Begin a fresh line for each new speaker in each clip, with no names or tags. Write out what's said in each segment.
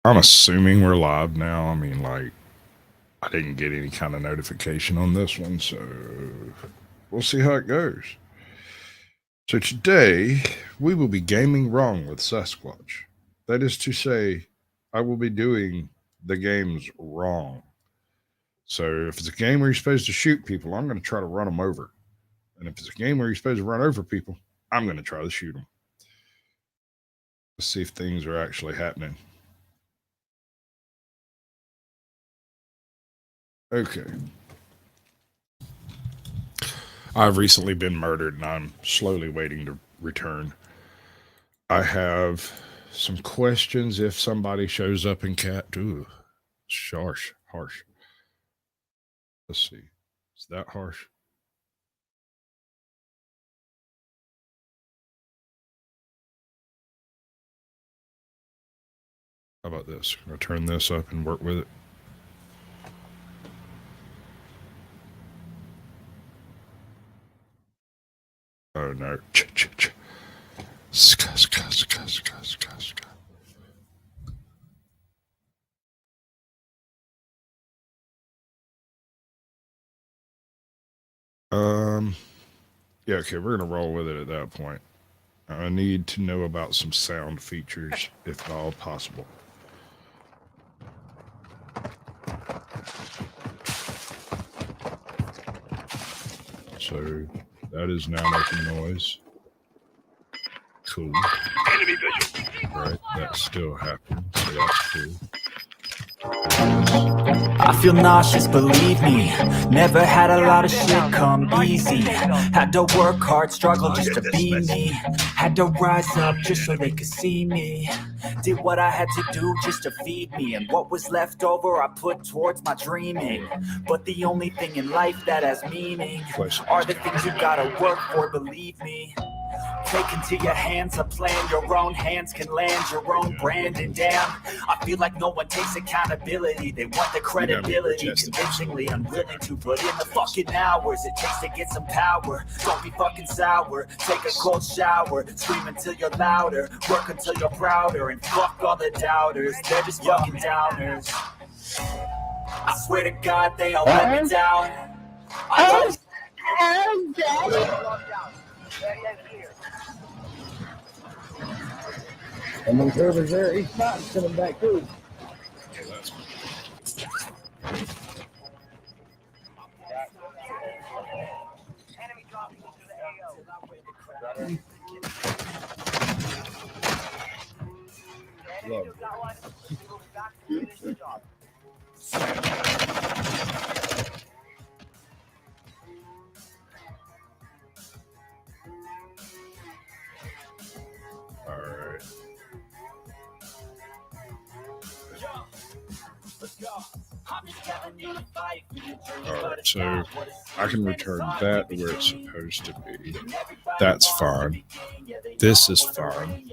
I'm assuming we're live now. I mean, like, I didn't get any kind of notification on this one, so we'll see how it goes. So today, we will be gaming wrong with Sasquatch. That is to say, I will be doing the games wrong. So if it's a game where you're supposed to shoot people, I'm going to try to run them over. And if it's a game where you're supposed to run over people, I'm going to try to shoot them. Let's see if things are actually happening. Okay. I've recently been murdered and I'm slowly waiting to return. I have some questions if somebody shows up in cat. Ooh, harsh. Let's see. Is that harsh? How about this? I'll turn this up and work with it. Oh no. Yeah, okay, we're gonna roll with it at that point. I need to know about some sound features, if at all possible. So that is now making noise. Cool. Right, that's still happening, so that's cool.
I feel nauseous, believe me. Never had a lot of shit come easy. Had to work hard, struggle just to be me. Had to rise up just so they could see me. Did what I had to do just to feed me. And what was left over I put towards my dreaming. But the only thing in life that has meaning are the things you gotta work for, believe me. Take into your hands a plan, your own hands can land your own brand. And damn, I feel like no one takes accountability. They want the credibility, convincingly unwilling to put in the fucking hours it takes to get some power. Don't be fucking sour, take a cold shower, scream until you're louder, work until you're prouder, and fuck all the doubters, they're just fucking downers. I swear to God they all let me down.
And when Trevor's there, he's not coming back too.
Alright. Alright, so I can return that to where it's supposed to be. That's fine. This is fine.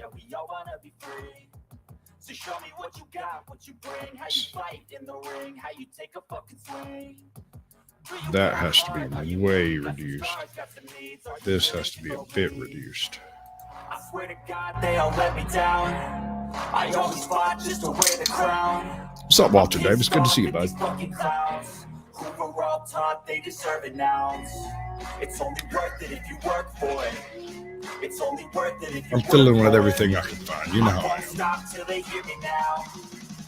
So show me what you got, what you bring, how you fight in the ring, how you take a fucking swing. That has to be way reduced. This has to be a bit reduced. I swear to God, they all let me down. I always fought just to wear the crown. What's up, Walter Davis? Good to see you, bud. Who were all taught they deserve it now. It's only worth it if you work for it. It's only worth it if you I'm fiddling with everything I can find. You know how I won't stop till they hear me now.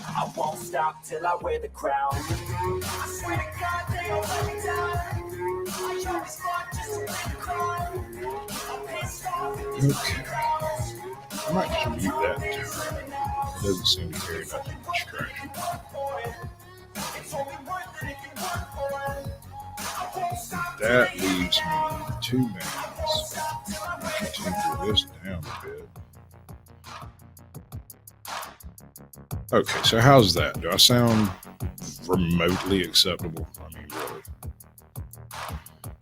I won't stop till I wear the crown. I swear to God, they all let me down. I always fought just to wear the crown. I'm pissed off at these crowds. I might just mute that too. It doesn't seem to carry nothing distraction. It's only worth it if you work for it. That leaves me 2 minutes. I can tinker this down a bit. Okay, so how's that? Do I sound remotely acceptable? I mean, really.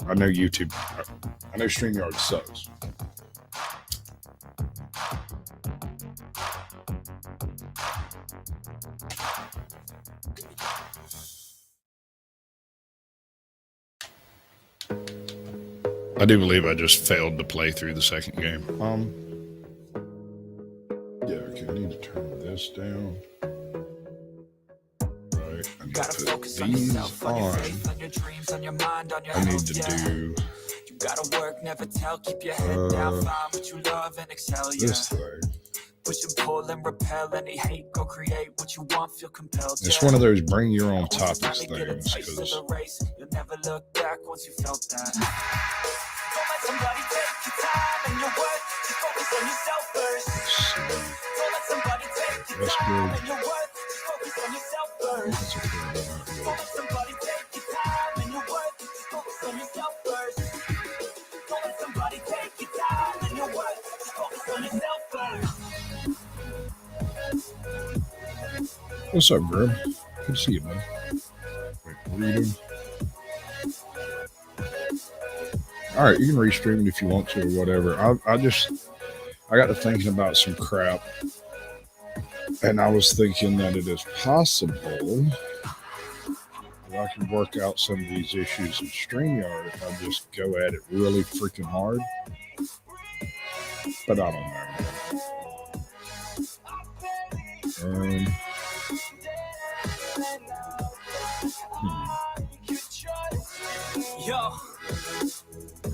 I know I know StreamYard sucks. I do believe I just failed to play through the second game. Yeah, okay, I need to turn this down.
gotta
put
focus on
these
yourself, on your
on.
faith, on your dreams, on your mind, on your
I need
health,
to
yeah.
do
You gotta work, never tell, keep your head down, find what you love and excel, yeah.
this thing.
Push and pull and repel any hate, go create what you want, feel compelled,
It's
yeah.
one of those bring your own
Once you
topics
finally get a
things
taste of
because
the race, you'll never look back once you felt that. Don't let somebody take your time and your worth, just focus on yourself first. Don't let somebody take your
That's
time
good.
and your worth, just focus on yourself first.
That's okay about that.
Don't let somebody take your time and your worth, just focus on yourself first. Don't let somebody take your time and your worth, just focus on yourself first.
What's up, girl? Good to see you, man. Wait, reading. All right, you can restream it if you want to or whatever. I got to thinking about some crap, and I was thinking that it is possible that I can work out some of these issues in StreamYard if I just go at it really freaking hard. But I don't know.
Yo,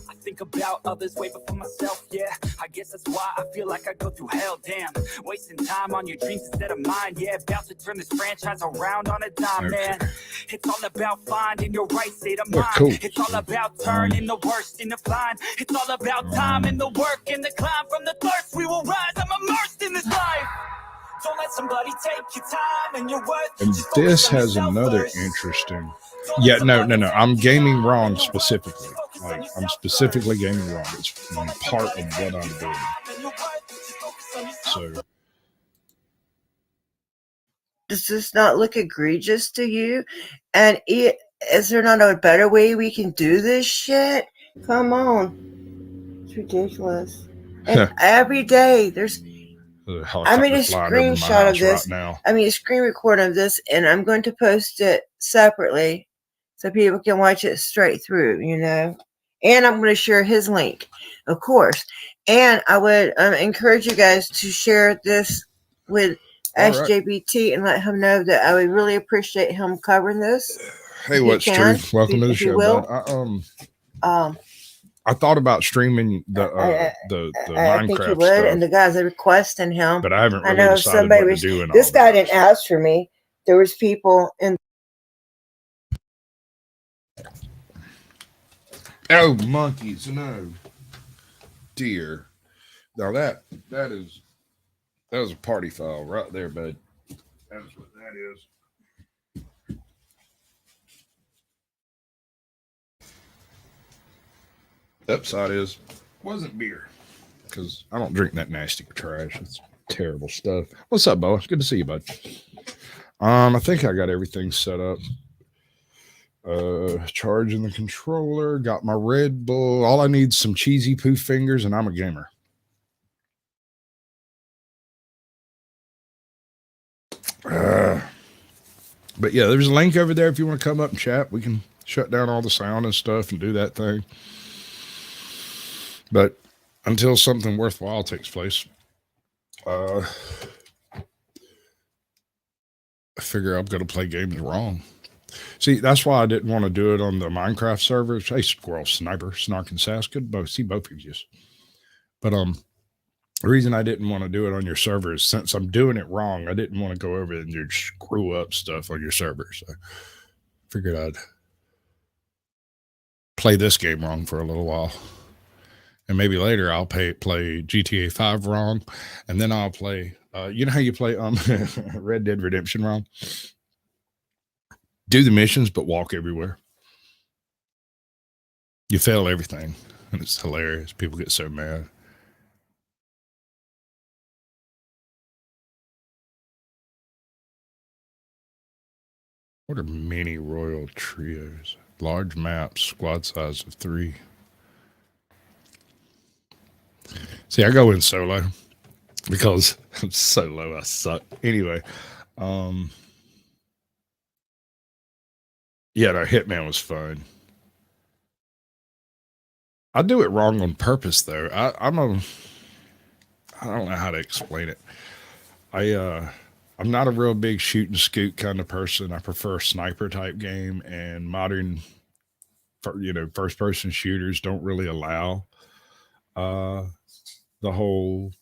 I think about others way before myself, yeah. I guess that's why I feel like I go through hell, damn. Wasting time on your dreams instead of mine, yeah. About to turn this franchise around on a dime, man. It's all about finding your right state of mind.
Cool.
It's all about turning the worst into fine. It's all about time and the work and the climb from the thirst. We will rise, I'm immersed in this life. Don't let somebody take your time and your worth.
And this has another interesting. Yeah, no. I'm gaming wrong specifically. Like, I'm specifically gaming wrong. It's part of what I'm doing. So,
does this not look egregious to you? And is there not a better way we can do this shit? Come on. It's ridiculous. And every day there's I made a screenshot of this. Right now. I mean, a screen recording of this, and I'm going to post it separately so people can watch it straight through, you know. And I'm going to share his link, of course. And I would encourage you guys to share this with SJBT and let him know that I would really appreciate him covering this.
Hey, what's true? Welcome to the show, bud. I thought about streaming the Minecraft I think he would,
stuff, and the guys are requesting him.
But I haven't really decided what to do.
This guy didn't ask for me. There was people in.
Oh, monkeys! No, dear. Now that is a party foul right there, bud. That's what that is. Upside wasn't beer, because I don't drink that nasty trash. It's terrible stuff. What's up, Bo? Good to see you, bud. I think I got everything set up. Charging the controller, got my Red Bull. All I need is some cheesy poo fingers, and I'm a gamer. But yeah, there's a link over there if you want to come up and chat. We can shut down all the sound and stuff and do that thing. But until something worthwhile takes place, I figure I'm going to play games wrong. See, that's why I didn't want to do it on the Minecraft servers. Hey, Squirrel Sniper, Snark and Sass, good to see both of you. But the reason I didn't want to do it on your server is since I'm doing it wrong, I didn't want to go over and just screw up stuff on your server. So I figured I'd play this game wrong for a little while. And maybe later I'll play GTA 5 wrong. And then I'll play, you know how you play Red Dead Redemption wrong? Do the missions, but walk everywhere. You fail everything. And it's hilarious. People get so mad. What are mini royal trios? Large maps, squad size of 3. See, I go in solo because I'm solo. I suck. Anyway, yeah, no, Hitman was fun. I do it wrong on purpose, though. I don't know how to explain it. I I'm not a real big shoot and scoot kind of person. I prefer a sniper type game, and modern, first person shooters don't really allow uh, the whole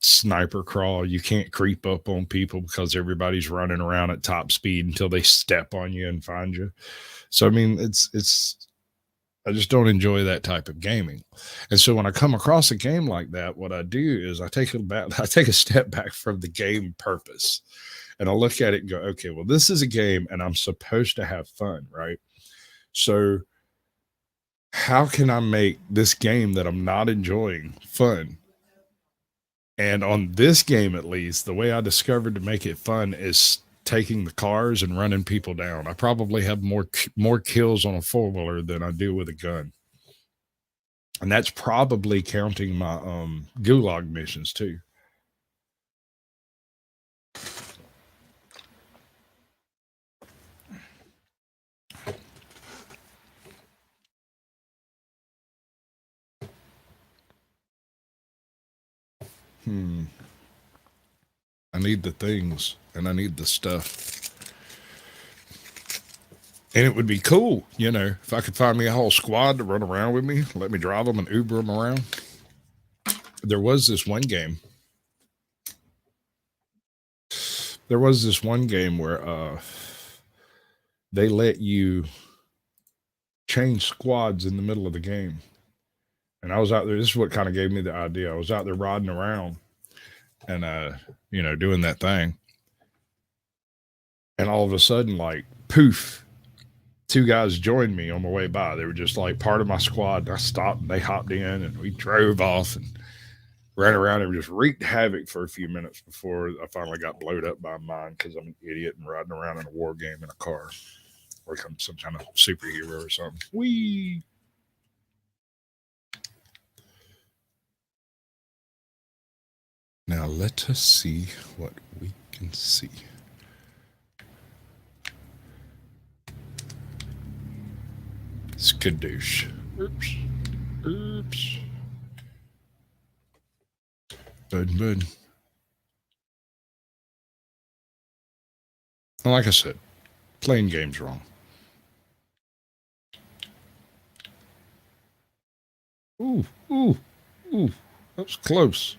sniper crawl. You can't creep up on people because everybody's running around at top speed until they step on you and find you. So I mean, I just don't enjoy that type of gaming. And so when I come across a game like that, what I do is I take a step back from the game purpose, and I look at it and go, okay, well, this is a game and I'm supposed to have fun, right? So how can I make this game that I'm not enjoying fun? And on this game, at least, the way I discovered to make it fun is taking the cars and running people down. I probably have more kills on a four-wheeler than I do with a gun. And that's probably counting my gulag missions too. I need the things and I need the stuff. And it would be cool, if I could find me a whole squad to run around with me, let me drive them and Uber them around. There was this one game. Where they let you change squads in the middle of the game. And I was out there. This is what kind of gave me the idea. I was out there riding around and, doing that thing. And all of a sudden, like, poof, two guys joined me on my way by. They were just like part of my squad. I stopped and they hopped in and we drove off and ran around and just wreaked havoc for a few minutes before I finally got blowed up by mine because I'm an idiot and riding around in a war game in a car like I'm some kind of superhero or something. Whee! Now let us see what we can see. Skadoosh. Oops. Bud. And like I said, playing games wrong. Ooh. That was close.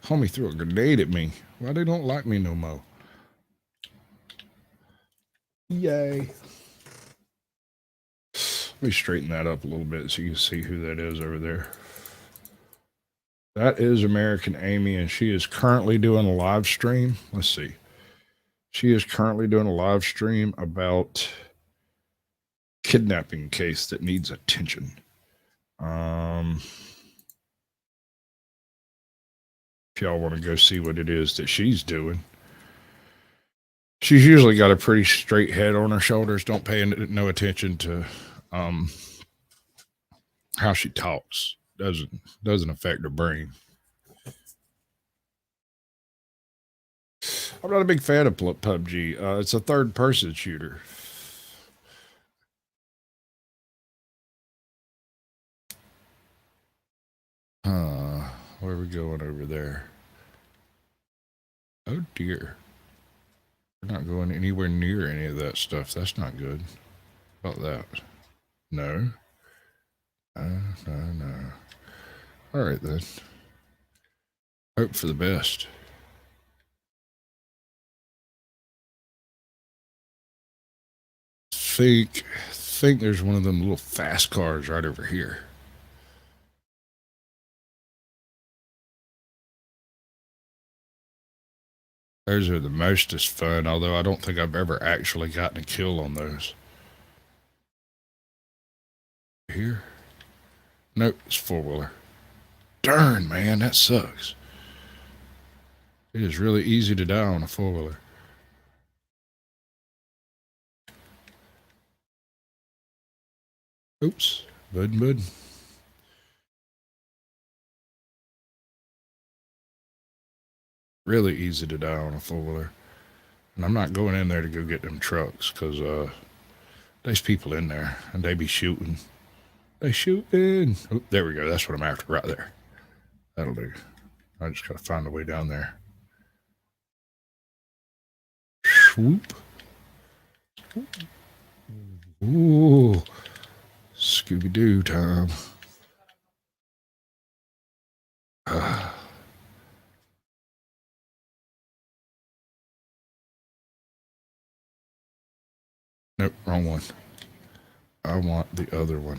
Homie threw a grenade at me. Why they don't like me no more? Yay. Let me straighten that up a little bit so you can see who that is over there. That is American Amy, and she is currently doing a live stream. Let's see. She is currently doing a live stream about kidnapping case that needs attention. If y'all want to go see what it is that she's doing. She's usually got a pretty straight head on her shoulders. Don't pay no attention to how she talks. Doesn't affect her brain. I'm not a big fan of PUBG. It's a third-person shooter. Where are we going over there? Oh dear. We're not going anywhere near any of that stuff. That's not good. How about that? No. No. All right then. Hope for the best. Think there's one of them little fast cars right over here. Those are the mostest fun, although I don't think I've ever actually gotten a kill on those. Here? Nope, it's four-wheeler. Darn, man, that sucks. It is really easy to die on a four-wheeler. Oops, bud. Really easy to die on a four-wheeler. And I'm not going in there to go get them trucks because there's people in there and they be shooting. They shooting. Oh, there we go. That's what I'm after right there. That'll do. I just got to find a way down there. Swoop. Ooh. Scooby-Doo time. Nope, wrong one. I want the other one.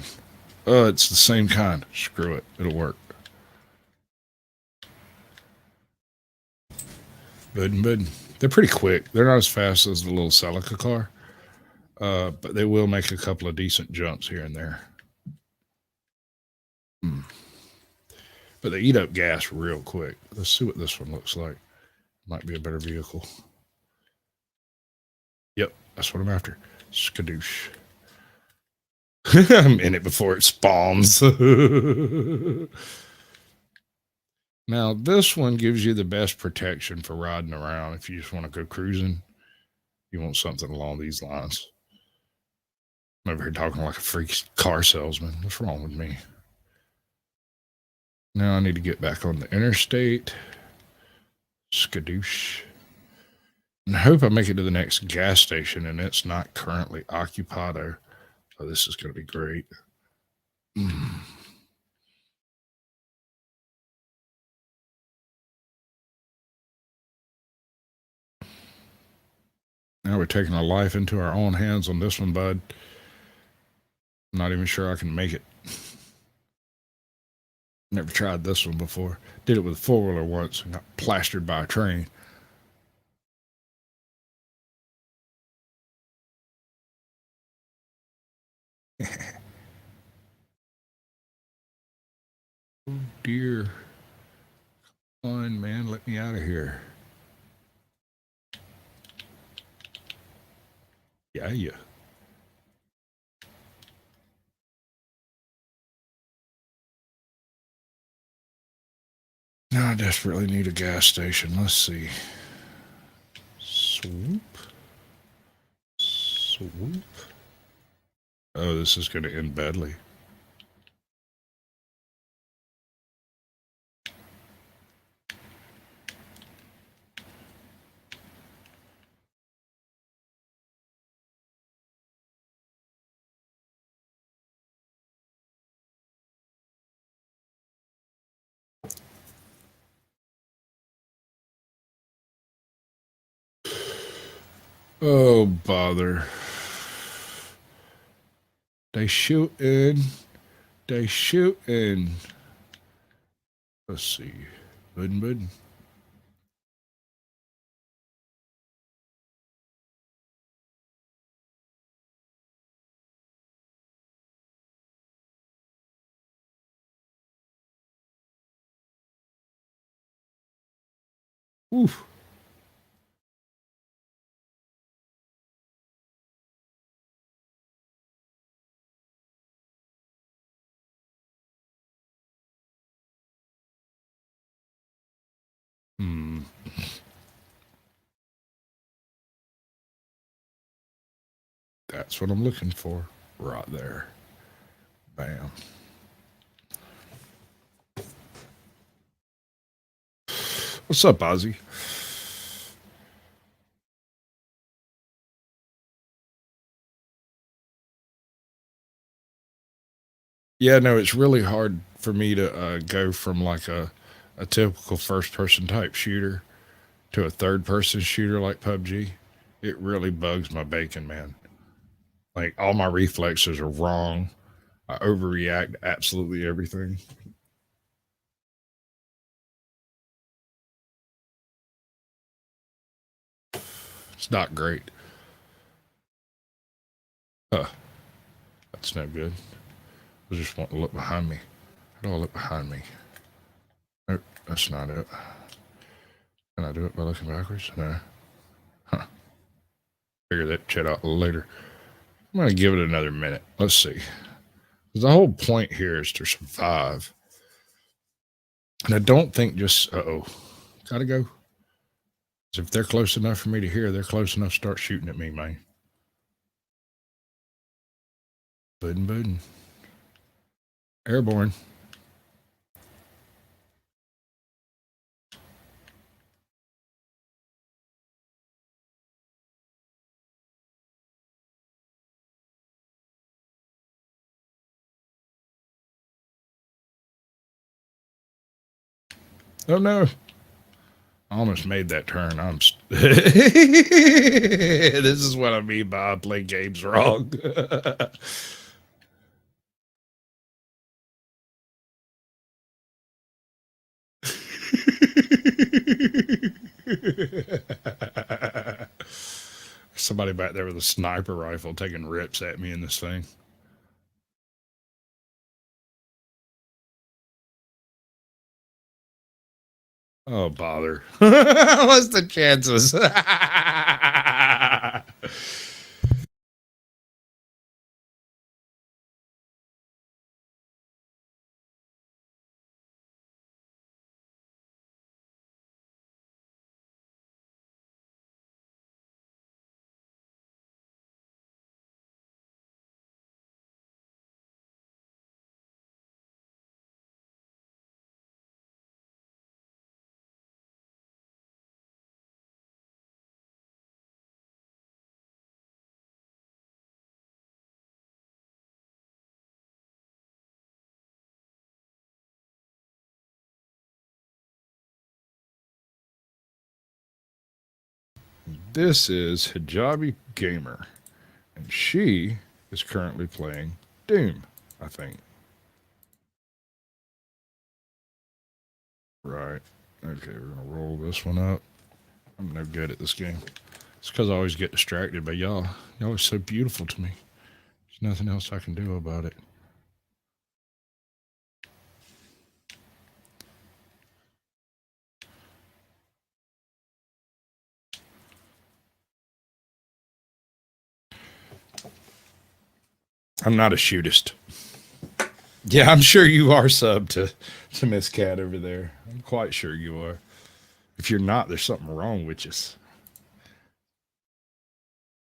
It's the same kind. Screw it. It'll work. Good. They're pretty quick. They're not as fast as the little Celica car. But they will make a couple of decent jumps here and there. But they eat up gas real quick. Let's see what this one looks like. Might be a better vehicle. Yep, that's what I'm after. Skadoosh. I'm in it before it spawns. Now, this one gives you the best protection for riding around. If you just want to go cruising, you want something along these lines. I'm over here talking like a freak car salesman. What's wrong with me? Now I need to get back on the interstate. Skadoosh. And I hope I make it to the next gas station and it's not currently occupied. Oh, this is going to be great. Now we're taking our life into our own hands on this one, bud. I'm not even sure I can make it. Never tried this one before. Did it with a four-wheeler once and got plastered by a train. Oh dear. Come on, man, let me out of here. Yeah. Now I desperately need a gas station. Let's see. Swoop. Oh, this is going to end badly. Oh, bother. They shooting. Let's see. Bud. Oof. That's what I'm looking for. Right there. Bam. What's up, Ozzy? Yeah, no, it's really hard for me to go from like a typical first-person type shooter to a third-person shooter like PUBG. It really bugs my bacon, man. Like, all my reflexes are wrong. I overreact to absolutely everything. It's not great. That's no good. I just want to look behind me. How do I look behind me? Nope, that's not it. Can I do it by looking backwards? No. Huh. Figure that shit out later. I'm going to give it another minute. Let's see. The whole point here is to survive. And I don't think just, gotta go. If they're close enough for me to hear, they're close enough to start shooting at me, man. Bootin'. Airborne. Oh no. I almost made that turn. This is what I mean by I play games wrong. Somebody back there with a sniper rifle taking rips at me in this thing. Oh, bother. What's the chances? This is Hijabi Gamer, and she is currently playing Doom, I think. Right. Okay, we're going to roll this one up. I'm no good at this game. It's because I always get distracted by y'all. Y'all are so beautiful to me. There's nothing else I can do about it. I'm not a shootist. Yeah, I'm sure you are sub to Miss Cat over there. I'm quite sure you are. If you're not, there's something wrong with you.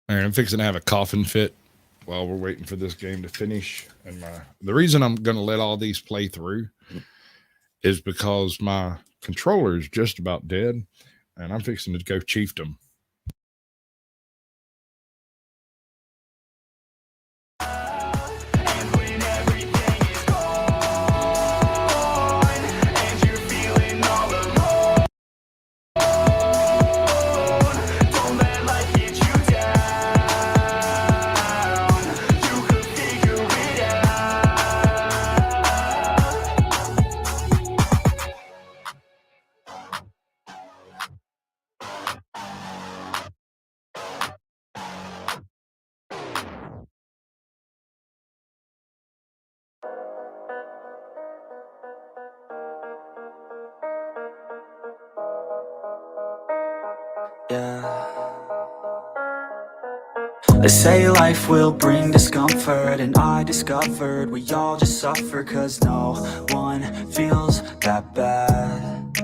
All right, I'm fixing to have a coffin fit while we're waiting for this game to finish. And the reason I'm going to let all these play through is because my controller is just about dead, and I'm fixing to go chiefdom.
They say life will bring discomfort, and I discovered we all just suffer, cause no one feels that bad.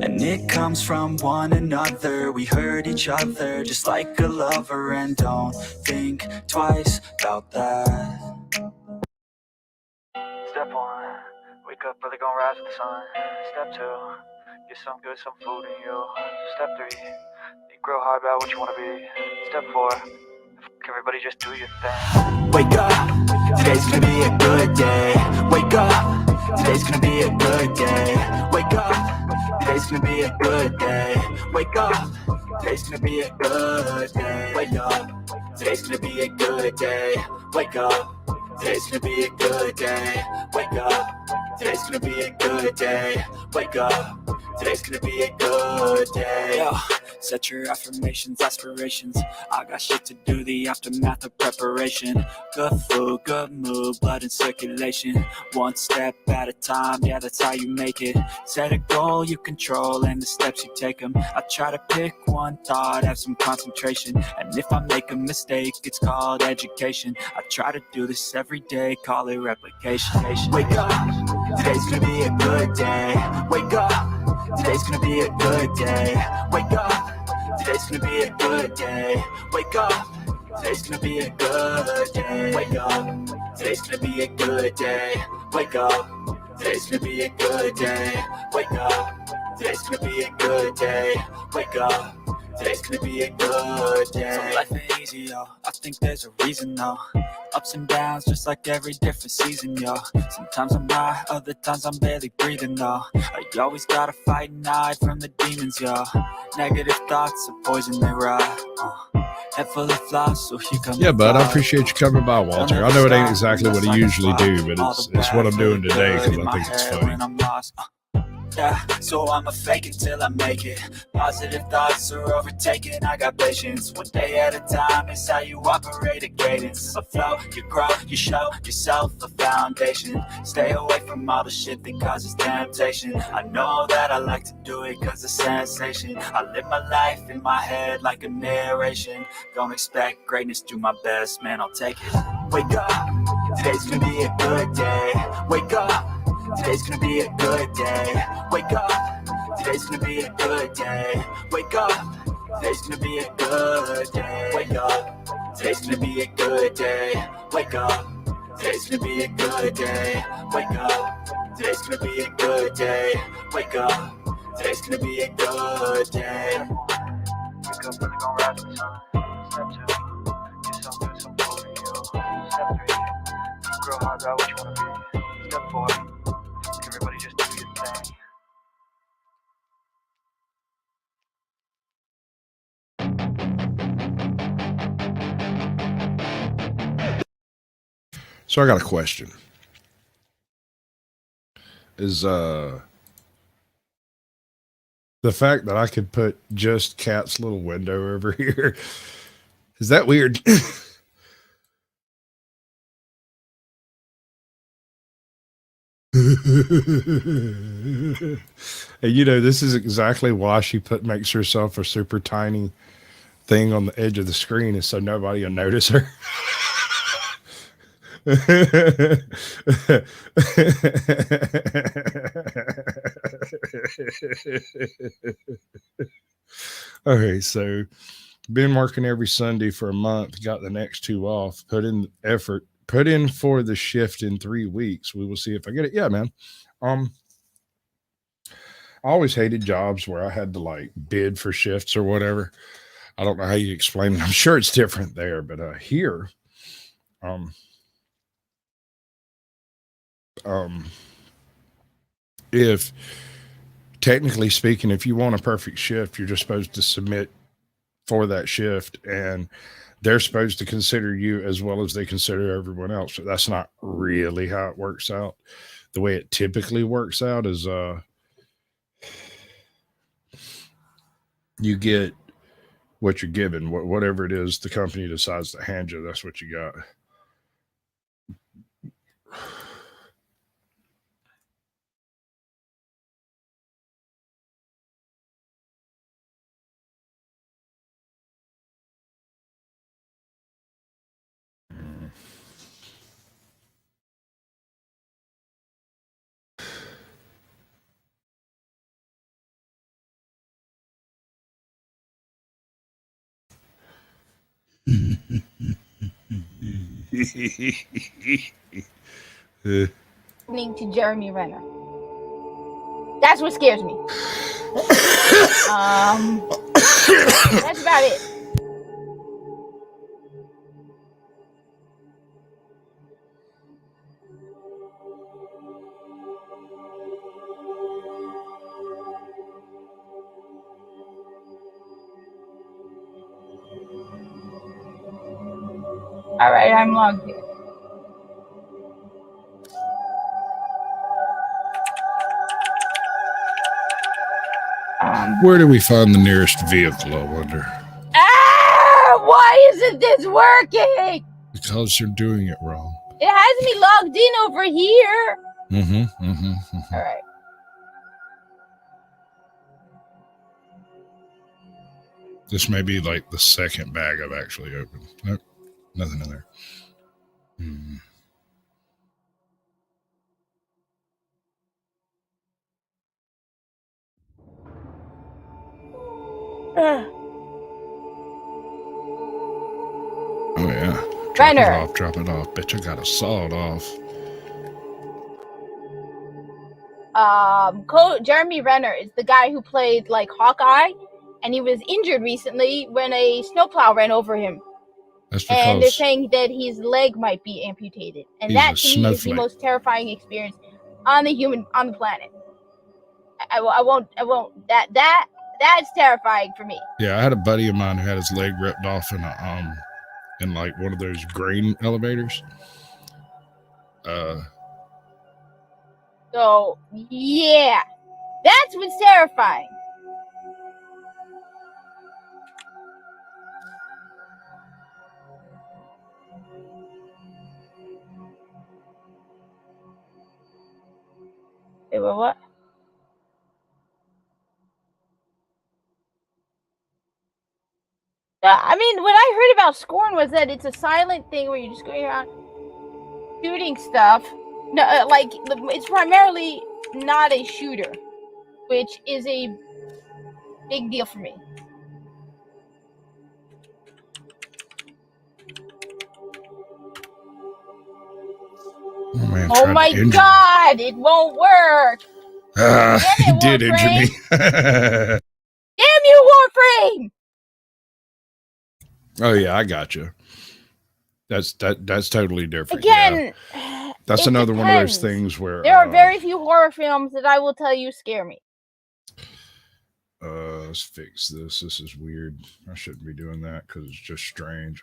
And it comes from one another, we hurt each other just like a lover, and don't think twice about that.
Step 1, wake up early, gonna rise with the sun. Step 2, get some good, some food in you. Step 3, grow hard about what you want to be. Step 4, everybody just do your thing.
Wake up, today's gonna be a good day. Wake up, today's gonna be a good day. Wake up, today's gonna be a good day. Wake up, today's gonna be a good day. Wake up, today's gonna be a good day. Wake up, today's gonna be a good day. Wake up, today's gonna be a good day. Wake up, today's gonna be a good day. Yo. Set your affirmations, aspirations. I got shit to do, the aftermath of preparation. Good food, good mood, blood in circulation. One step at a time, yeah, that's how you make it. Set a goal you control and the steps you take them. I try to pick one thought, have some concentration. And if I make a mistake, it's called education. I try to do this every day, call it replication. Wake up, today's gonna be a good day. Wake up, today's gonna be a good day. Wake up, today's gonna be a good day. Wake up, today's gonna be a good day. Wake up, today's gonna be a good day. Wake up, today's gonna be a good day. Wake up, today's gonna be a good day. Wake up, Today's gonna be a good day. So life ain't easy, yo. I think there's a reason, though. Ups and downs, just like every different season, yo. Sometimes I'm high, other times I'm barely breathing, though. You always gotta fight and hide from the demons, yo. Negative thoughts are poison, they rot. Head full of flaws, so here come
Yeah,
the
bud, I
flies.
appreciate you coming by, Walter. I know it ain't exactly what I usually do, but it's what I'm doing today because I think it's funny.
Yeah, so I'ma fake it till I make it. Positive thoughts are overtaken. I got patience. One day at a time is how you operate a cadence. A flow, you grow, you show yourself a foundation. Stay away from all the shit that causes temptation. I know that I like to do it cause it's sensation. I live my life in my head like a narration. Don't expect greatness, do my best, man, I'll take it. Wake up, today's gonna be a good day. Wake up, today's gonna be a good day. Wake up, today's gonna be a good day. Wake up, today's gonna be a good day. Wake up, today's gonna be a good day. Wake up, today's gonna be a good day. Wake up, today's gonna be a good day. Wake up, today's gonna be a good day.
Wake up, really gonna rise with the sun. Step 2, get some good, some food in you. Step 3, grow hard about what you wanna be. Step 4, everybody just do your thing.
So I got a question. Is the fact that I could put just Cat's little window over here, is that weird? And you know, this is exactly why she makes herself a super tiny thing on the edge of the screen, is so nobody will notice her. Okay, so been working every Sunday for a month, got the next 2 off, put in effort, put in for the shift in 3 weeks. We will see if I get it. Yeah, man. I always hated jobs where I had to like bid for shifts or whatever. I don't know how you explain it. I'm sure it's different there, but here, if technically speaking, if you want a perfect shift, you're just supposed to submit for that shift, and they're supposed to consider you as well as they consider everyone else. But that's not really how it works out. The way it typically works out is you get what you're given, whatever it is the company decides to hand you, that's what you got.
Listening to Jeremy Renner. That's what scares me. That's about it. All right, I'm logged in.
Where do we find the nearest vehicle, I wonder?
Why isn't this working?
Because you're doing it wrong.
It has me logged in over here. All right.
This may be like the second bag I've actually opened. Nope, nothing in there. Oh yeah.
Renner.
Drop it off. Bitch, I got a sawed off.
Jeremy Renner is the guy who played like Hawkeye and he was injured recently when a snowplow ran over him.
That's
And they're
because
saying that his leg might be amputated, and
he's
that
a
to me is the
snowflake.
most terrifying experience on the planet. I won't. That's terrifying for me.
Yeah, I had a buddy of mine who had his leg ripped off in like one of those grain elevators.
So yeah, that's what's terrifying. Wait, what? I mean, what I heard about Scorn was that it's a silent thing where you're just going around shooting stuff. No, like it's primarily not a shooter, which is a big deal for me.
Oh, man,
oh my God, it won't work.
He did injure me.
Damn you, Warframe!
Oh yeah, I got you. That's totally different.
Again,
yeah. That's another one of those things where
there are very few horror films that I will tell you scare me.
Let's fix this. This is weird. I shouldn't be doing that because it's just strange.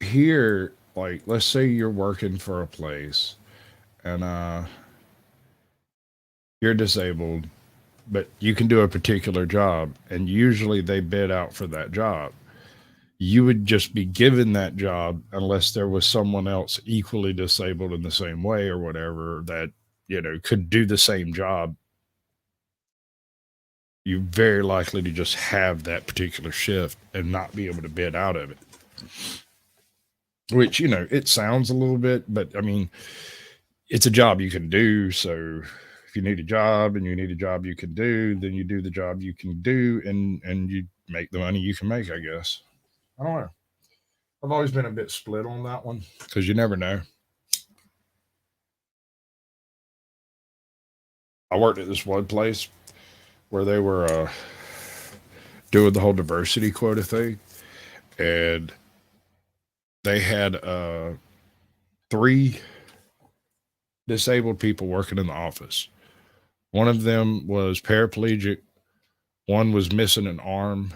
Here, like, let's say you're working for a place and you're disabled, but you can do a particular job, and usually they bid out for that job. You would just be given that job unless there was someone else equally disabled in the same way or whatever that, you know, could do the same job. You're very likely to just have that particular shift and not be able to bid out of it. Which, you know, it sounds a little bit, but I mean, it's a job you can do. So if you need a job and you need a job you can do, then you do the job you can do and you make the money you can make, I guess. I don't know. I've always been a bit split on that one because you never know. I worked at this one place where they were doing the whole diversity quota thing, and they had 3 disabled people working in the office. One of them was paraplegic, one was missing an arm,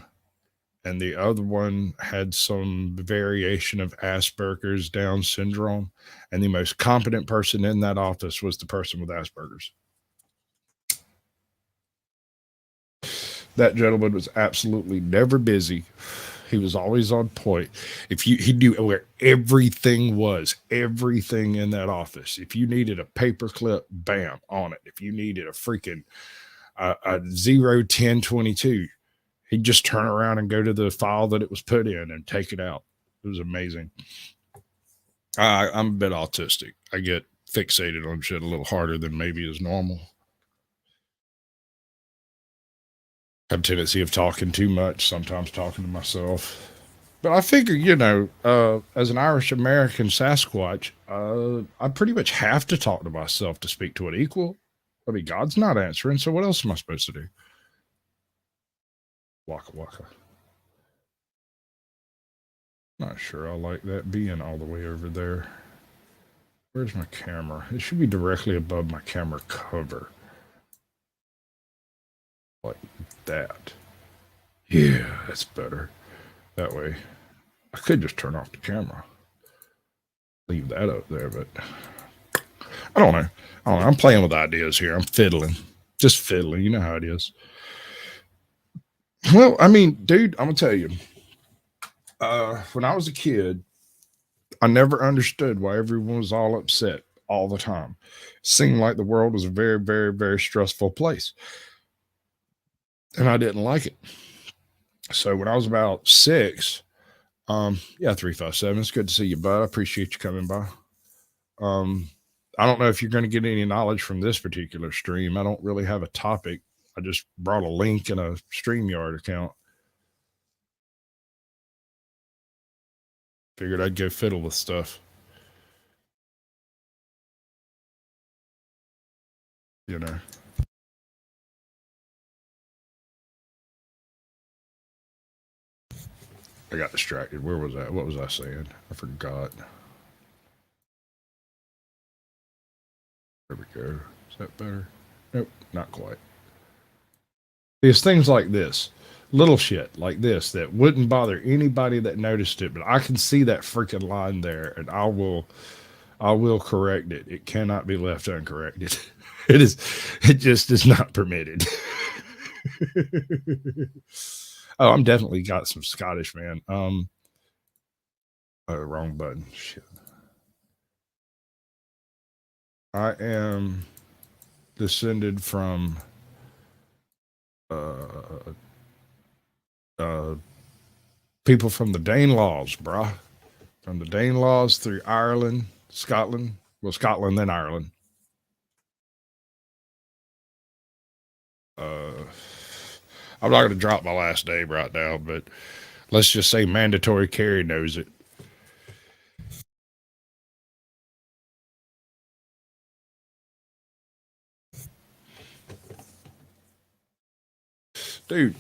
and the other one had some variation of Asperger's Down syndrome. And the most competent person in that office was the person with Asperger's. That gentleman was absolutely never busy. He was always on point. He knew where everything was, everything in that office. If you needed a paper clip, bam, on it. If you needed a freaking 01022, he'd just turn around and go to the file that it was put in and take it out. It was amazing. I'm a bit autistic. I get fixated on shit a little harder than maybe is normal. I have a tendency of talking too much, sometimes talking to myself. But I figure, you know, as an Irish American Sasquatch, I pretty much have to talk to myself to speak to an equal. I mean, God's not answering, so what else am I supposed to do? Waka waka. Not sure I like that being all the way over there. Where's my camera? It should be directly above my camera cover. Like that. Yeah, that's better. That way. I could just turn off the camera. Leave that up there, but I don't know. I'm playing with ideas here. I'm fiddling. Just fiddling. You know how it is. Well, I mean, dude, I'm going to tell you. When I was a kid, I never understood why everyone was all upset all the time. It seemed like the world was a very, very, very stressful place. And I didn't like it. So when I was about 6, 357, it's good to see you, bud. I appreciate you coming by. I don't know if you're going to get any knowledge from this particular stream. I don't really have a topic. I just brought a link and a StreamYard account. Figured I'd go fiddle with stuff. You know. I got distracted. Where was that? What was I saying? I forgot. There we go. Is that better? Nope, not quite. It's things like this. Little shit like this that wouldn't bother anybody that noticed it, but I can see that freaking line there, and I will correct it. It cannot be left uncorrected. It just is not permitted. Oh, I'm definitely got some Scottish, man. Wrong button. Shit. I am descended from people from the Danelaws, bruh. From the Danelaws through Ireland, Scotland. Well, Scotland, then Ireland. I'm not going to drop my last name right now, but let's just say Mandatory Carey knows it. Dude,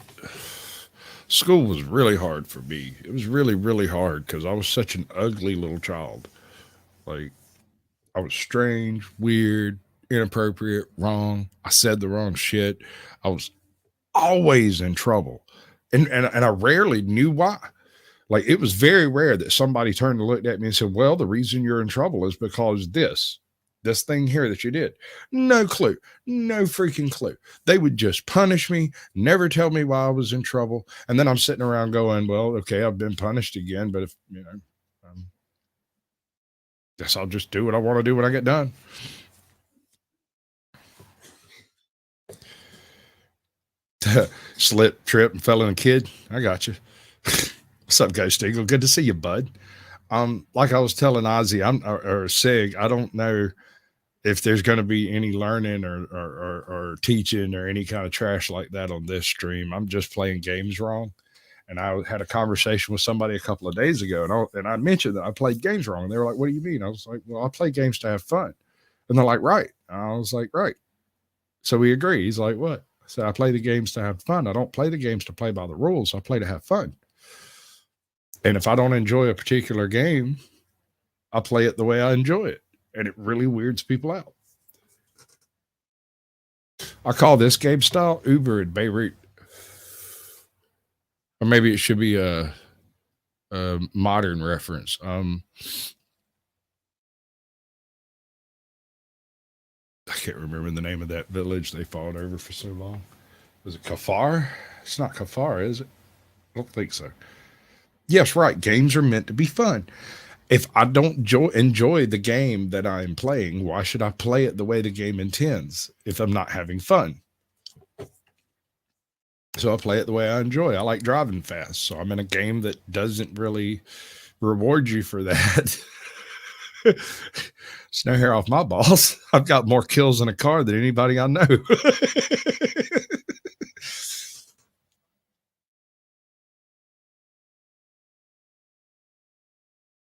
school was really hard for me. It was really, really hard because I was such an ugly little child. Like, I was strange, weird, inappropriate, wrong. I said the wrong shit. I was always in trouble. And I rarely knew why. Like, it was very rare that somebody turned and looked at me and said, well, the reason you're in trouble is because this thing here that you did. No clue. No freaking clue. They would just punish me, never tell me why I was in trouble. And then I'm sitting around going, well, okay, I've been punished again, but if, you know, guess I'll just do what I want to do when I get done. Slip, trip, and fell in a kid. I got you. What's up, Ghost Eagle? Good to see you, bud. Like I was telling Ozzy, or Sig, I don't know if there's going to be any learning or teaching or any kind of trash like that on this stream. I'm just playing games wrong. And I had a conversation with somebody a couple of days ago, and I mentioned that I played games wrong. And they were like, what do you mean? I was like, well, I play games to have fun. And they're like, right. And I was like, right. So we agree. He's like, what? I said, I play the games to have fun. I don't play the games to play by the rules. I play to have fun. And if I don't enjoy a particular game, I play it the way I enjoy it. And it really weirds people out. I call this game style Uber in Beirut. Or maybe it should be a modern reference. I can't remember the name of that village they fought over for so long. Was it Kafar? It's not Kafar, is it? I don't think so. Yes, right. Games are meant to be fun. If I don't enjoy the game that I'm playing, why should I play it the way the game intends if I'm not having fun? So I play it the way I enjoy. I like driving fast. So I'm in a game that doesn't really reward you for that. It's no hair off my balls. I've got more kills in a car than anybody I know.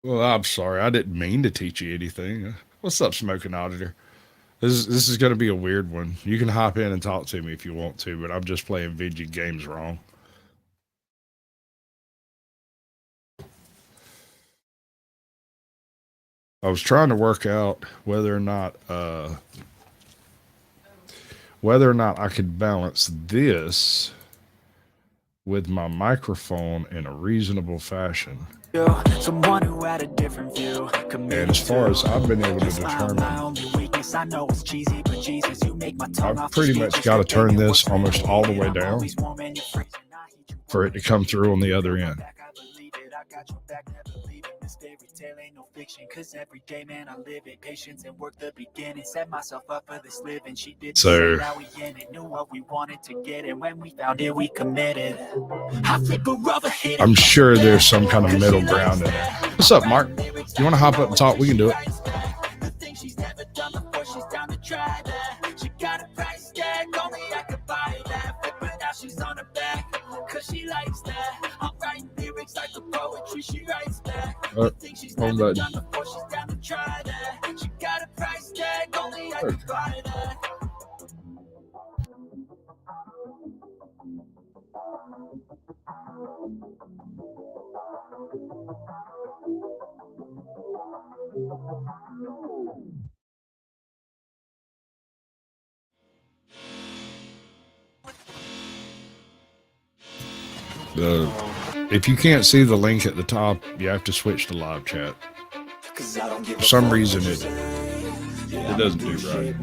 Well, I'm sorry. I didn't mean to teach you anything. What's up, Smoking Auditor? This is going to be a weird one. You can hop in and talk to me if you want to, but I'm just playing video games wrong. I was trying to work out whether or not I could balance this with my microphone in a reasonable fashion.
Someone who had a different view.
And as far as I've been able to determine, I've pretty much got to turn this almost all the way down for it to come through on the other end. So I'm sure there's some kind of middle ground in there. What's up, Mark? You want to hop up and talk? We can do it. She's on her back, cause she likes that. I'm writing lyrics like a poetry, she writes back. I think she's never done before, she's down to try that. She got a price tag, only I can buy that. If you can't see the link at the top, you have to switch to live chat. For some reason, it doesn't do right.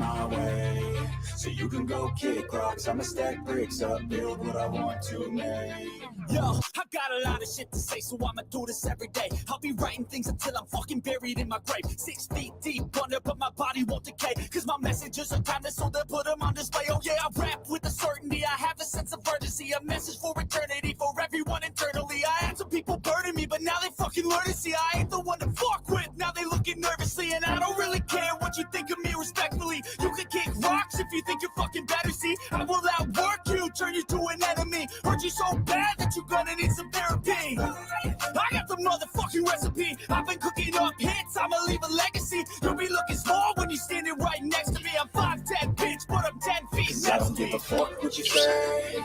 So you can go kick rocks, I'ma stack bricks up, build what I want to make. Yo, I got a lot of shit to say, so I'ma do this every day. I'll be writing things until I'm fucking buried in my grave. 6 feet deep under, but my body won't decay. Cause my messages are timeless, so they'll put them on display. Oh yeah, I rap with a certainty, I have a sense of urgency. A message for eternity, for everyone internally. I had some people burning me, but now they fucking learn to see I ain't the one to fuck with. Now they looking nervously, and I don't really care what you think of me respectfully. You can kick rocks if you think you're fucking better, see. I will outwork you, turn you to an enemy. Hurt you so bad that you're gonna need some therapy. I got the motherfucking recipe. I've been cooking up hits, I'ma leave a legacy. You'll be looking small when you're standing right next to me. I'm 5'10", bitch, but I'm 10 feet next to me. What you say?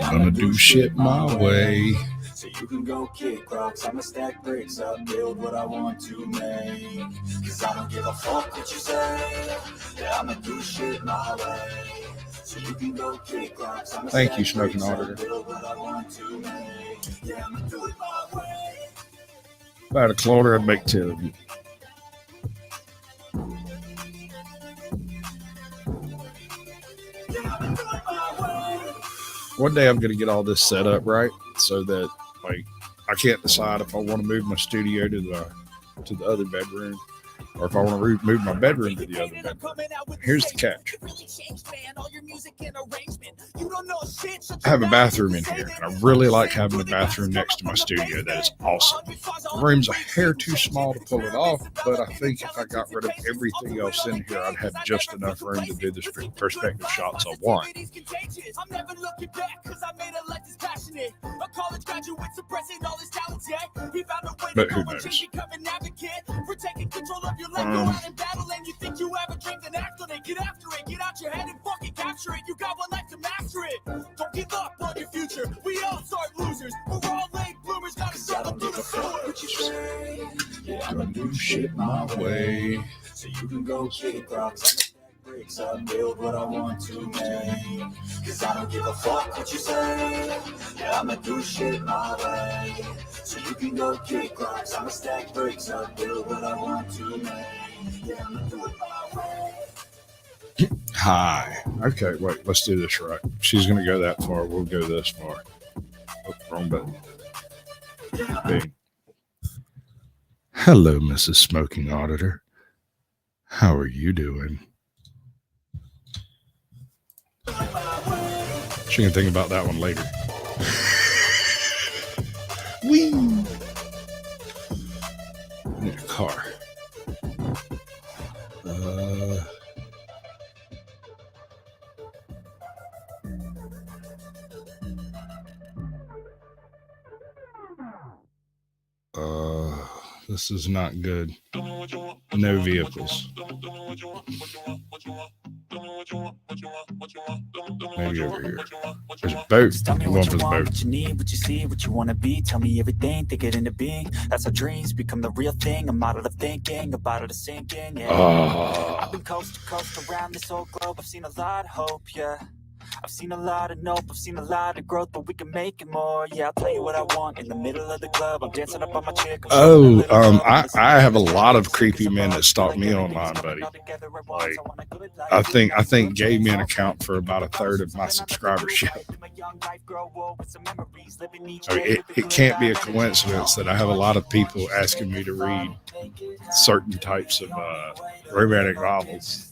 I'm gonna do shit my way.
So you can go kick rocks, I'ma stack bricks up, build what I want to make. Cause I don't give a fuck what you say. Yeah, I'ma do shit my way. So you can go kick rocks, I'ma
Thank you,
stack
Smoking
bricks up,
Auditor.
build what I want to make. Yeah, I'ma do it my way.
If I had a cloner, I'd make 10 of you.
Yeah, I'ma do it my way.
One day I'm gonna get all this set up right so that like I can't decide if I want to move my studio to the other bedroom or if I want to move my bedroom to the other bedroom. Here's the catch. I have a bathroom in here, and I really like having a bathroom next to my studio. That is awesome. The room's a hair too small to pull it off, but I think if I got rid of everything else in here, I'd have just enough room to do the perspective shots I want.
I'm never looking back because I made a life that's passionate. A college graduate suppressing all his talents, yeah. He found a way
But
to
who
go and
knows?
change, become an advocate for taking control of your life. Go out and battle, and you think you have a dream, then act on it. Get after it, get out your head and fucking capture it. You got one life to master it. Don't give up on your future. We all start losers. We're all late bloomers, gotta struggle through the sewer.
I'm gonna do shit my way.
So you can go kick rocks, bricks up, build what I want to make. Cause I don't give a fuck what you say. Yeah, I'ma do shit my way. So you can go kick rocks, I'ma stack bricks up, build what I want to make. Yeah, I'ma do it my way.
Hi. Okay, wait, let's do this right. She's gonna go that far, we'll go this far. Oh, wrong button. Bing. Hello, Mrs. Smoking Auditor. How are you doing? She can think about that one later. Whee! Need a car. This is not good. No vehicles. Maybe over here. There's a boat.
Just tell me
I'm
what
going for
you
the
want,
boat.
what you need, what you see, what you wanna be. Tell me everything, think it into being. That's how dreams become the real thing. A model of thinking, a bottle to sinking, yeah. I've been coast to coast around this whole globe. I've seen a lot of hope, yeah. I've seen a lot of nope, I've seen a lot of growth, but we can make it more. Yeah, I'll tell you what I want in the middle of the club. I'm dancing up on my chick.
I have a lot of creepy men that stalk me online, buddy. Like, I think gay men account for about a third of my subscribership. I mean, it can't be a coincidence that I have a lot of people asking me to read certain types of romantic novels.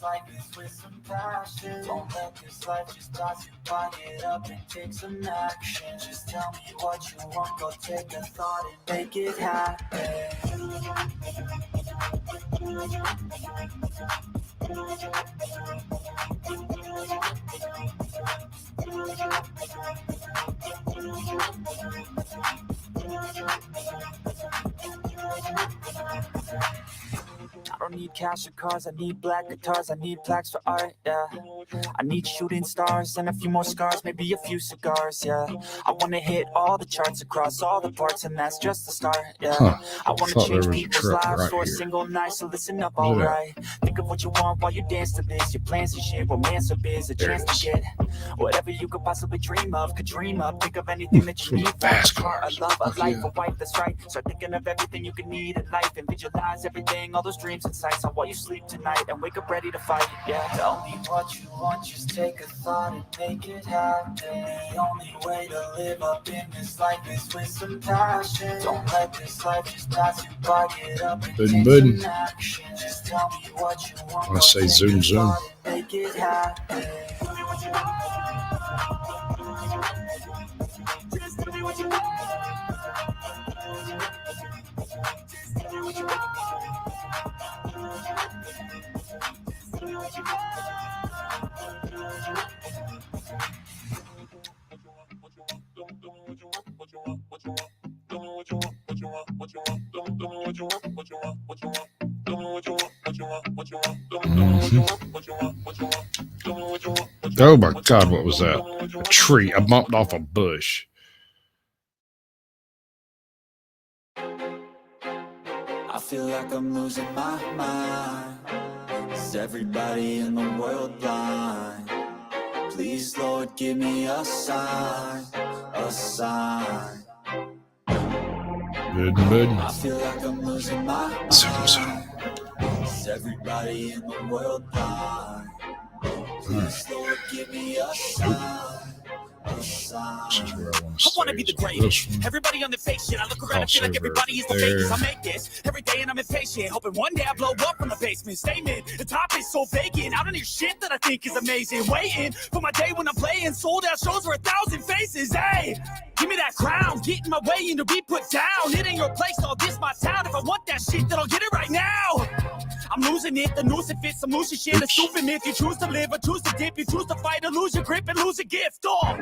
Don't let this life just toss you, buy it up and take some action. Just tell me what you want, go take a thought and make it happen. I don't need cash or cars, I need black guitars, I need plaques for art, yeah. I need shooting stars and a few more scars, maybe a few cigars, yeah. I wanna hit all the charts across all the parts, and that's just the start, yeah.
Huh.
I wanna
Thought there
change
was a
people's
truck
lives
right
for a
here.
single night, so listen up,
Where's that?
alright. Think of what you want while you dance to this, your plans and shit, romance or biz, a
There
chance
it
to
is.
get whatever you could possibly dream of, could dream up. Think of anything that you
Those
need,
are fast
a car, a
cars.
love, a
Fuck
life,
yeah.
a wife, that's right. Start thinking of everything you could need in life and visualize everything, all those dreams and sights on while you sleep tonight and wake up ready to fight, yeah. Tell me what you want, just take a thought and make it happen. The only way to live up in this life is with some passion. Don't let this life just pass you by, get up and
Budding,
take
budding.
some action. Just tell me what you want,
I say
take a
zoom, zoom.
thought and make it happen.
Oh my God, what was that? A tree. I bumped off a bush.
I feel like I'm losing my mind. Is everybody in the world blind? Please, Lord, give me a sign, a sign.
Good, good.
I feel like I'm losing my mind.
Zoom, zoom.
Is everybody in the world blind? Please, Lord, give me a sign, a sign.
This is where I want
I
to
wanna
stay.
be the
Is on
greatest.
this one.
Everybody on the fake shit. I look around and feel like
Crossover
everybody is the
there.
fakest. I make this every day and I'm impatient. Hoping one day I blow up from the basement. Statement, the top is so vacant. I don't hear shit that I think is amazing. Waiting for my day when I'm playing sold out shows for 1,000 faces. Hey, give me that crown. Get in my way and to be put down. It ain't your place, all this my town. If I want that shit, then I'll get it right now. I'm losing it, the noose it fits, I'm losing shit. A
Oops.
stupid myth, you choose to live or choose to dip. You choose to fight or lose your grip and lose a gift. Oh.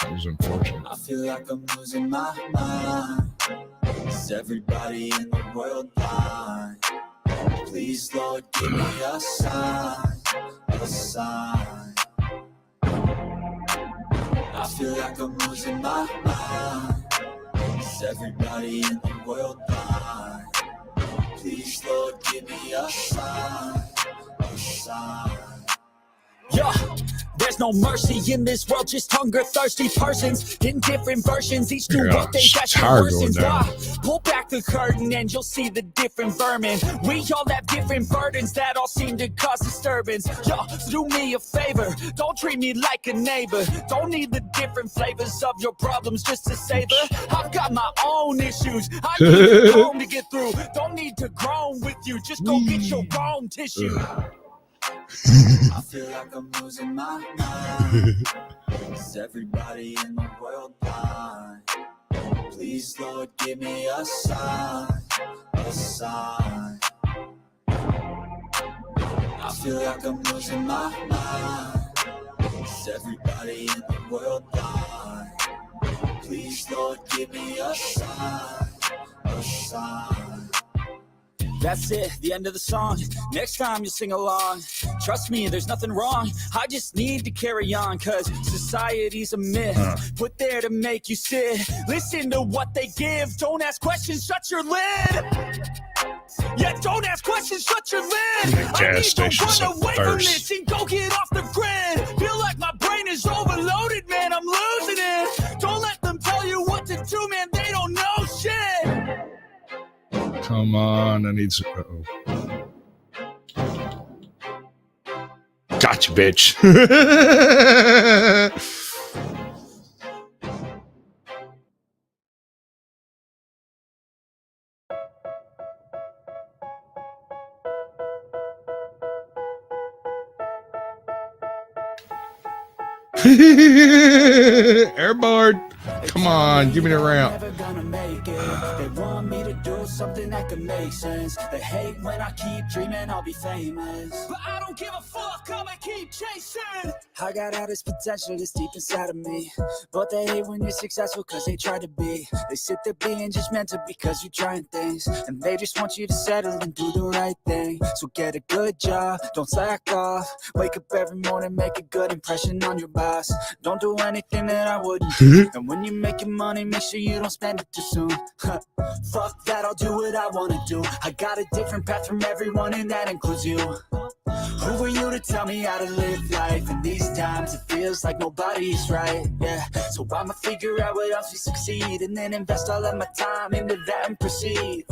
It was unfortunate.
I feel like I'm losing my mind. Is everybody in the world blind? Please, Lord, give me a sign, a sign. I feel like I'm losing my mind. Is everybody in the world blind? Please, Lord, give me a sign, a sign.
Yeah, there's no mercy in this world, just hunger-thirsty persons in different versions, each new
Yeah,
update that's
tired
worse
going
and
down.
why. Pull back the curtain and you'll see the different vermin. We all have different burdens that all seem to cause disturbance. Yo, so do me a favor, don't treat me like a neighbor. Don't need the different flavors of your problems just to savor. I've got my own issues, I need a comb to get through. Don't need to groan with you, just go get your own tissue.
I feel like I'm losing my mind. Is everybody in the world blind? Please, Lord, give me a sign, a sign. I feel like I'm losing my mind. Is everybody in the world blind? Please, Lord, give me a sign, a sign.
That's it, the end of the song. Next time you sing along. Trust me, there's nothing wrong. I just need to carry on, cause society's a myth. Put there to make you sit. Listen to what they give. Don't ask questions, shut your lid. Yeah, don't ask questions, shut your lid.
Gas
I need
stations
to
of
run away from
thirst.
this and go get off the grid. Feel like my brain is overloaded, man, I'm losing it. Don't let them tell you what to do, man, they don't know shit.
Come on, I need some. Uh-oh. Gotcha, bitch. Airborne. Come on, give me the ramp.
Never gonna make it. They want me to do something that can make sense. They hate when I keep dreaming I'll be famous, but I don't give a fuck, I'ma keep chasing. I got all this potential that's deep inside of me, but they hate when you're successful cause they try to be. They sit there being judgmental because you're trying things, and they just want you to settle and do the right thing. So get a good job, don't slack off. Wake up every morning, make a good impression on your boss. Don't do anything that I wouldn't do. And when you're making money, make sure you don't spend it too soon. Fuck that, I'll do what I wanna do. I got a different path from everyone and that includes you. Who are you to tell me how to live life? In these times it feels like nobody's right, yeah. So I'ma figure out what else we succeed, and then invest all of my time into that and proceed.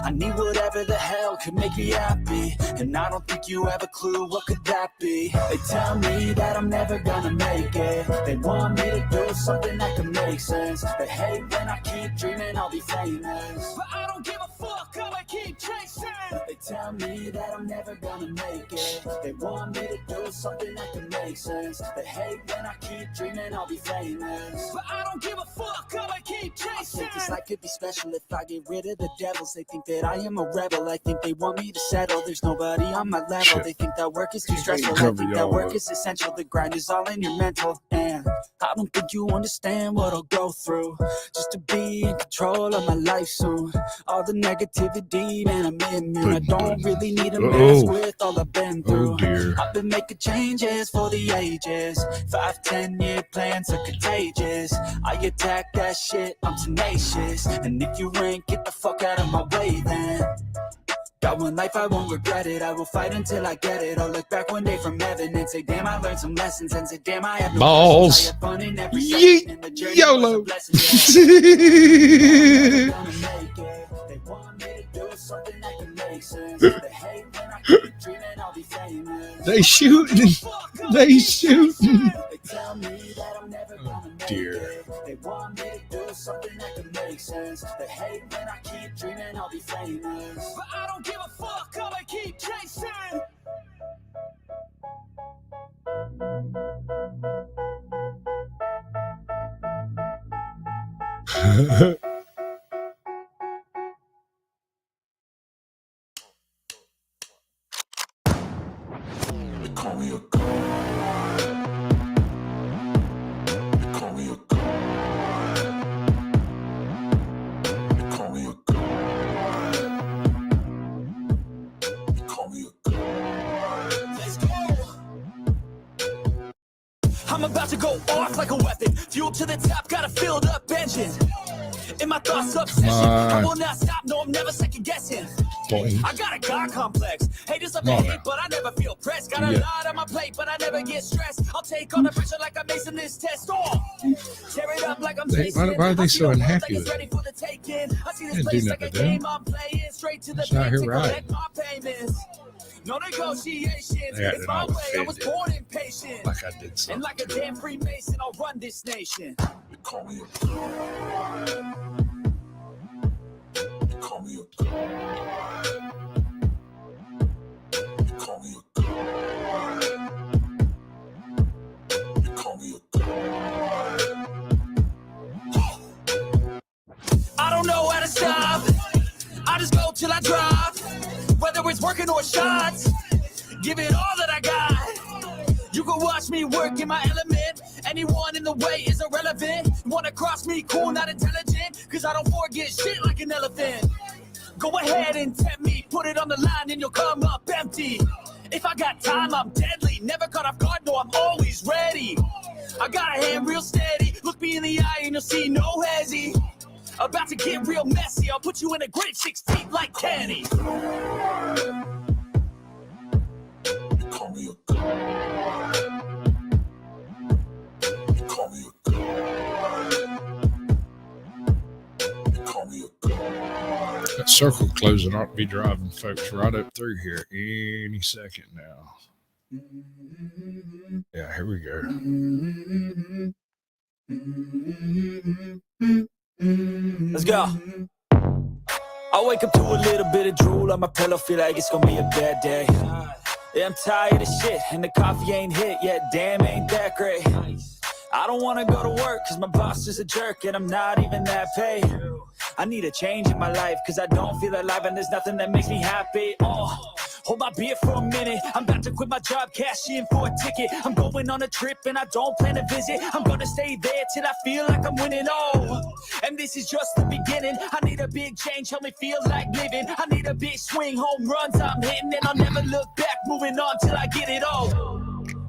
I need whatever the hell could make me happy, and I don't think you have a clue what could that be. They tell me that I'm never gonna make it. They want me to do something that can make sense. They hate when I keep dreaming I'll be famous, but I don't give a fuck, I'ma keep chasing. They tell me that I'm never gonna make it. They want me to do something that can make sense. They hate when I keep dreaming I'll be famous, but I don't give a fuck, I'ma keep chasing. I think this life could be special if I get rid of the devils. They think that I am a rebel, I think they want me to settle. There's nobody on my level.
Shit.
They think that work is too stressful. I
Cover
think that
y'all
work
up.
is essential. The grind is all in your mental, and I don't think you understand what I'll go through just to be in control of my life soon. All the negativity, man, I'm immune. I don't really need to mess with all I've been through.
Oh dear.
I've been making changes for the ages. 5-10 year plans are contagious. I attack that shit, I'm tenacious. And if you ain't, get the fuck out of my way then. Got one life, I won't regret it. I will fight until I get it. I'll look back one day from heaven and say, damn, I learned some lessons. And say, damn, I have no
Balls.
lessons. I had fun in every
Yeet.
session, and the journey
YOLO.
was a blessing, yeah. Gonna make it. They want me to do something that can make sense. They hate when I keep dreaming I'll be famous.
They shooting. They shooting.
They tell me that I'm never gonna make
dear.
it. They want me to do something that can make sense. They hate when I keep dreaming I'll be famous, but I don't give a fuck, I'ma keep chasing.
They call me a god. They call me a god. They call me a god. They call me a god.
Let's go. I'm about to go off like a weapon. Fuel to the top, got a filled up engine. In my thoughts, obsession. I will not stop, no, I'm never second guessing. I got a God complex. Haters love to hate, but I never feel pressed. Got a lot on my plate, but I never get stressed. I'll take all the pressure like I'm acing this test. Oh, tear it up like I'm chasing.
Why are they so unhappy with it?
Ready for the taking. I see this
Didn't do
place like a
nothing to them.
game I'm playing. Straight to the
It's not
bank
here
to
right.
collect my payments. No negotiations.
Yeah,
It's
they're
my
all
way. I was
offended.
born impatient.
Like I did
And
something.
like a damn Freemason, I'll run this nation.
They call me a god. They call me a god. They call me a god. They call me a god.
I don't know how to stop. I just go till I drop. Whether it's working or shots, give it all that I got. You can watch me work in my element. Anyone in the way is irrelevant. Wanna cross me, cool, not intelligent. Cause I don't forget shit like an elephant. Go ahead and tempt me, put it on the line and you'll come up empty. If I got time, I'm deadly. Never caught off guard, no, I'm always ready. I got a hand real steady. Look me in the eye and you'll see no hezzy. About to get real messy. I'll put you in a grade 16 like Kenny.
They call me a god. They call me a god. They call me a god.
That circle closing ought to be driving folks right up through here any second now. Yeah, here we go.
Let's go. I wake up to a little bit of drool on my pillow, feel like it's gonna be a bad day. Yeah, I'm tired of shit, and the coffee ain't hit yet, damn, ain't that great. I don't wanna go to work cause my boss is a jerk and I'm not even that paid. I need a change in my life cause I don't feel alive and there's nothing that makes me happy. Oh, hold my beer for a minute. I'm about to quit my job, cash in for a ticket. I'm going on a trip and I don't plan to visit. I'm gonna stay there till I feel like I'm winning. Oh, and this is just the beginning. I need a big change, help me feel like living. I need a big swing, home runs I'm hitting, and I'll never look back, moving on till I get it all.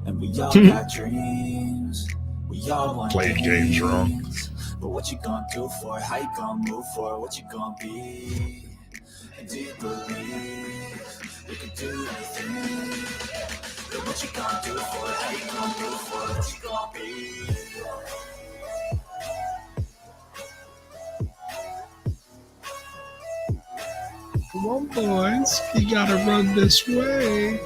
And we all got dreams, we all want
Played games wrong.
things. But what you gonna do for it? How you gonna move for it? What you gonna be? And do you believe we can do anything? But what you gonna do for it? How you gonna move for it? What you gonna be?
Come on, boys. You gotta run this way.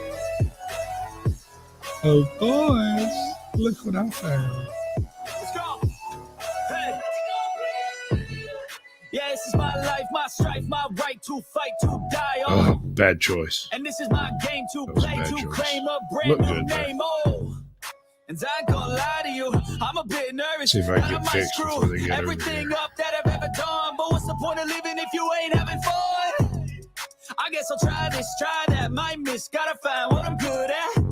Oh, boys. Look what I found.
Let's go. Hey. Yeah, this is my life, my strife, my right to fight, to die.
Oh, bad choice.
And this is my game to
That was a
play,
bad
to
choice.
claim a brand
Look
new
good, though.
name. Oh, and I ain't gonna lie to you, I'm a bit nervous.
See if I can
that
get
might
fixed
screw
before they get over
everything
here.
up that I've ever done. But what's the point of living if you ain't having fun? I guess I'll try this, try that, might miss. Gotta find what I'm good at.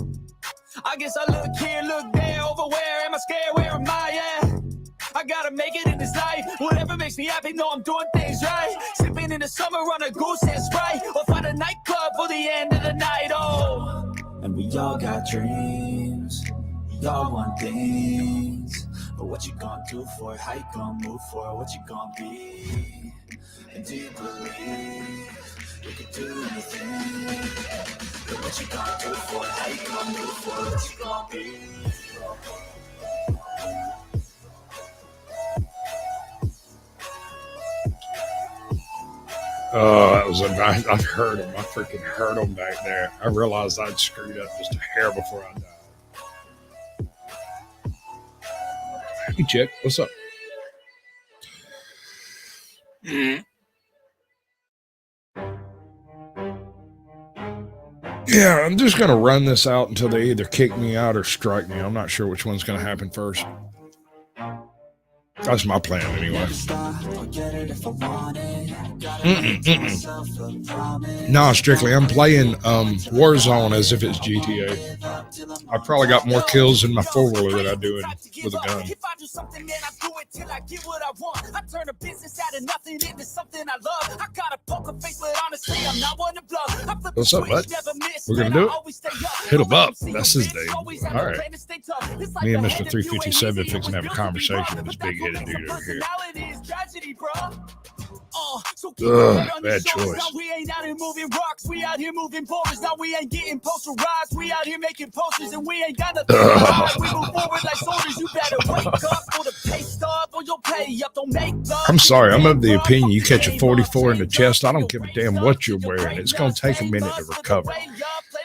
I guess I look here, look there, over where am I scared? Where am I at? I gotta make it in this life. Whatever makes me happy, know I'm doing things right. Sipping in the summer on a goose and Sprite, or find a nightclub for the end of the night. Oh, and we all got dreams, we all want things. But what you gonna do for it? How you gonna move for it? What you gonna be? And do you believe we can do anything? But what you gonna do for it? How you gonna move for it? What you gonna be?
Oh, that was a nice. I heard him. I freaking heard him back there. I realized I'd screwed up just a hair before I died. Hey, Chick, what's up? Yeah, I'm just gonna run this out until they either kick me out or strike me. I'm not sure which one's gonna happen first. That's my plan anyway. Nah, strictly, I'm playing Warzone as if it's GTA. I probably got more kills in my four-wheeler than I do with a gun.
If I do something, then I do it till I get what I want. I turn a business out of nothing into something I love. I got a poker face, but honestly, I'm not one to bluff.
What's up, bud? We're gonna do it? Hit him up. That's his name. All right. Me and Mr. 357 fixing to have a conversation with this big-headed dude over here. Bad choice.
We ain't out here moving rocks, we out here moving boulders. Now we ain't getting posterized, we out here making posters, and we ain't got nothing to hide. We move forward like soldiers. You better wake up for the pay stub or you'll pay up. Don't make love.
I'm sorry, I'm of the opinion you catch a 44 in the chest, I don't give a damn what you're wearing. It's going to take a minute to recover.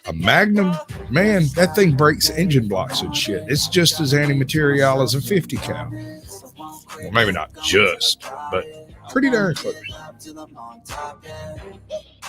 A Magnum, man, that thing breaks engine blocks and shit. It's just as anti-material as a 50 cal. Well, maybe not just, but pretty darn close.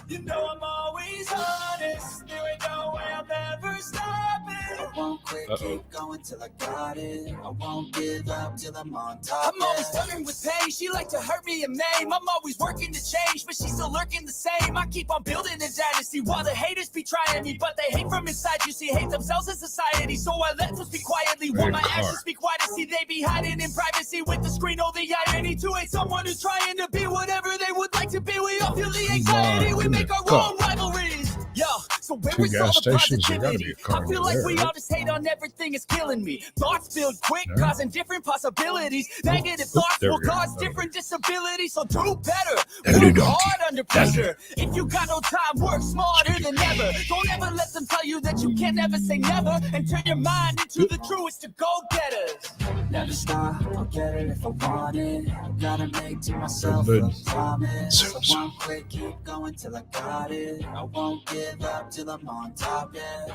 You know I'm always honest. There ain't no way I'll never stop it. I won't quit, keep going till I got it. I won't give up till I'm on top. I'm always struggling with pain. She like to hurt me and maim. I'm always working to change, but she's still lurking the same. I keep on building a dynasty while the haters be trying me, but they hate from inside. You see, hate themselves in society, so I let them speak quietly. While my actions speak quiet, see they be hiding in privacy with the screen. Oh, the irony to hate someone who's trying to be whatever they would like to be. We all feel the anxiety. We make our own rivalries. Yo, so where
Two
is
gas
all the
stations, there gotta be
positivity?
a car
I feel
over
like
there,
we
right?
all just hate on everything. It's killing me. Thoughts build quick,
Yeah.
causing different possibilities. Negative thoughts
there
will
we go.
cause different disabilities. So do better.
That'll do,
Work
donkey.
hard under pressure. If you got no time, work smarter than ever. Don't ever let them tell you that you can't ever say never. And turn your mind into the truest to go-getters. Never stop, I'll get it if I want it. Gotta make to myself a promise. I won't quit, keep going till I got it. I won't give up till I'm on top, yeah.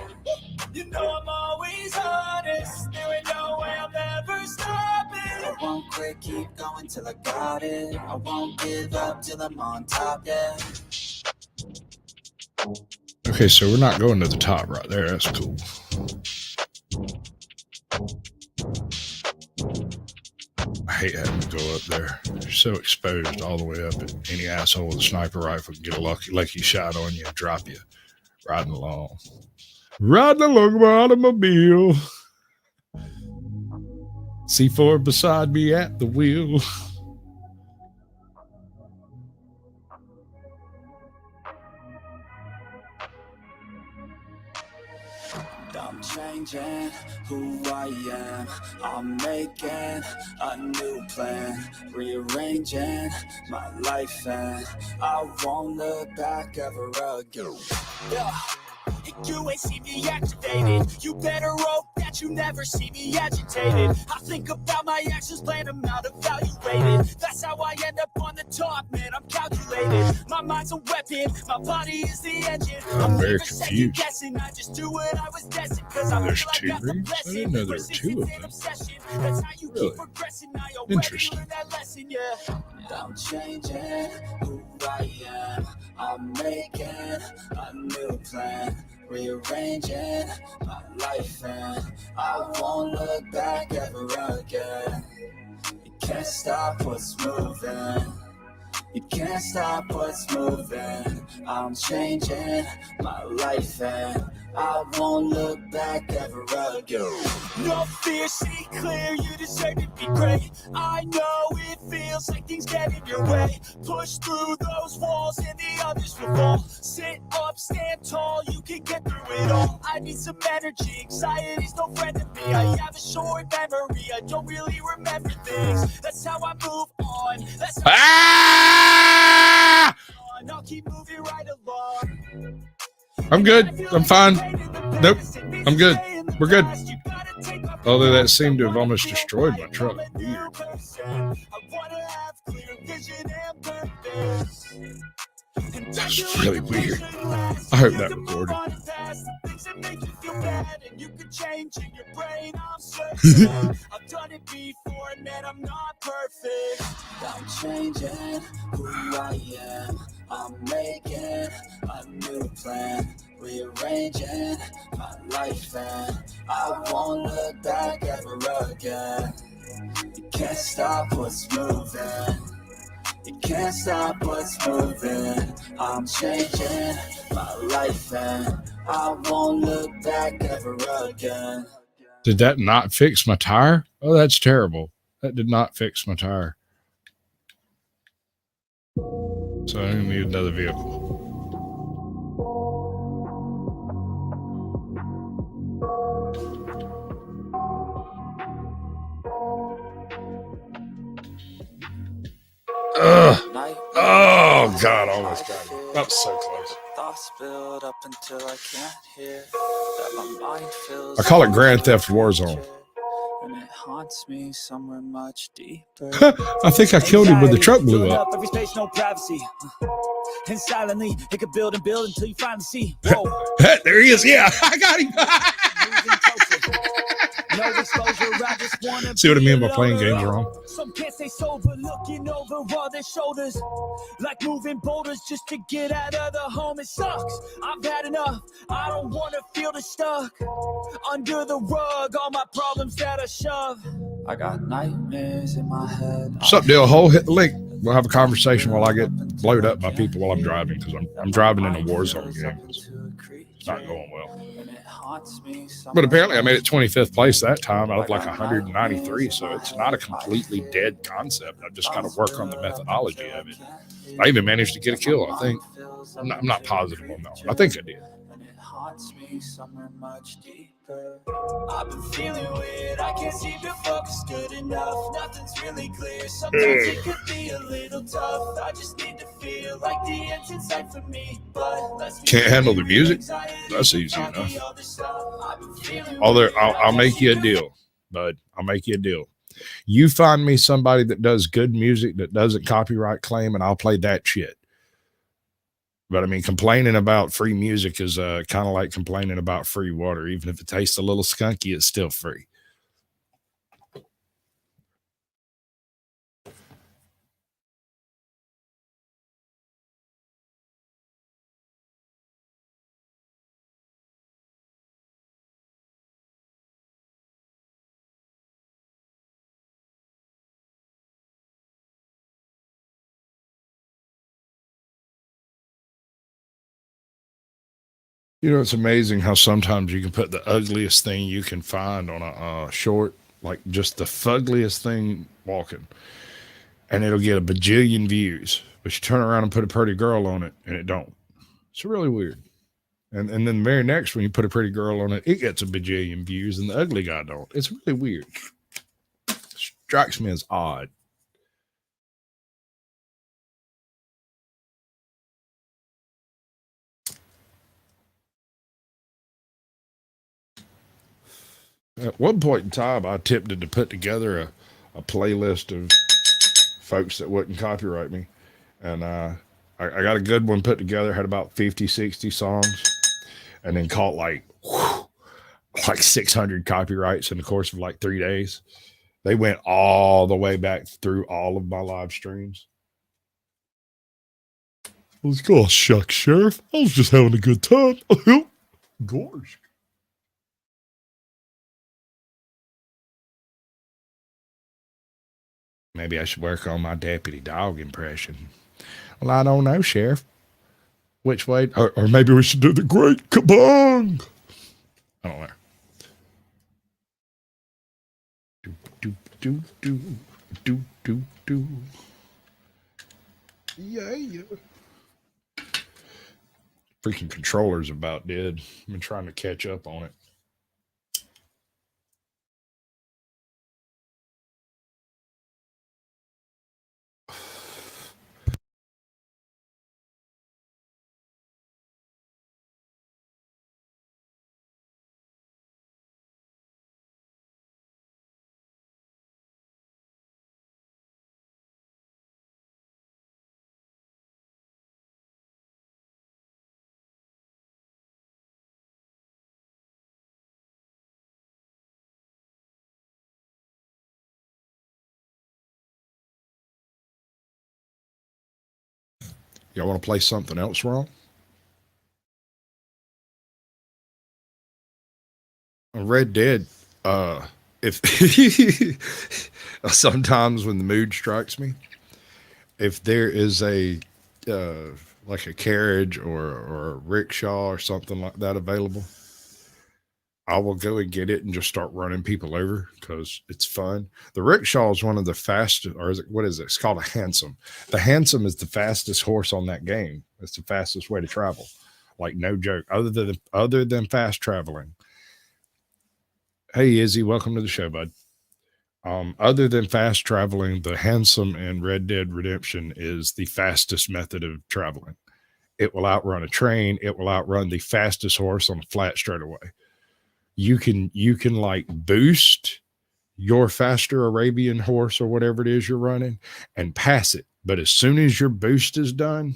You know I'm always honest. There ain't no way I'll never stop it. I won't quit, keep going till I got it. I won't give up till I'm on top, yeah.
Okay, so we're not going to the top right there. That's cool. hate having to go up there. You're so exposed all the way up, and any asshole with a sniper rifle can get a lucky shot on you and drop you riding along. Riding along my automobile. C4 beside me at the wheel.
I'm changing who I am. I'm making a new plan, rearranging my life, and I won't look back ever again. Yeah. You ain't see me activated. You better hope that you never see me agitated. I think about my actions, plan them out, evaluated. That's how I end up on the top, man. I'm calculated. My mind's a weapon, my body is the engine.
I'm very confused.
Guessing. I just do what I was destined, cause I
There's
feel
two
I got the
rings? I
blessing.
didn't know there were two of them.
That's how you
Really?
keep progressing. I already
Interesting.
learned that lesson, yeah. I'm changing who I am. I'm making a new plan, rearranging my life, and I won't look back ever again. You can't stop what's moving. You can't stop what's moving. I'm changing my life, and I won't look back ever again. No fear, see clear, you deserve to be great. I know it feels like things get in your way. Push through those walls and the others will fall. Sit up, stand tall, you can get through it all. I need some energy, anxiety's no friend to me. I have a short memory, I don't really remember things. That's how I move on. That's how I'll keep moving right along.
I'm good. I'm fine. Nope. I'm good. We're good. Although that seemed to have almost destroyed my truck. Weird. That's really weird. I hope that recorded.
I've done it before, man, I'm not perfect. I'm changing who I am. I'm making a new plan, rearranging my life, and I won't look back ever again. You can't stop what's moving. You can't stop what's moving. I'm changing my life, and I won't look back ever again.
Did that not fix my tire? Oh, that's terrible. That did not fix my tire. So I'm going to need another vehicle. Ugh. Oh, God, almost got it. That was so close.
Thoughts build up until I can't hear. That my mind fills
I call it Grand Theft Warzone.
and it haunts me somewhere much deeper.
I think I killed him when the truck blew up.
Every space, no privacy. And silently, it could build and build until you finally see. Whoa.
There he is. Yeah, I got him. See what I mean by playing games wrong?
Some can't stay sober, looking over all their shoulders, like moving boulders just to get out of the home. It sucks. I've had enough. I don't want to feel the stuck under the rug. All my problems that I shove. I got nightmares in my head.
What's up, Dill Hole? Hit the link. We'll have a conversation while I get blowed up by people while I'm driving, because I'm driving in a Warzone game. It's not going well. But apparently I made it 25th place that time out of like 193, so it's not a completely dead concept. I've just got to work on the methodology of it. I even managed to get a kill, I think. I'm not positive on that one. I think I did.
I've been feeling weird, I can't seem to focus good enough. Nothing's really clear, sometimes it could be a little tough. I just need to feel like the end's inside for me, but
can't handle the music? That's easy enough. I'll make you a deal, bud. I'll make you a deal. You find me somebody that does good music that doesn't copyright claim, and I'll play that shit. But I mean, complaining about free music is kind of like complaining about free water. Even if it tastes a little skunky, it's still free. You know, it's amazing how sometimes you can put the ugliest thing you can find on a short, like just the fuggliest thing walking, and it'll get a bajillion views. But you turn around and put a pretty girl on it, and it don't. It's really weird. And then the very next one, you put a pretty girl on it, it gets a bajillion views, and the ugly guy don't. It's really weird. Strikes me as odd. At one point in time, I attempted to put together a playlist of folks that wouldn't copyright me. And I got a good one put together, had about 50, 60 songs, and then caught like 600 copyrights in the course of like 3 days. They went all the way back through all of my live streams. Let's go, shucks, Sheriff. I was just having a good time. Gosh. Maybe I should work on my deputy dog impression. Well, I don't know, Sheriff. Which way? Or maybe we should do the great kabong. I don't know. Do, do, do, do, do, do. Yeah, yeah. Freaking controller's about dead. I've been trying to catch up on it. Y'all want to play something else wrong? Red Dead, if sometimes when the mood strikes me, if there is a like a carriage or a rickshaw or something like that available, I will go and get it and just start running people over because it's fun. The rickshaw is one of the fastest, or is it, what is it? It's called a hansom. The hansom is the fastest horse on that game. It's the fastest way to travel. Like, no joke. Other than fast traveling. Hey, Izzy, welcome to the show, bud. Other than fast traveling, the hansom in Red Dead Redemption is the fastest method of traveling. It will outrun a train. It will outrun the fastest horse on a flat straightaway. You can like boost your faster Arabian horse or whatever it is you're running and pass it. But as soon as your boost is done,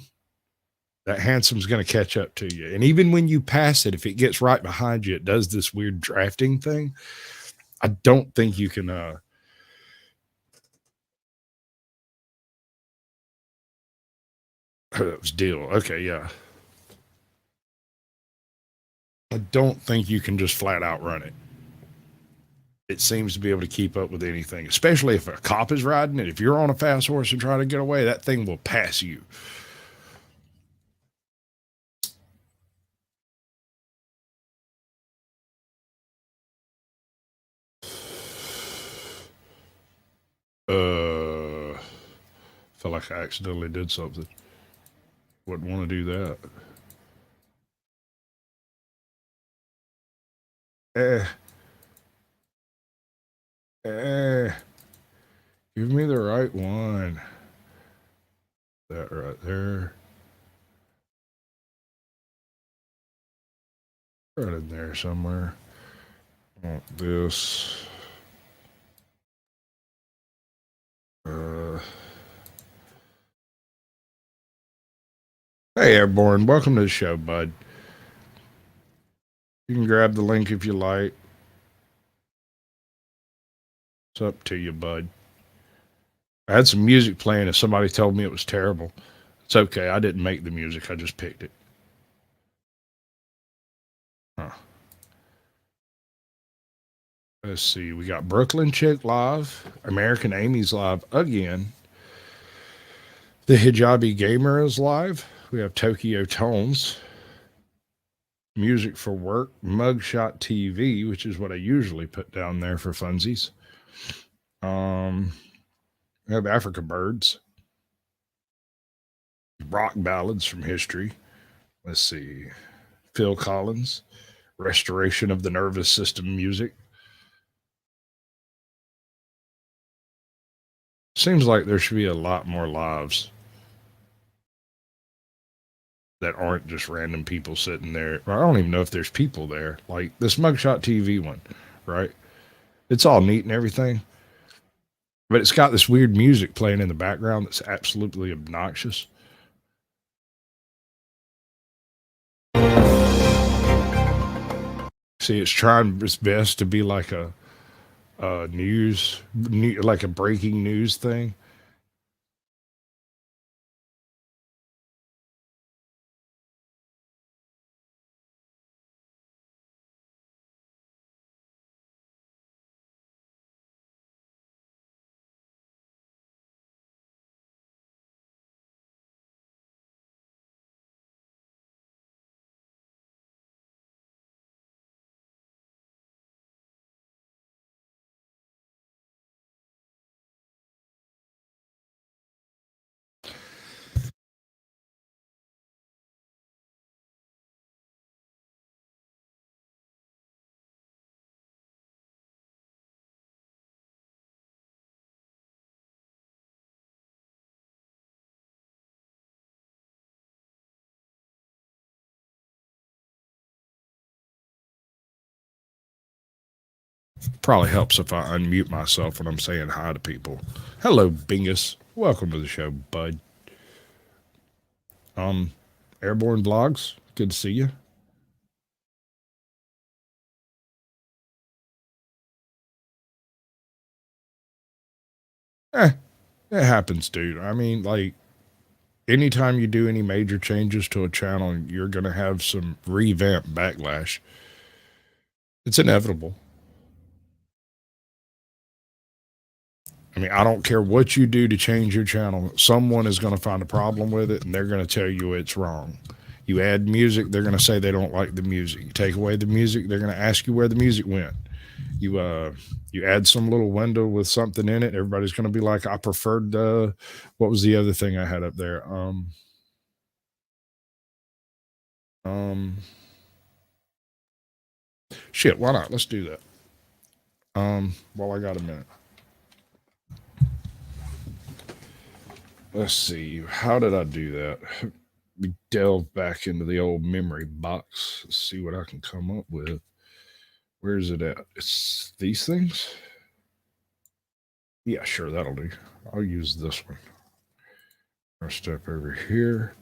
that hansom's going to catch up to you. And even when you pass it, if it gets right behind you, it does this weird drafting thing. I don't think you can, that was deal. Okay. Yeah. I don't think you can just flat out run it. It seems to be able to keep up with anything, especially if a cop is riding it. If you're on a fast horse and trying to get away, that thing will pass you. Felt like I accidentally did something. Wouldn't want to do that. Give me the right one. That right there. Right in there somewhere. I want this. Hey, Airborne. Welcome to the show, bud. You can grab the link if you like. It's up to you, bud. I had some music playing if somebody told me it was terrible. It's okay. I didn't make the music. I just picked it. Huh. Let's see. We got Brooklyn Chick live. American Amy's live again. The Hijabi Gamer is live. We have Tokyo Tones. music for work, Mugshot TV, which is what I usually put down there for funsies. We have Africa Birds, rock ballads from history. Let's see, Phil Collins, restoration of the nervous system music. Seems like there should be a lot more lives that aren't just random people sitting there. I don't even know if there's people there. Like this Mugshot TV one, right? It's all neat and everything, but it's got this weird music playing in the background that's absolutely obnoxious. See, it's trying its best to be like a like a breaking news thing. Probably helps if I unmute myself when I'm saying hi to people. Hello, Bingus. Welcome to the show, bud. Airborne Vlogs. Good to see you. It happens, dude. I mean, like, anytime you do any major changes to a channel, you're going to have some revamp backlash. It's inevitable. I mean, I don't care what you do to change your channel. Someone is going to find a problem with it, and they're going to tell you it's wrong. You add music, they're going to say they don't like the music. You take away the music, they're going to ask you where the music went. You add some little window with something in it, everybody's going to be like, I preferred what was the other thing I had up there? Shit, why not? Let's do that. While I got a minute. Let's see. How did I do that? We delve back into the old memory box. Let's see what I can come up with. Where is it at? It's these things? Yeah, sure, that'll do. I'll use this one. I'll step over here.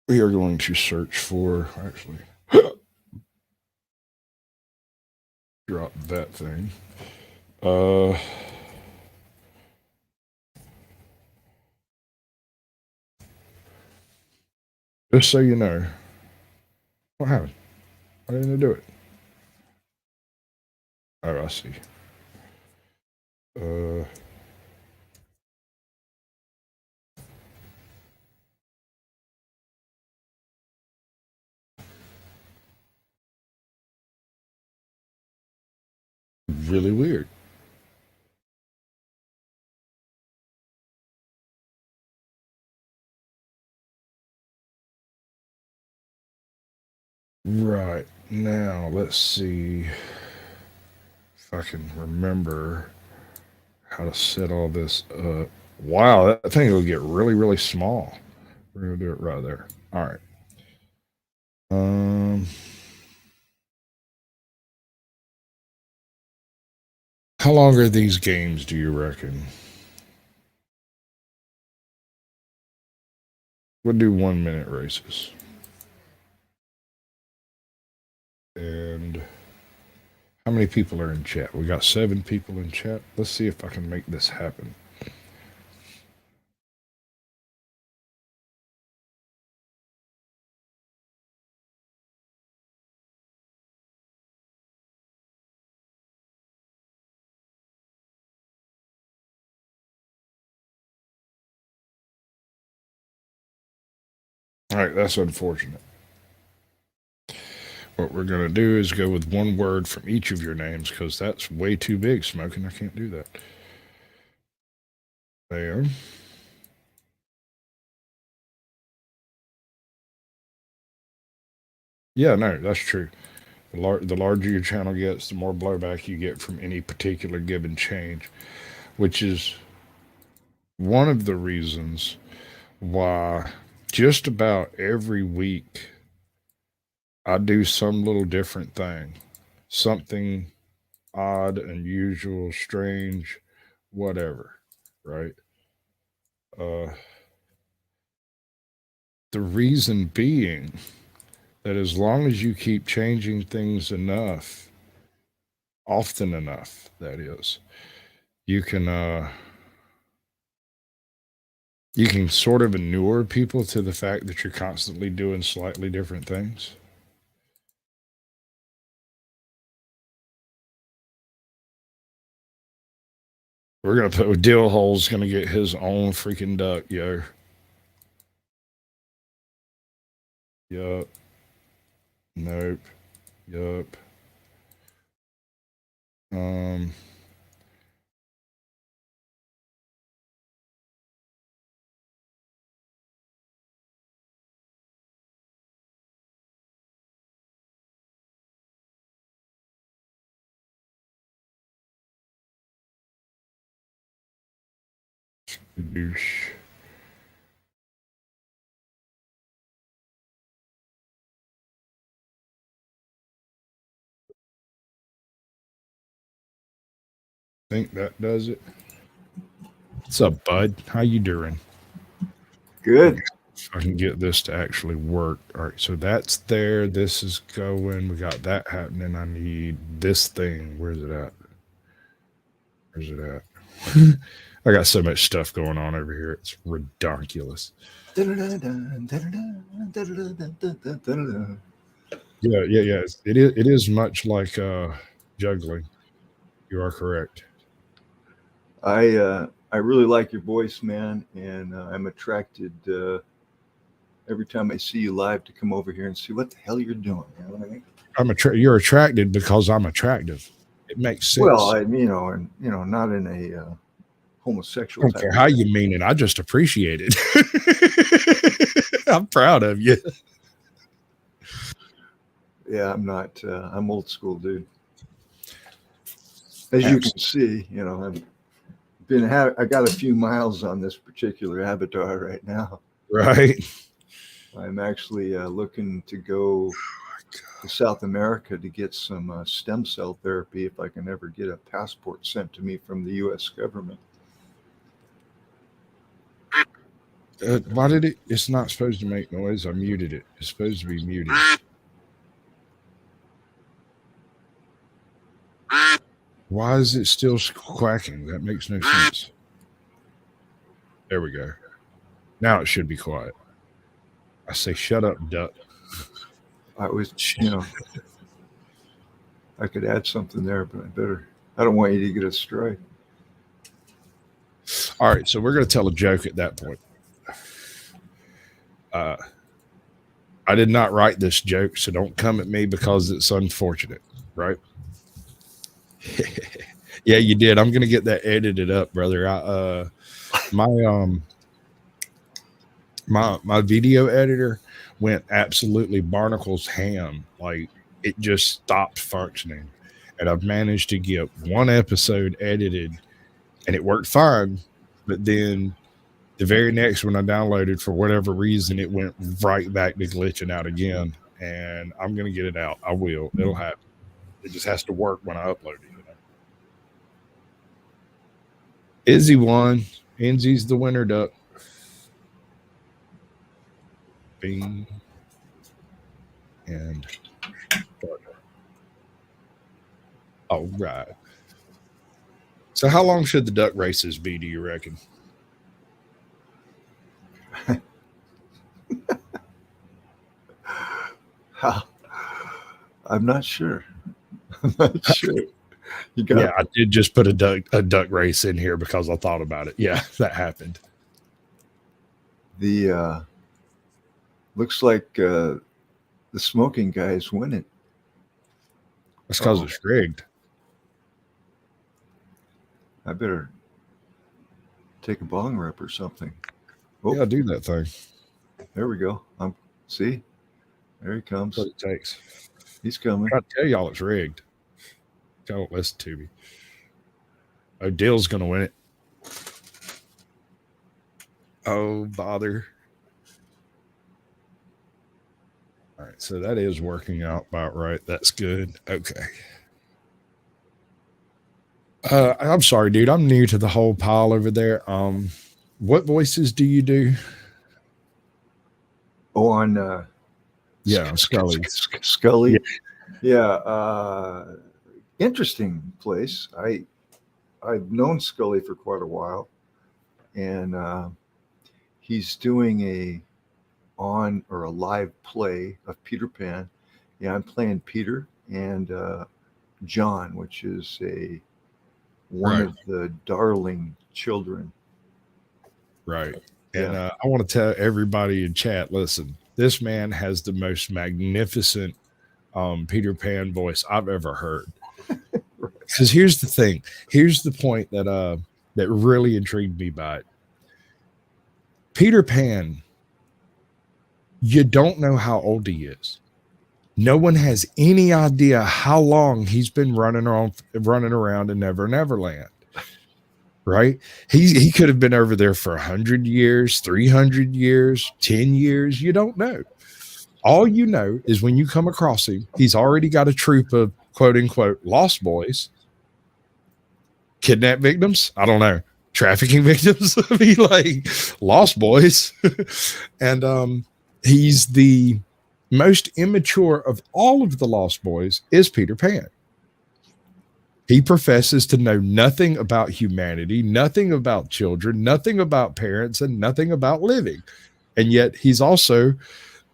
We are going to search for, actually, drop that thing. Just so you know. What happened? Why didn't it do it? Oh, I see. Really weird. Right. Now, let's see if I can remember how to set all this up. Wow, that thing will get really, really small. We're going to do it right there. All right. How long are these games, do you reckon? We'll do 1 minute races. And how many people are in chat? We got 7 people in chat. Let's see if I can make this happen. All right, that's unfortunate. What we're going to do is go with one word from each of your names because that's way too big, Smoking. I can't do that. There. Yeah, no, that's true. The larger your channel gets, the more blowback you get from any particular given change, which is one of the reasons why just about every week I do some little different thing, something odd, unusual, strange, whatever, right? The reason being that as long as you keep changing things enough, often enough, that is, you can sort of inure people to the fact that you're constantly doing slightly different things. We're gonna put Dill Hole's gonna get his own freaking duck, yo. Yup. Nope. Yup. Douche. Think that does it. What's up, bud? How you doing?
Good.
If I can get this to actually work. All right, so that's there. This is going. We got that happening. I need this thing. Where's it at? Where's it at? I got so much stuff going on over here. It's ridiculous. Yeah. It is much like juggling. You are correct.
I really like your voice, man, and I'm attracted every time I see you live to come over here and see what the hell you're doing. You know what I mean?
You're attracted because I'm attractive. It makes sense.
Well, not in a homosexual.
I don't care how you mean it. I just appreciate it. I'm proud of you.
Yeah, I'm not. I'm old school, dude. As you can see, I got a few miles on this particular avatar right now.
Right.
I'm actually looking to go to South America to get some stem cell therapy if I can ever get a passport sent to me from the U.S. government.
Why did it? It's not supposed to make noise. I muted it. It's supposed to be muted. Why is it still quacking? That makes no sense. There we go. Now it should be quiet. I say, shut up, duck.
I could add something there, but I don't want you to get astray.
All right, so we're going to tell a joke at that point. I did not write this joke, so don't come at me because it's unfortunate, right? Yeah, you did. I'm going to get that edited up, brother. My video editor went absolutely barnacles ham. Like, it just stopped functioning. And I've managed to get one episode edited and it worked fine. But then the very next one I downloaded, for whatever reason, it went right back to glitching out again. And I'm going to get it out. I will. It'll happen. It just has to work when I upload it. Izzy won. Enzy's the winner, duck. Bing. And all right. So how long should the duck races be, do you reckon?
I'm not sure. I'm not sure.
Yeah, I did just put a duck race in here because I thought about it. Yeah, that happened.
The looks like the smoking guy is winning.
That's because
Oh.
it's rigged.
I better take a bong rip or something. Oh,
Yeah, do that thing.
there we go. See, there he comes.
That's what it takes.
He's coming.
I try to tell y'all it's rigged. Don't listen to me. Oh, Dill's gonna win it. Oh, bother. All right, so that is working out about right. That's good. Okay. I'm sorry, dude. I'm new to the whole pile over there. What voices do you do?
Oh, on
Yeah, Scully.
Scully. Yeah. Interesting place. I've known Scully for quite a while, and he's doing a live play of Peter Pan. Yeah, I'm playing Peter and John, which is one
Right.
of the darling children.
Right. And
Yeah.
I want to tell everybody in chat, listen, this man has the most magnificent Peter Pan voice I've ever heard. Because here's the thing. Here's the point that really intrigued me by it. Peter Pan, you don't know how old he is. No one has any idea how long he's been running around in Never Neverland. Right? He could have been over there for 100 years, 300 years, 10 years. You don't know. All you know is when you come across him, he's already got a troop of quote unquote lost boys, kidnap victims. I don't know, trafficking victims. I mean, like lost boys. And he's the most immature of all of the lost boys is Peter Pan. He professes to know nothing about humanity, nothing about children, nothing about parents, and nothing about living. And yet he's also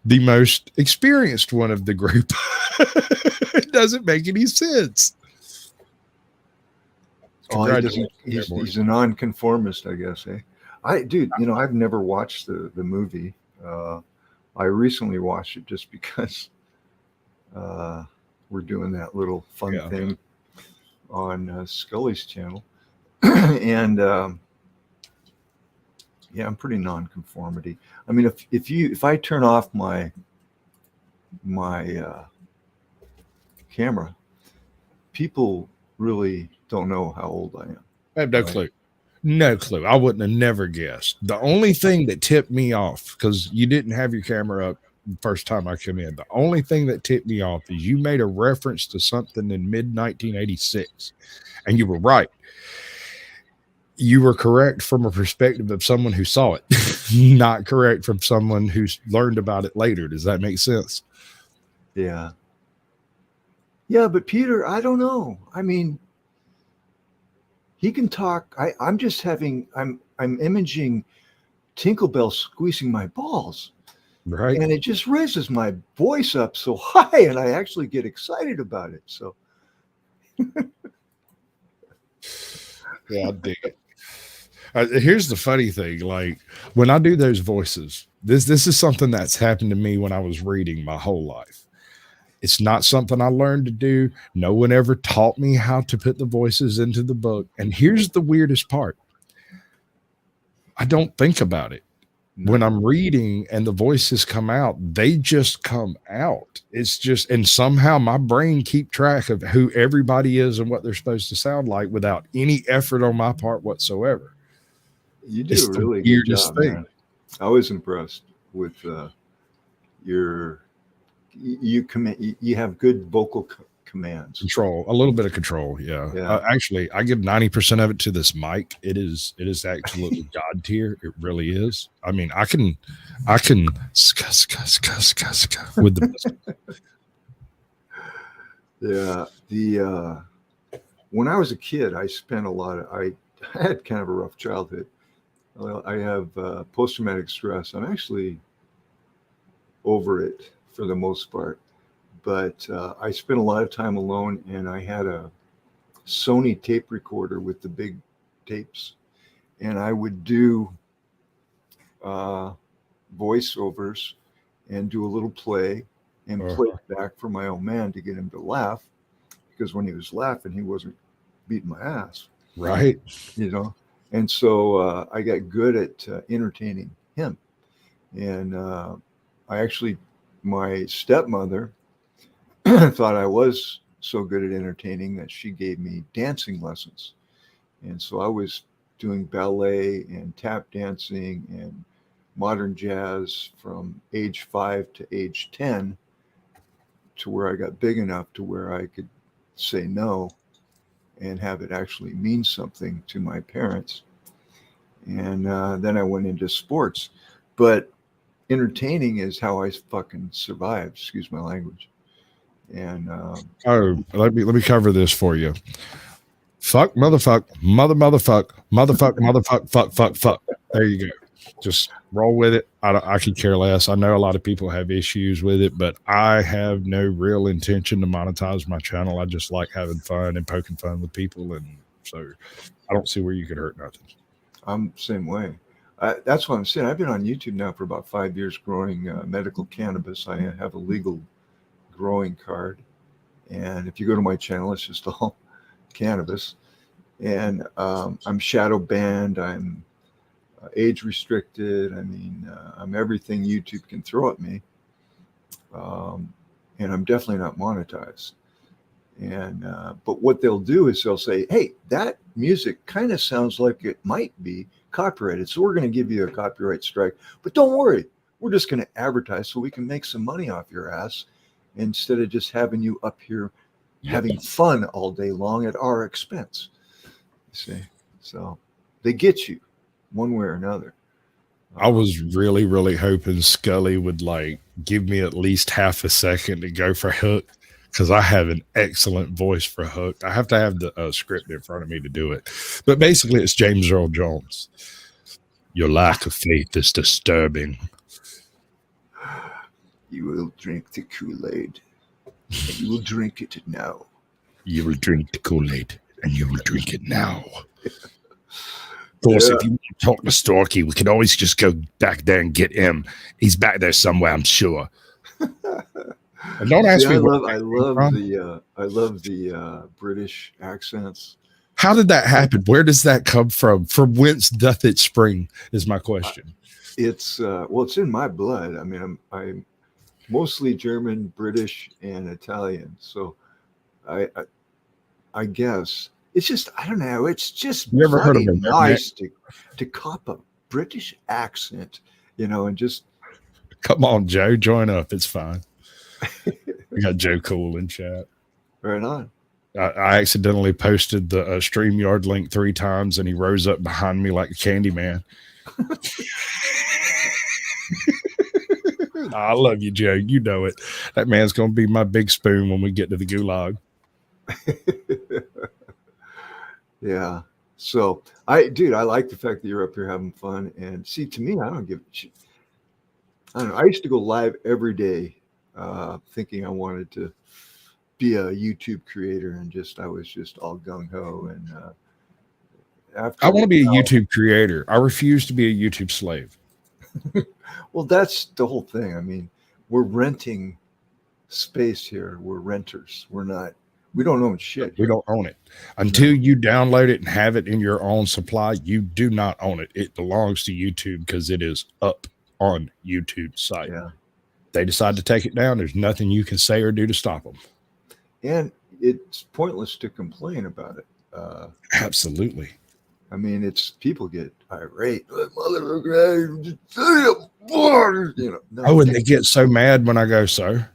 the most experienced one of the group. It doesn't make any sense.
He's a nonconformist, I guess. Dude, I've never watched the movie. I recently watched it just because we're doing that little fun thing on Scully's channel. And I'm pretty nonconformity. I mean, if I turn off my camera, people really don't know how old I am.
I have no clue. No clue. I wouldn't have never guessed. The only thing that tipped me off, because you didn't have your camera up the first time I came in, the only thing that tipped me off is you made a reference to something in mid-1986. And you were right. You were correct from a perspective of someone who saw it, not correct from someone who's learned about it later. Does that make sense?
Yeah. Yeah, but Peter, I don't know. I mean, he can talk. I'm imaging Tinkerbell squeezing my balls.
Right.
And it just raises my voice up so high, and I actually get excited about it. So
yeah, I dig it. Here's the funny thing. Like when I do those voices, this is something that's happened to me when I was reading my whole life. It's not something I learned to do. No one ever taught me how to put the voices into the book. And here's the weirdest part. I don't think about it. When I'm reading and the voices come out, they just come out. It's just, and somehow my brain keep track of who everybody is and what they're supposed to sound like without any effort on my part whatsoever.
You do a really good job, man. I was impressed with you have good vocal commands.
Control, a little bit of control. Yeah. Actually, I give 90% of it to this mic. It is absolutely god tier. It really is. I mean, I can cuss with the
Yeah. When I was a kid, I spent I had kind of a rough childhood. I have post-traumatic stress. I'm actually over it for the most part, but I spent a lot of time alone, and I had a Sony tape recorder with the big tapes, and I would do voiceovers and do a little play and play it back for my old man to get him to laugh. because when he was laughing, he wasn't beating my ass,
Right.
you know. And so I got good at entertaining him. And I actually, my stepmother thought I was so good at entertaining that she gave me dancing lessons. And so I was doing ballet and tap dancing and modern jazz from age 5 to age 10, to where I got big enough to where I could say no and have it actually mean something to my parents. And then I went into sports. But entertaining is how I fucking survived, excuse my language. And
let me cover this for you. Fuck, motherfuck, motherfuck, motherfuck, fuck. There you go. Just roll with it. I could care less. I know a lot of people have issues with it, but I have no real intention to monetize my channel. I just like having fun and poking fun with people, and so I don't see where you could hurt nothing.
I'm the same way. That's what I'm saying. I've been on YouTube now for about 5 years growing medical cannabis. I have a legal growing card, and if you go to my channel, it's just all cannabis. And I'm shadow banned. I'm age restricted. I mean, I'm everything YouTube can throw at me, and I'm definitely not monetized. And but what they'll do is they'll say, "Hey, that music kind of sounds like it might be copyrighted, so we're going to give you a copyright strike. But don't worry, we're just going to advertise so we can make some money off your ass, instead of just having you up here having fun all day long at our expense." You see, so they get you one way or another.
I was really, really hoping Scully would like give me at least half a second to go for Hook, because I have an excellent voice for Hook. I have to have the script in front of me to do it. But basically, it's James Earl Jones. Your lack of faith is disturbing.
You will drink the Kool-Aid, and you will drink it now.
You will drink the Kool-Aid, and you will drink it now. Of course, if you want to talk to Storky, we can always just go back there and get him. He's back there somewhere, I'm sure. And don't ask me.
I love the British accents.
How did that happen? Where does that come from? From whence doth it spring? Is my question.
It's it's in my blood. I mean, I'm mostly German, British, and Italian. So, I guess it's just, I don't know. It's just
you ever heard of it?
Nice to cop a British accent, you know, and just
come on, Joe, join up. It's fine. We got Joe Cool in chat.
Right on.
I accidentally posted the StreamYard link 3 times, and he rose up behind me like a candy man. I love you, Joe. You know it. That man's going to be my big spoon when we get to the gulag.
Yeah. So I like the fact that you're up here having fun. And see, to me, I don't give a shit. I don't know. I used to go live every day, thinking I wanted to be a YouTube creator, and I was just all gung ho. And
I want to be a YouTube creator. I refuse to be a YouTube slave.
Well, that's the whole thing. I mean, we're renting space here. We're renters. We don't own shit.
We don't own it. Until you download it and have it in your own supply, you do not own it. It belongs to YouTube because it is up on YouTube's site.
Yeah.
They decide to take it down. There's nothing you can say or do to stop them.
And it's pointless to complain about it.
Absolutely.
I mean, people get irate. You know. No,
and they get so mad when I go, sir.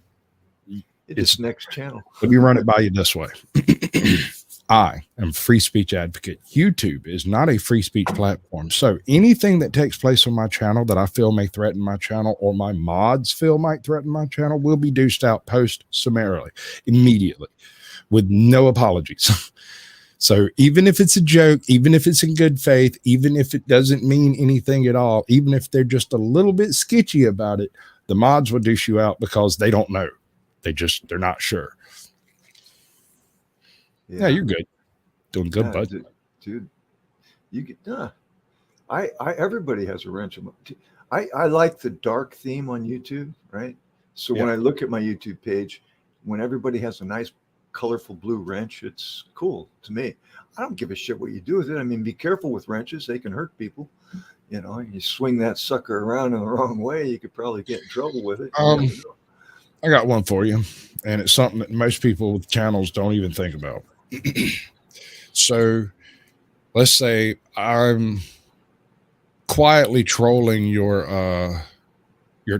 It's next channel.
Let me run it by you this way. I am a free speech advocate. YouTube is not a free speech platform. So anything that takes place on my channel that I feel may threaten my channel, or my mods feel might threaten my channel, will be deuced out post summarily, immediately, with no apologies. So even if it's a joke, even if it's in good faith, even if it doesn't mean anything at all, even if they're just a little bit sketchy about it, the mods will deuce you out because they don't know. They're not sure. Yeah, you're good. Doing good, bud.
Dude, you get everybody has a wrench. I like the dark theme on YouTube, right? So when I look at my YouTube page, when everybody has a nice colorful blue wrench, it's cool to me. I don't give a shit what you do with it. I mean, be careful with wrenches. They can hurt people. You know, you swing that sucker around in the wrong way, you could probably get in trouble with it. You never know.
I got one for you, and it's something that most people with channels don't even think about. So let's say I'm quietly trolling your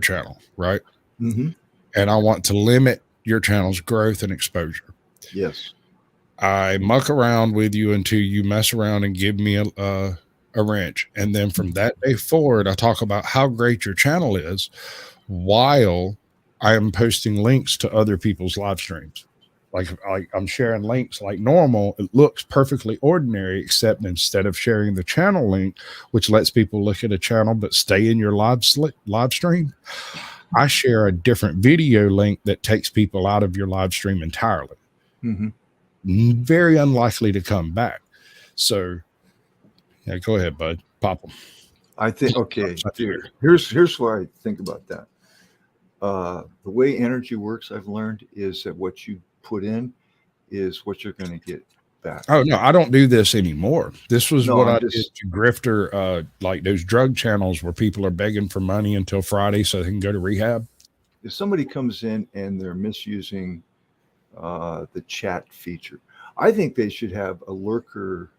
channel, right?
Mm-hmm.
And I want to limit your channel's growth and exposure.
Yes.
I muck around with you until you mess around and give me a wrench. And then from that day forward, I talk about how great your channel is while I am posting links to other people's live streams. Like I'm sharing links like normal. It looks perfectly ordinary, except instead of sharing the channel link, which lets people look at a channel but stay in your live stream, I share a different video link that takes people out of your live stream entirely.
Mm-hmm.
Very unlikely to come back. So, yeah, go ahead, bud. Pop them.
I think, okay, here's what I think about that. The way energy works, I've learned, is that what you put in is what you're going to get back.
Oh, no, I don't do this anymore. This was
No,
what
I'm
I
just-
did to grifter, like those drug channels where people are begging for money until Friday so they can go to rehab.
If somebody comes in and they're misusing the chat feature, I think they should have a lurker,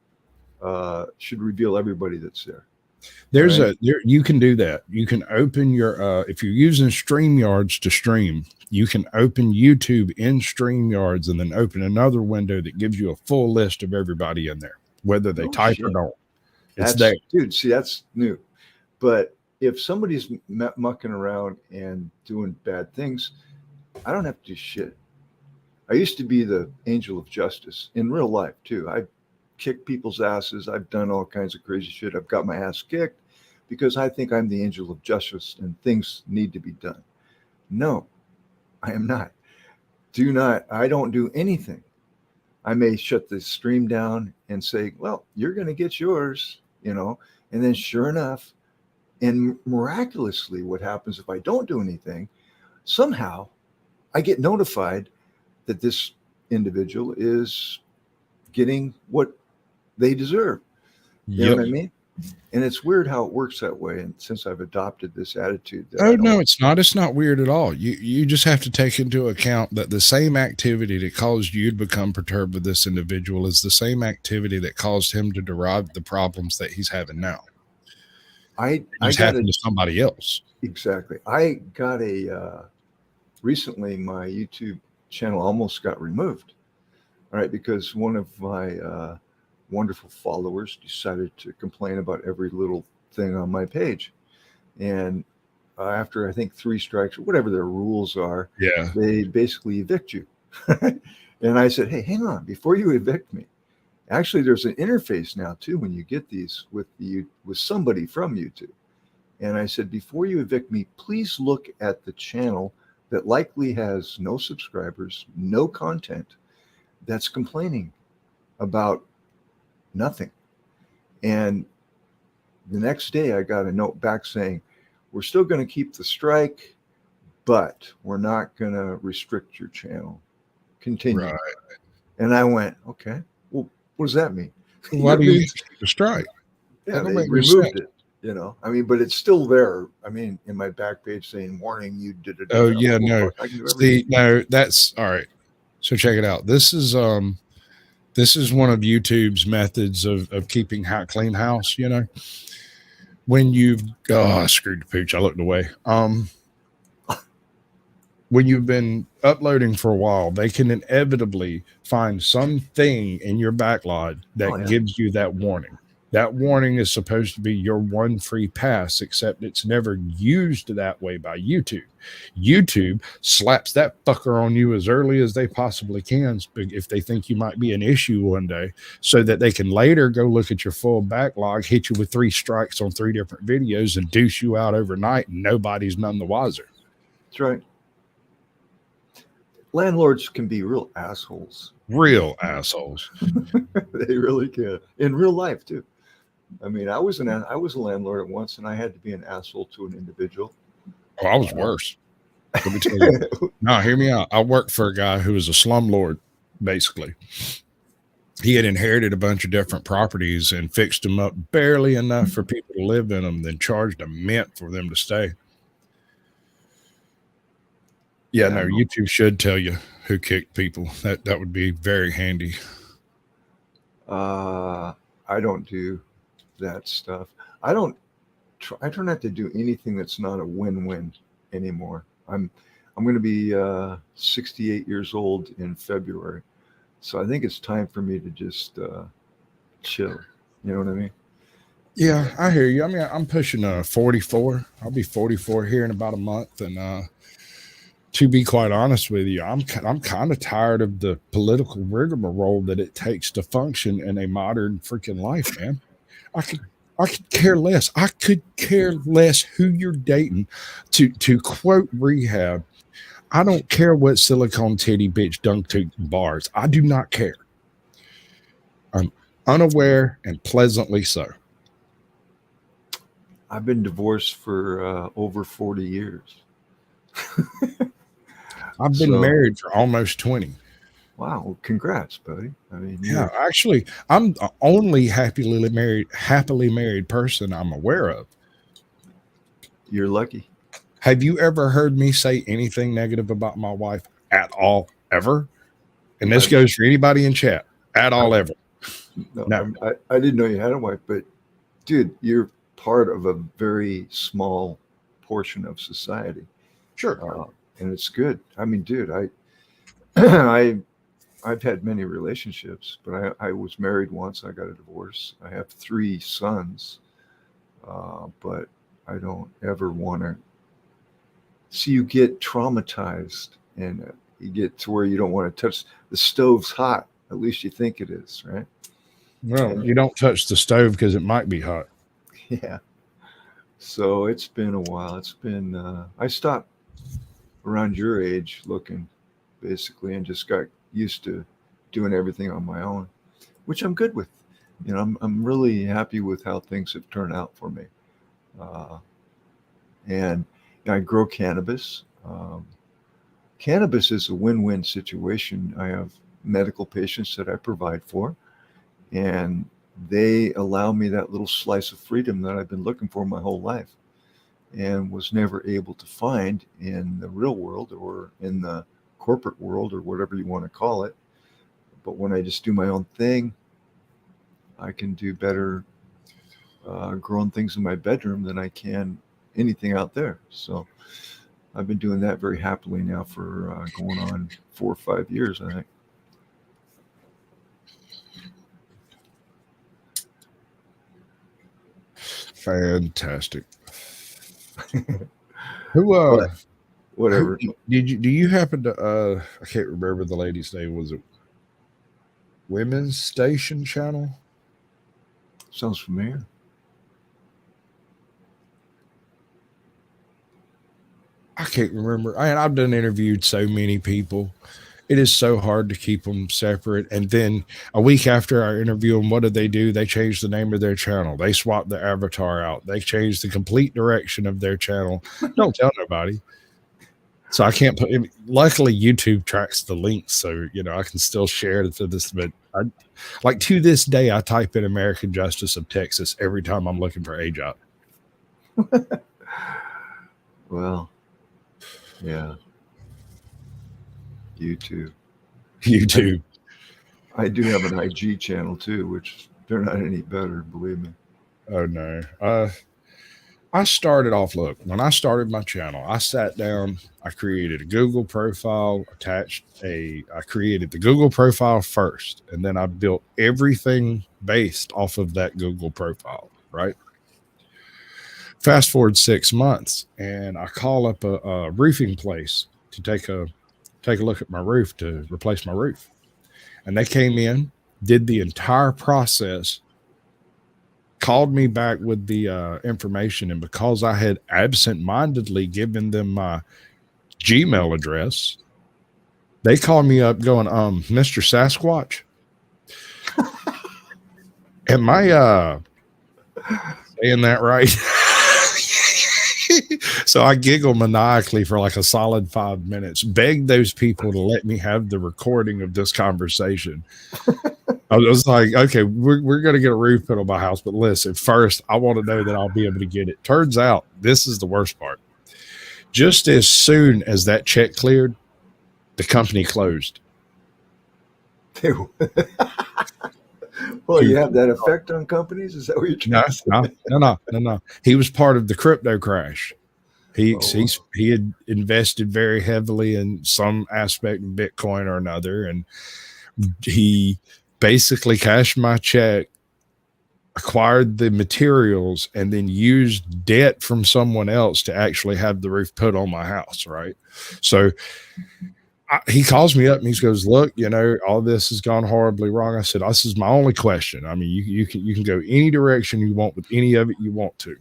should reveal everybody that's there.
There's
Right.
you can do that. You can open your, if you're using StreamYards to stream, you can open YouTube in StreamYards and then open another window that gives you a full list of everybody in there, whether they
Oh,
type or
shit.
don't. It's
That's,
there.
dude, see, that's new. But if somebody's mucking around and doing bad things, I don't have to do shit. I used to be the angel of justice in real life too. I kicked people's asses. I've done all kinds of crazy shit. I've got my ass kicked because I think I'm the angel of justice and things need to be done. No, I am not. I don't do anything. I may shut the stream down and say, well, you're going to get yours, you know, and then sure enough, and miraculously, what happens if I don't do anything, somehow I get notified that this individual is getting what they deserve. You know what I mean? And it's weird how it works that way. And since I've adopted this attitude, that
Oh, no, it's not. It's not weird at all. You just have to take into account that the same activity that caused you to become perturbed with this individual is the same activity that caused him to derive the problems that he's having now.
I
It's
got
happened to somebody else.
exactly. I got recently my YouTube channel almost got removed. All right, because one of my wonderful followers decided to complain about every little thing on my page. And after I think 3 strikes or whatever their rules are,
Yeah.
they basically evict you. And I said, hey, hang on, before you evict me, actually there's an interface now too when you get these with somebody from YouTube. And I said, before you evict me, please look at the channel that likely has no subscribers, no content, that's complaining about nothing. And the next day I got a note back saying, we're still going to keep the strike, but we're not going to restrict your channel. Continue.
Right.
And I went, okay, well, what does that mean?
Why do you need to keep the strike?
Yeah,
That don't
they
make no
removed
sense.
it, you know. I mean, but it's still there. I mean, in my back page saying, warning, you did it.
Oh, yeah, no.
I can do
See,
everything.
no, that's all right. So check it out. This is one of YouTube's methods of keeping clean house, you know. When you've I screwed the pooch, I looked away. When you've been uploading for a while, they can inevitably find something in your backlog that
Oh, yeah.
gives you that warning. That warning is supposed to be your one free pass, except it's never used that way by YouTube. YouTube slaps that fucker on you as early as they possibly can if they think you might be an issue one day, so that they can later go look at your full backlog, hit you with 3 strikes on 3 different videos, and deuce you out overnight, and nobody's none the wiser.
That's right. Landlords can be real assholes.
Real assholes.
They really can. In real life, too. I mean, I was a landlord at once, and I had to be an asshole to an individual.
Oh, I was worse. Let me tell you. No, hear me out. I worked for a guy who was a slumlord basically. He had inherited a bunch of different properties and fixed them up barely enough for people to live in them, then charged a mint for them to stay. Yeah, no, YouTube should tell you who kicked people. That would be very handy.
I don't do that stuff. I try not to do anything that's not a win-win anymore. I'm going to be 68 years old in February. So I think it's time for me to just chill. You know what I mean?
Yeah, I hear you. I mean, I'm pushing 44. I'll be 44 here in about a month. And to be quite honest with you, I'm kind of tired of the political rigmarole that it takes to function in a modern freaking life, man. I could care less. I could care less who you're dating. To quote Rehab, I don't care what silicone titty bitch dunk to bars. I do not care. I'm unaware and pleasantly so.
I've been divorced for over 40 years.
I've been married for almost 20.
Wow. Well, congrats, buddy. I mean,
yeah, actually, I'm the only happily married person I'm aware of.
You're lucky.
Have you ever heard me say anything negative about my wife at all, ever? And this goes for anybody in chat. At all, ever.
No. I didn't know you had a wife, but dude, you're part of a very small portion of society.
Sure.
And it's good. I mean, dude, I've had many relationships, but I was married once. I got a divorce. I have 3 sons, but I don't ever want to see you get traumatized and you get to where you don't want to touch the stove's hot. At least you think it is, right?
Well, you don't touch the stove because it might be hot.
Yeah. So it's been a while. It's been, I stopped around your age looking basically and just got used to doing everything on my own, which I'm good with. You know, I'm really happy with how things have turned out for me. And I grow cannabis. Cannabis is a win-win situation. I have medical patients that I provide for, and they allow me that little slice of freedom that I've been looking for my whole life and was never able to find in the real world or in the corporate world or whatever you want to call it. But when I just do my own thing, I can do better growing things in my bedroom than I can anything out there. So I've been doing that very happily now for going on 4 or 5 years, I think.
Fantastic. Who
whatever.
Do you happen to I can't remember the lady's name. Was it Women's Station Channel?
Sounds familiar.
I can't remember. I've done interviewed so many people. It is so hard to keep them separate. And then a week after I interview them, what do? They change the name of their channel. They swap the avatar out. They change the complete direction of their channel. Don't tell nobody. So I can't put. Luckily, YouTube tracks the links, so I can still share it to this. But to this day, I type in American Justice of Texas every time I'm looking for a job.
Well, yeah. YouTube. I do have an IG channel too, which they're not any better, believe me.
Oh no. I started off, when I started my channel, I sat down, I created a Google profile, I created the Google profile first, and then I built everything based off of that Google profile, right? Fast forward 6 months, and I call up a roofing place to take a look at my roof to replace my roof. And they came in, did the entire process, called me back with the information. And because I had absent-mindedly given them my Gmail address, they called me up going, Mr. Sasquatch, am I saying that right? So I giggle maniacally for like a solid 5 minutes, beg those people to let me have the recording of this conversation. I was like, okay, we're going to get a roof put on my house, but listen, first, I want to know that I'll be able to get it. Turns out, this is the worst part. Just as soon as that check cleared, the company closed.
Well, you have that effect on companies? Is that what you're trying to say?
No. He was part of the crypto crash. He had invested very heavily in some aspect of Bitcoin or another, and he basically cashed my check, acquired the materials, and then used debt from someone else to actually have the roof put on my house, right? So he calls me up and he goes, look, all this has gone horribly wrong. I said, this is my only question. I mean, you can go any direction you want with any of it you want to.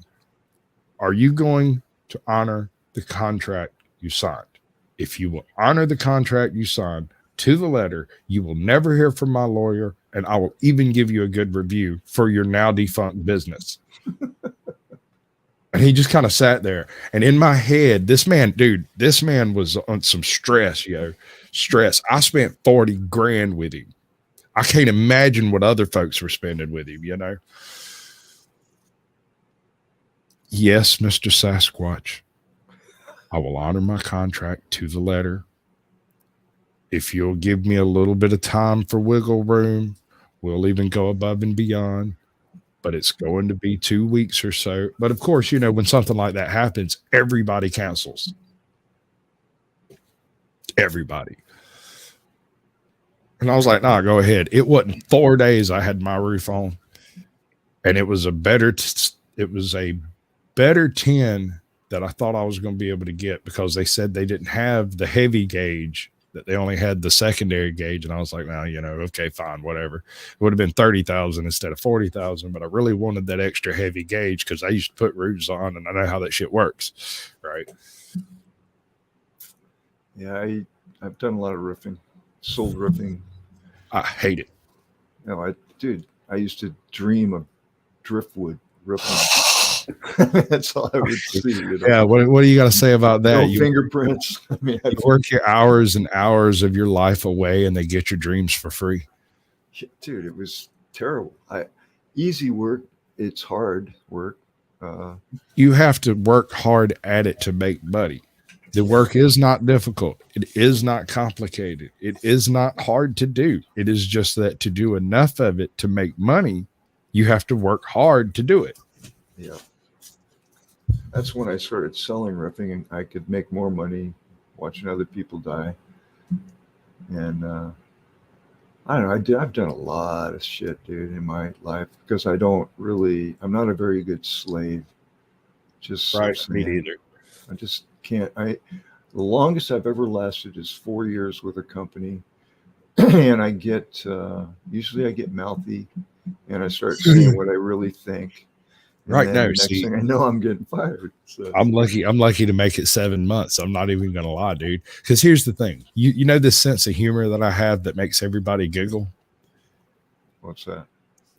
Are you going to honor the contract you signed? If you will honor the contract you signed to the letter, you will never hear from my lawyer, and I will even give you a good review for your now defunct business. And he just kind of sat there. And in my head, this man was on some stress, stress. I spent 40 grand with him. I can't imagine what other folks were spending with him, Yes, Mr. Sasquatch, I will honor my contract to the letter. If you'll give me a little bit of time for wiggle room, we'll even go above and beyond. But it's going to be 2 weeks or so. But of course, when something like that happens, everybody cancels. Everybody. And I was like, nah, go ahead. It wasn't 4 days I had my roof on. And it was a better 10 that I thought I was going to be able to get, because they said they didn't have the heavy gauge, that they only had the secondary gauge. And I was like, now, okay, fine, whatever. It would have been 30,000 instead of 40,000, but I really wanted that extra heavy gauge because I used to put roofs on and I know how that shit works. Right.
Yeah. I've done a lot of roofing, sold roofing.
I hate it.
No, I used to dream of driftwood roofing. That's all I would see.
Yeah. What do you got to say about that?
No fingerprints. I mean,
you work your hours and hours of your life away, and they get your dreams for free.
Dude, it was terrible. Easy work. It's hard work.
You have to work hard at it to make money. The work is not difficult. It is not complicated. It is not hard to do. It is just that to do enough of it to make money, you have to work hard to do it.
Yeah. That's when I started selling roofing, and I could make more money watching other people die. And I don't know. I've done a lot of shit, dude, in my life, because I'm not a very good slave. Just
right. Me neither.
I just can't. The longest I've ever lasted is 4 years with a company, and I get usually I get mouthy, and I start saying what I really think. And
right
now, next thing I know, I'm getting fired. So.
I'm lucky to make it 7 months. I'm not even gonna lie, dude. Because here's the thing, you know this sense of humor that I have that makes everybody giggle.
What's that?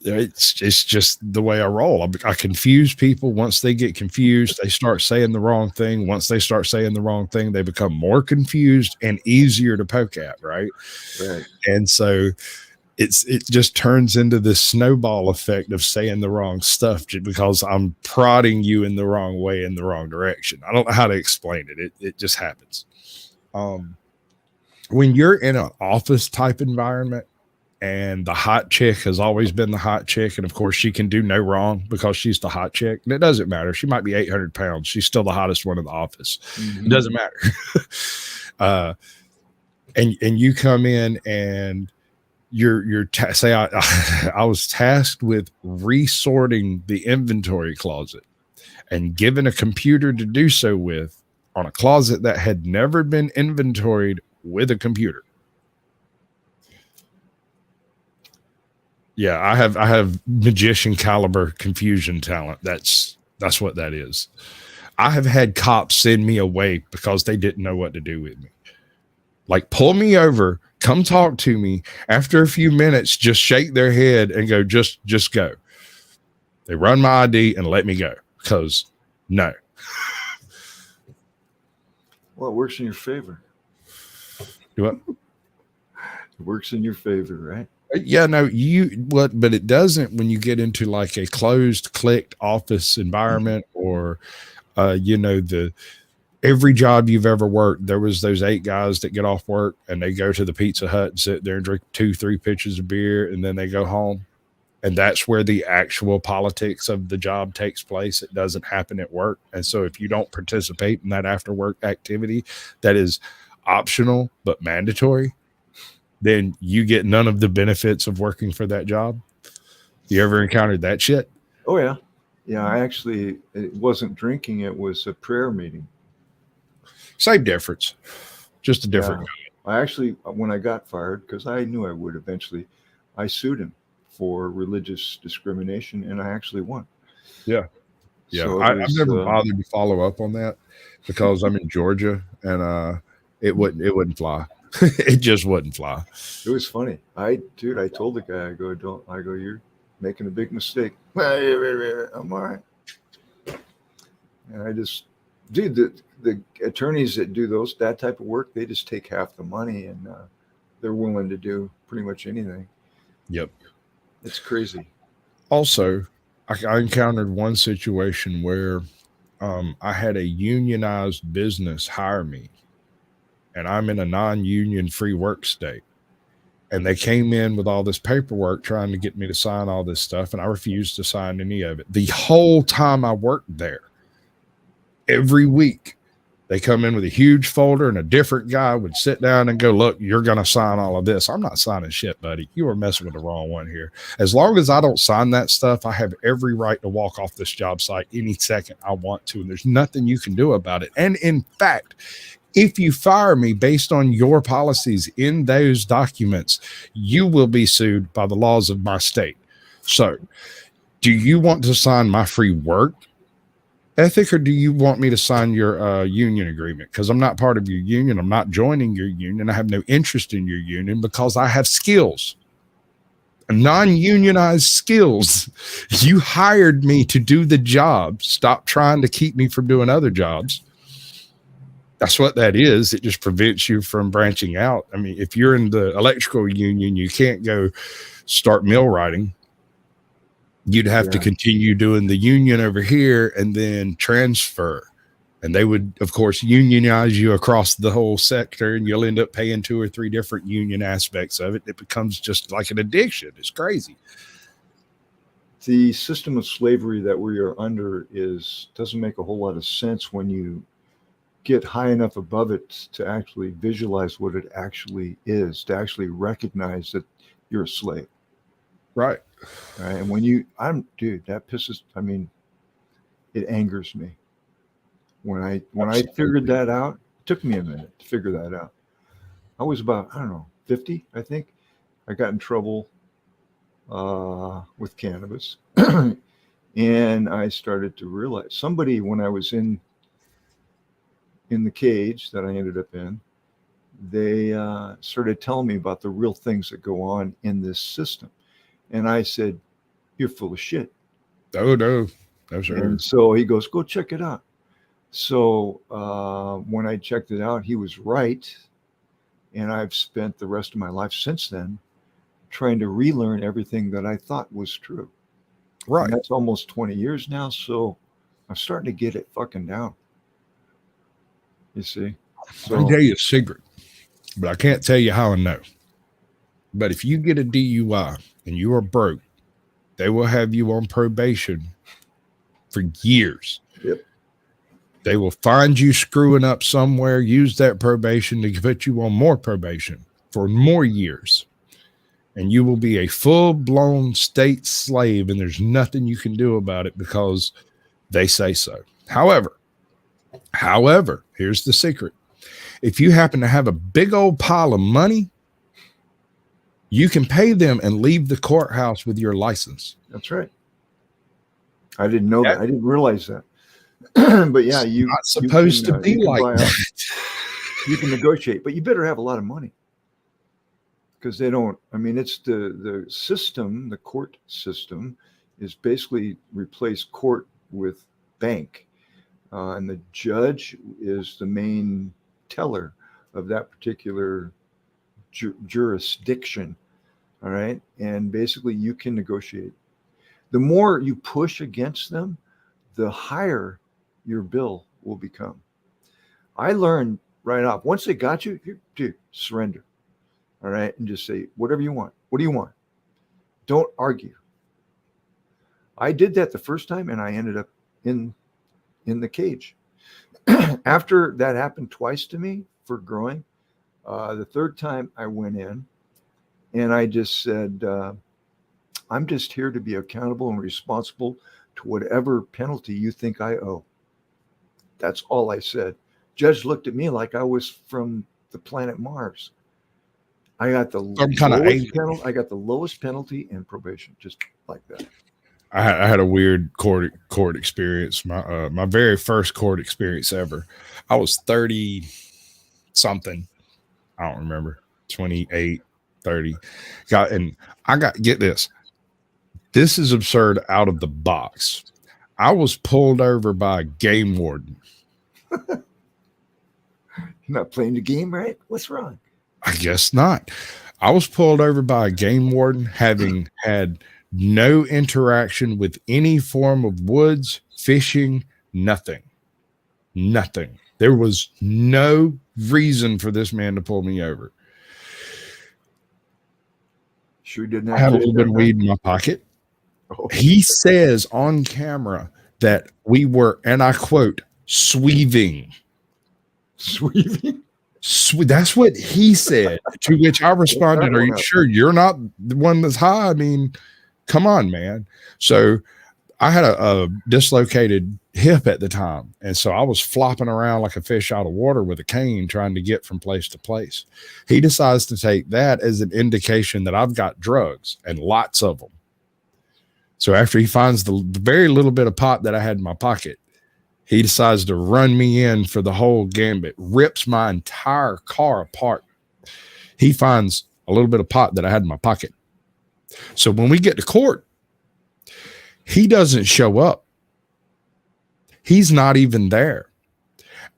It's just the way I roll. I confuse people. Once they get confused, they start saying the wrong thing. Once they start saying the wrong thing, they become more confused and easier to poke at. Right. And so it just turns into this snowball effect of saying the wrong stuff because I'm prodding you in the wrong way, in the wrong direction. I don't know how to explain it. It just happens. When you're in an office type environment and the hot chick has always been the hot chick, and of course she can do no wrong because she's the hot chick, and it doesn't matter. She might be 800 pounds. She's still the hottest one in the office. Mm-hmm. It doesn't matter. And you come in and I was tasked with resorting the inventory closet and given a computer to do so with on a closet that had never been inventoried with a computer. Yeah, I have magician caliber confusion talent. That's what that is. I have had cops send me away because they didn't know what to do with me. Like, pull me over, come talk to me. After a few minutes, just shake their head and go, just go. They run my ID and let me go because no.
Well, it works in your favor.
What?
It works in your favor, right?
Yeah, no, but it doesn't when you get into like a closed, clicked office environment, or every job you've ever worked, there was those 8 guys that get off work and they go to the Pizza Hut and sit there and drink 2-3 pitchers of beer, and then they go home. And that's where the actual politics of the job takes place. It doesn't happen at work. And so if you don't participate in that after work activity that is optional but mandatory, then you get none of the benefits of working for that job. You ever encountered that shit?
Oh, yeah. Yeah, it wasn't drinking. It was a prayer meeting.
Same difference. Just a different.
Yeah. When I got fired, because I knew I would eventually, I sued him for religious discrimination, and I actually won.
Yeah. Yeah.
So
I've never bothered to follow up on that because I'm in Georgia, and it wouldn't fly. It just wouldn't fly.
It was funny. I told the guy, you're making a big mistake. I'm all right. And I just, the attorneys that do that type of work, they just take half the money, and they're willing to do pretty much anything.
Yep.
It's crazy.
Also, I encountered one situation where I had a unionized business hire me, and I'm in a non-union free work state. And they came in with all this paperwork trying to get me to sign all this stuff, and I refused to sign any of it. The whole time I worked there, every week, they come in with a huge folder, and a different guy would sit down and go, look, you're going to sign all of this. I'm not signing shit, buddy. You are messing with the wrong one here. As long as I don't sign that stuff, I have every right to walk off this job site any second I want to, and there's nothing you can do about it. And in fact, if you fire me based on your policies in those documents, you will be sued by the laws of my state. So, do you want to sign my free work ethic, or do you want me to sign your union agreement? Because I'm not part of your union. I'm not joining your union. I have no interest in your union because I have skills, non-unionized skills. You hired me to do the job. Stop trying to keep me from doing other jobs. That's what that is. It just prevents you from branching out. I mean, if you're in the electrical union, you can't go start mill writing. You'd have to continue doing the union over here and then transfer. And they would, of course, unionize you across the whole sector, and you'll end up paying 2 or 3 different union aspects of it. It becomes just like an addiction. It's crazy.
The system of slavery that we are under doesn't make a whole lot of sense when you get high enough above it to actually visualize what it actually is, to actually recognize that you're a slave.
Right.
Right. And that it angers me. When I figured that out, it took me a minute to figure that out. I was about, 50, I think. I got in trouble with cannabis. And I started to realize when I was in the cage that I ended up in, they started telling me about the real things that go on in this system. And I said, you're full of shit.
Oh, no. No, sir.
And so he goes, go check it out. So when I checked it out, he was right. And I've spent the rest of my life since then trying to relearn everything that I thought was true.
Right.
And that's almost 20 years now. So I'm starting to get it fucking down. You see? So,
I can tell you a secret, but I can't tell you how I know. But if you get a DUI and you are broke, they will have you on probation for years.
Yep.
They will find you screwing up somewhere, use that probation to put you on more probation for more years. And you will be a full-blown state slave, and there's nothing you can do about it because they say so. However, here's the secret. If you happen to have a big old pile of money, you can pay them and leave the courthouse with your license.
That's right. I didn't know that. I didn't realize that. But yeah,
you're not supposed to be like that.
You can negotiate, but you better have a lot of money. Because they don't, it's the system, the court system is basically replaced court with bank. And the judge is the main teller of that particular jurisdiction. All right. And basically, you can negotiate. The more you push against them, the higher your bill will become. I learned right off, once they got you, dude, surrender. All right. And just say, whatever you want. What do you want? Don't argue. I did that the first time and I ended up in the cage. After that happened twice to me for growing, the third time I went in and I just said, I'm just here to be accountable and responsible to whatever penalty you think I owe. That's all I said. Judge looked at me like I was from the planet Mars. I got the lowest penalty and probation, just like that.
I had a weird court experience. My very first court experience ever. I was 30 something. I don't remember. 28, 30. Get this. This is absurd out of the box. I was pulled over by a game warden.
You're not playing the game right? What's wrong?
I guess not. I was pulled over by a game warden having had no interaction with any form of woods, fishing, nothing. Nothing. There was no reason for this man to pull me over.
Sure didn't
I had a little bit of weed in my pocket. Oh. He says on camera that we were, and I quote, sweeving.
Sweeving?
That's what he said, to which I responded, are you sure you're not the one that's high? I mean, come on, man. So I had a dislocated hip at the time. And so I was flopping around like a fish out of water with a cane trying to get from place to place. He decides to take that as an indication that I've got drugs and lots of them. So after he finds the very little bit of pot that I had in my pocket, he decides to run me in for the whole gambit, rips my entire car apart. He finds a little bit of pot that I had in my pocket. So when we get to court, he doesn't show up. He's not even there.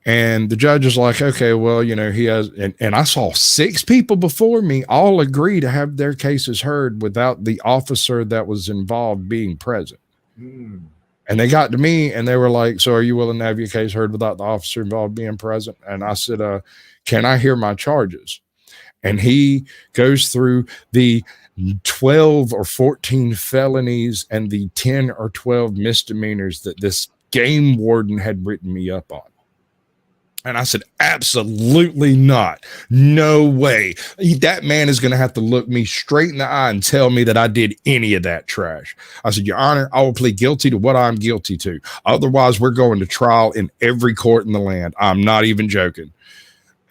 And the judge is like, okay, well, you know, he has, and I saw 6 people before me all agree to have their cases heard without the officer that was involved being present. And they got to me and they were like, so are you willing to have your case heard without the officer involved being present? And I said, can I hear my charges? And he goes through the 12 or 14 felonies and the 10 or 12 misdemeanors that this game warden had written me up on. And I said, absolutely not. No way. That man is going to have to look me straight in the eye and tell me that I did any of that trash. I said, Your Honor, I will plead guilty to what I'm guilty to. Otherwise, we're going to trial in every court in the land. I'm not even joking.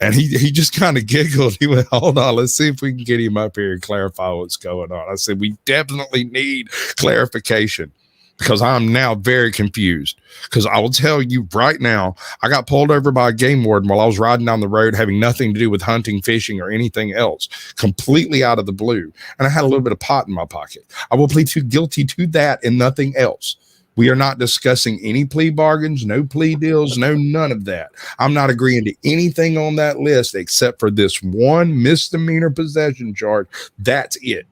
And he just kind of giggled. He went, hold on, let's see if we can get him up here and clarify what's going on. I said, we definitely need clarification, because I'm now very confused. Because I will tell you right now, I got pulled over by a game warden while I was riding down the road, having nothing to do with hunting, fishing, or anything else, completely out of the blue. And I had a little bit of pot in my pocket. I will plead guilty to that and nothing else. We are not discussing any plea bargains, no plea deals, no none of that. I'm not agreeing to anything on that list except for this one misdemeanor possession charge. That's it.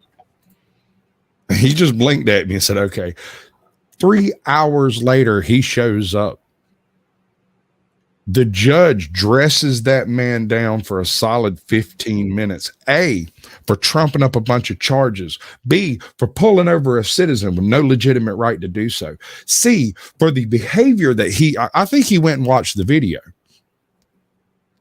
He just blinked at me and said, okay. 3 hours later, he shows up. The judge dresses that man down for a solid 15 minutes. A, for trumping up a bunch of charges. B, for pulling over a citizen with no legitimate right to do so. C, for the behavior that I think he went and watched the video,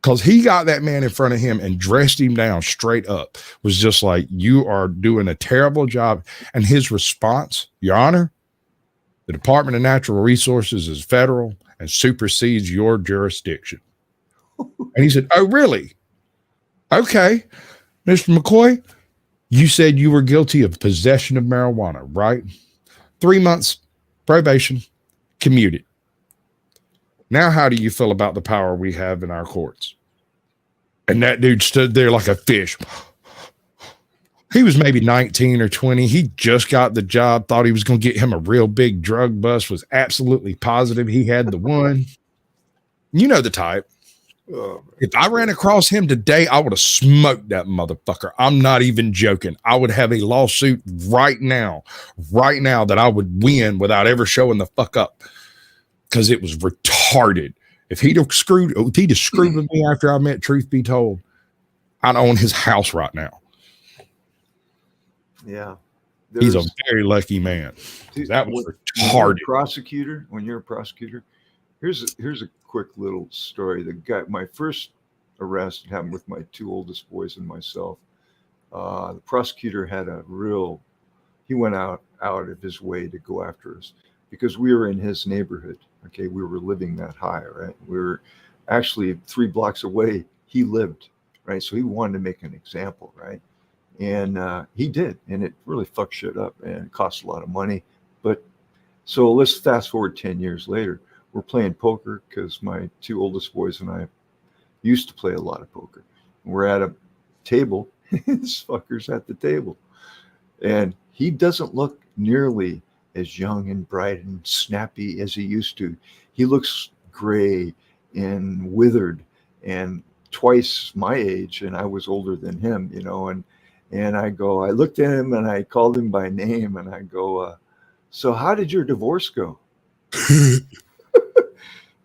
because he got that man in front of him and dressed him down straight up. Was just like, you are doing a terrible job. And his response, Your Honor, the Department of Natural Resources is federal and supersedes your jurisdiction. And he said, oh, really? Okay. Mr. McCoy, you said you were guilty of possession of marijuana, right? 3 months probation, commuted. Now, how do you feel about the power we have in our courts? And that dude stood there like a fish. He was maybe 19 or 20. He just got the job, thought he was going to get him a real big drug bust, was absolutely positive he had the one. You know the type.
Oh,
If I ran across him today, I would have smoked that motherfucker. I'm not even joking. I would have a lawsuit right now that I would win without ever showing the fuck up because it was retarded. If he'd have screwed with me after I met Truth Be Told, I'd own his house right now.
yeah.
He's a very lucky man.
Dude,
That was
when
retarded.
when you're a prosecutor, here's a quick little story. My first arrest happened with my two oldest boys and myself. The prosecutor had he went out of his way to go after us because we were in his neighborhood. Okay, we were living that high, right? We were actually 3 blocks away. He lived, right? So he wanted to make an example, right? And he did, and it really fucked shit up, and it cost a lot of money. But so let's fast forward 10 years later. We're playing poker because my two oldest boys and I used to play a lot of poker. We're at a table. This fucker's at the table, and he doesn't look nearly as young and bright and snappy as he used to. He looks gray and withered and twice my age, and I was older than him, you know. And I looked at him and I called him by name and I go, so how did your divorce go?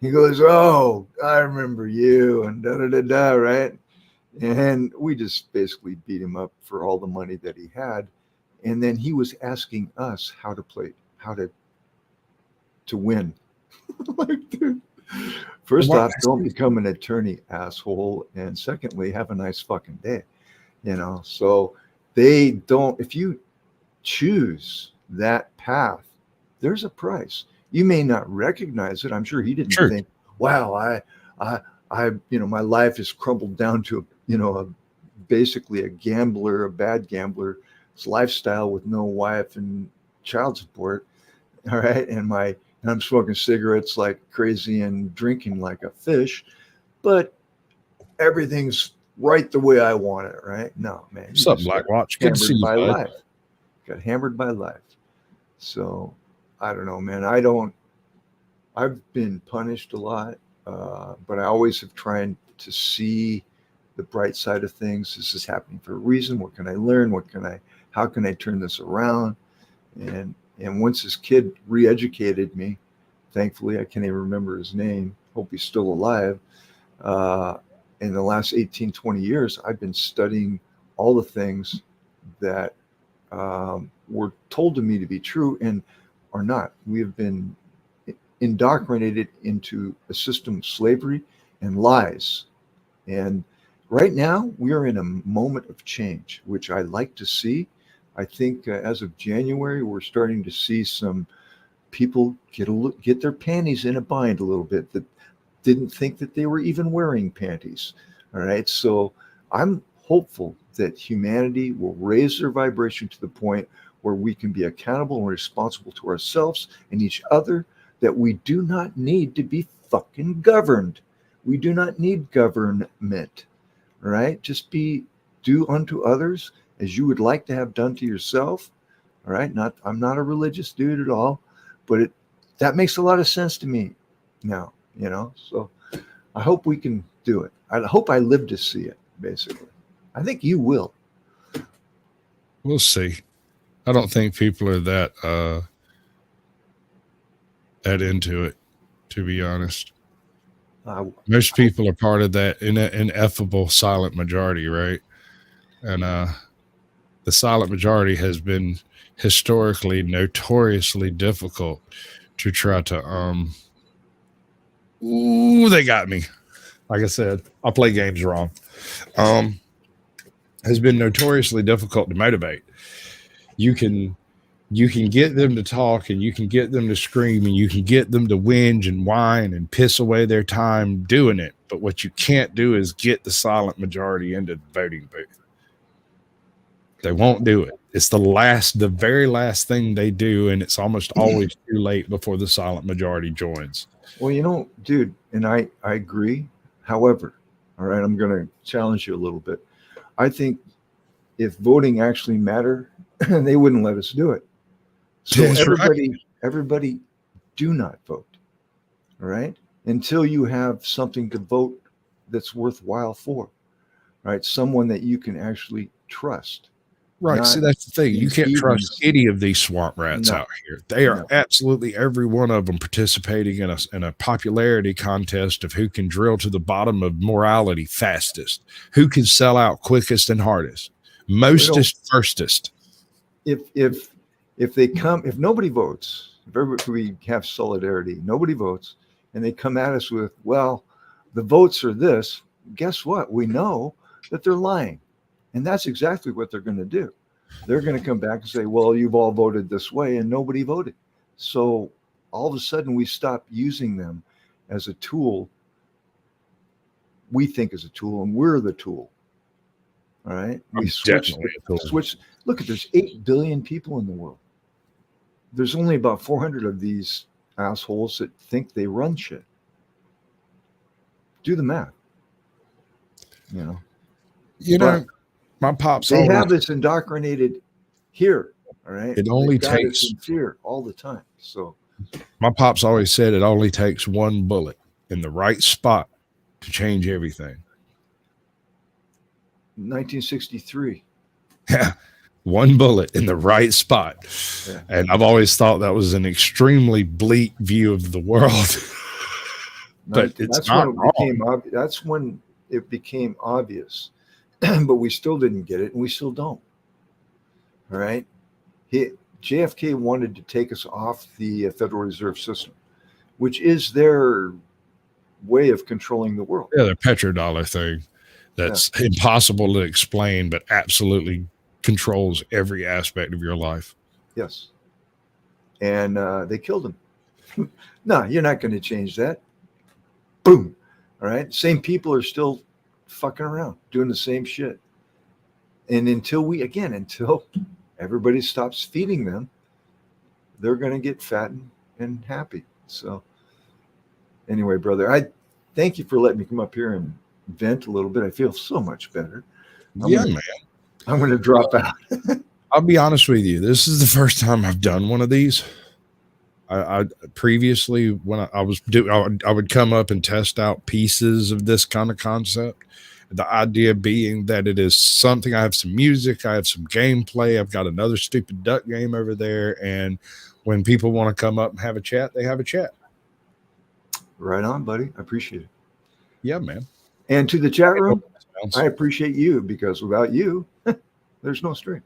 He goes, oh, I remember you and da-da-da-da, right? And we just basically beat him up for all the money that he had. And then he was asking us how to win. Like, dude, first off, don't become an attorney, asshole. And secondly, have a nice fucking day. You know, so they don't, if you choose that path, there's a price. You may not recognize it. I'm sure he didn't think, wow, I, my life has crumbled down to, basically a bad gambler's lifestyle with no wife and child support. All right. And I'm smoking cigarettes like crazy and drinking like a fish, but everything's right the way I want it, right? No, man.
What's up, Black Watch? Good to see you, bud.
Got hammered by life. So I don't know, man. I've been punished a lot, but I always have tried to see the bright side of things. This is happening for a reason. What can I learn? How can I turn this around? And once this kid re-educated me, thankfully, I can't even remember his name. Hope he's still alive. In the last 18, 20 years, I've been studying all the things that were told to me to be true and are not. We have been indoctrinated into a system of slavery and lies. And right now, we are in a moment of change, which I like to see. I think as of January, we're starting to see some people get their panties in a bind a little bit that didn't think that they were even wearing panties. All right. So I'm hopeful that humanity will raise their vibration to the point where we can be accountable and responsible to ourselves and each other, that we do not need to be fucking governed. We do not need government. All right. Just do unto others as you would like to have done to yourself. All right. I'm not a religious dude at all, but that makes a lot of sense to me now. So I hope we can do it. I hope I live to see it, basically. I think you will.
We'll see. I don't think people are that into it, to be honest. Most people are part of that ineffable silent majority, right? And the silent majority has been historically notoriously difficult to try to they got me. Like I said, I play games wrong. Has been notoriously difficult to motivate. You can get them to talk, and you can get them to scream, and you can get them to whinge and whine and piss away their time doing it. But what you can't do is get the silent majority into the voting booth. They won't do it. It's the very last thing they do, and it's almost always too late before the silent majority joins.
Well, dude, and I agree. However, all right, I'm going to challenge you a little bit. I think if voting actually mattered, they wouldn't let us do it. So everybody do not vote. All right. Until you have something to vote that's worthwhile for, right? Someone that you can actually trust.
Right.
Not
See, that's the thing. You can't trust any of these swamp rats
No.
out here. They are
No.
absolutely every one of them participating in a popularity contest of who can drill to the bottom of morality fastest, who can sell out quickest and hardest, mostest, firstest.
If they come, if nobody votes, if we have solidarity, nobody votes, and they come at us with, well, the votes are this, guess what? We know that they're lying. And that's exactly what they're going to do. They're going to come back and say, well, you've all voted this way, and nobody voted. So all of a sudden we stop using them as a tool. We think as a tool, and we're the tool. All right. We switch. Look at there's 8 billion people in the world. There's only about 400 of these assholes that think they run shit. Do the math. You know,
my pops.
They have us indoctrinated here. All right.
It only
got
takes
us in fear all the time. So
my pops always said it only takes one bullet in the right spot to change everything.
1963.
Yeah. One bullet in the right spot.
Yeah.
And I've always thought that was an extremely bleak view of the world. But it's not wrong.
That's when it became obvious. But we still didn't get it, and we still don't. All right. JFK wanted to take us off the Federal Reserve System, which is their way of controlling the world.
Yeah, the petrodollar thing. That's impossible to explain, but absolutely controls every aspect of your life.
Yes. And they killed him. No, you're not going to change that. Boom. All right. Same people are still fucking around doing the same shit. And until everybody stops feeding them, they're going to get fat and happy. So anyway, brother, I thank you for letting me come up here and vent a little bit. I feel so much better.
Man.
I'm going to drop out.
I'll be honest with you. This is the first time I've done one of these. I previously, when I would come up and test out pieces of this kind of concept. The idea being that it is something. I have some music, I have some gameplay. I've got another stupid duck game over there. And when people want to come up and have a chat, they have a chat.
Right on, buddy. I appreciate it.
Yeah, man.
And to the chat room, I appreciate you, because without you, there's no stream.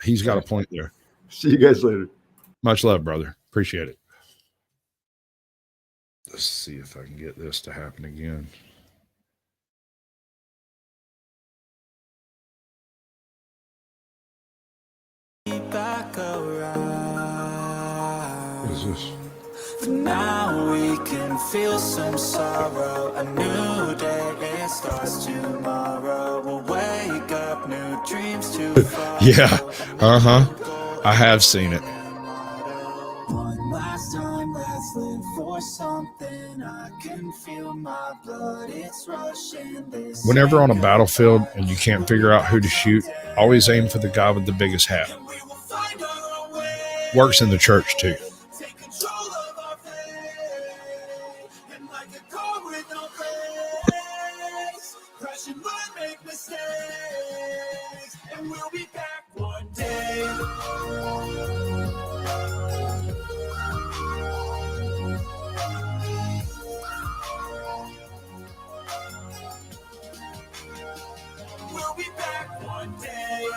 He's got a point there.
See you guys later.
Much love, brother. Appreciate it. Let's see if I can get this to happen again.
Back around.
What is this?
For now we can feel some sorrow. A new day, it starts tomorrow. We'll wake up, new dreams to follow.
Yeah. I have seen it.
One last time, let's live for something. I can feel my blood, it's rushing.
Whenever on a battlefield and you can't figure out who to shoot, always aim for the guy with the biggest hat. Works in the church too.
And we'll be back one day. We'll be back one day.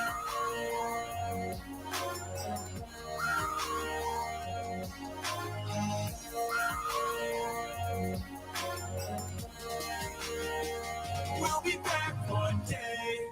We'll be back one day.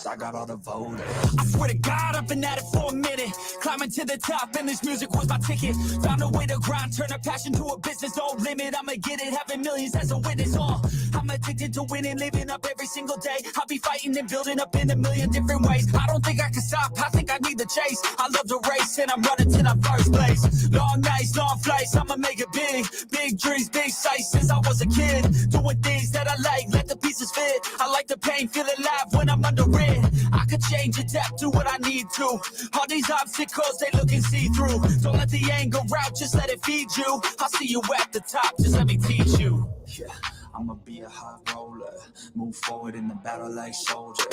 POTUS, I got all the voters. I swear to God, I've been at it for a minute. Climbing to the top, and this music was my ticket. Found a way to grind, turn a passion to a business. No limit, I'ma get it, having millions as a witness. I'm addicted to winning, living up every single day. I'll be fighting and building up in a million different ways. I don't think I can stop, I think I need the chase. I love the race, and I'm running till I'm first place. Long nights, long flights, I'ma make it big. Big dreams, big sights since I was a kid. Doing things that I like, let the pieces fit. I like the pain, feel alive when I'm under it. I could change, adapt, do what I need to. All these obstacles, they look and see through. Don't let the anger out, just let it feed you. I'll see you at the top, just let me teach you. Yeah, I'ma be a high roller. Move forward in the battle like soldier.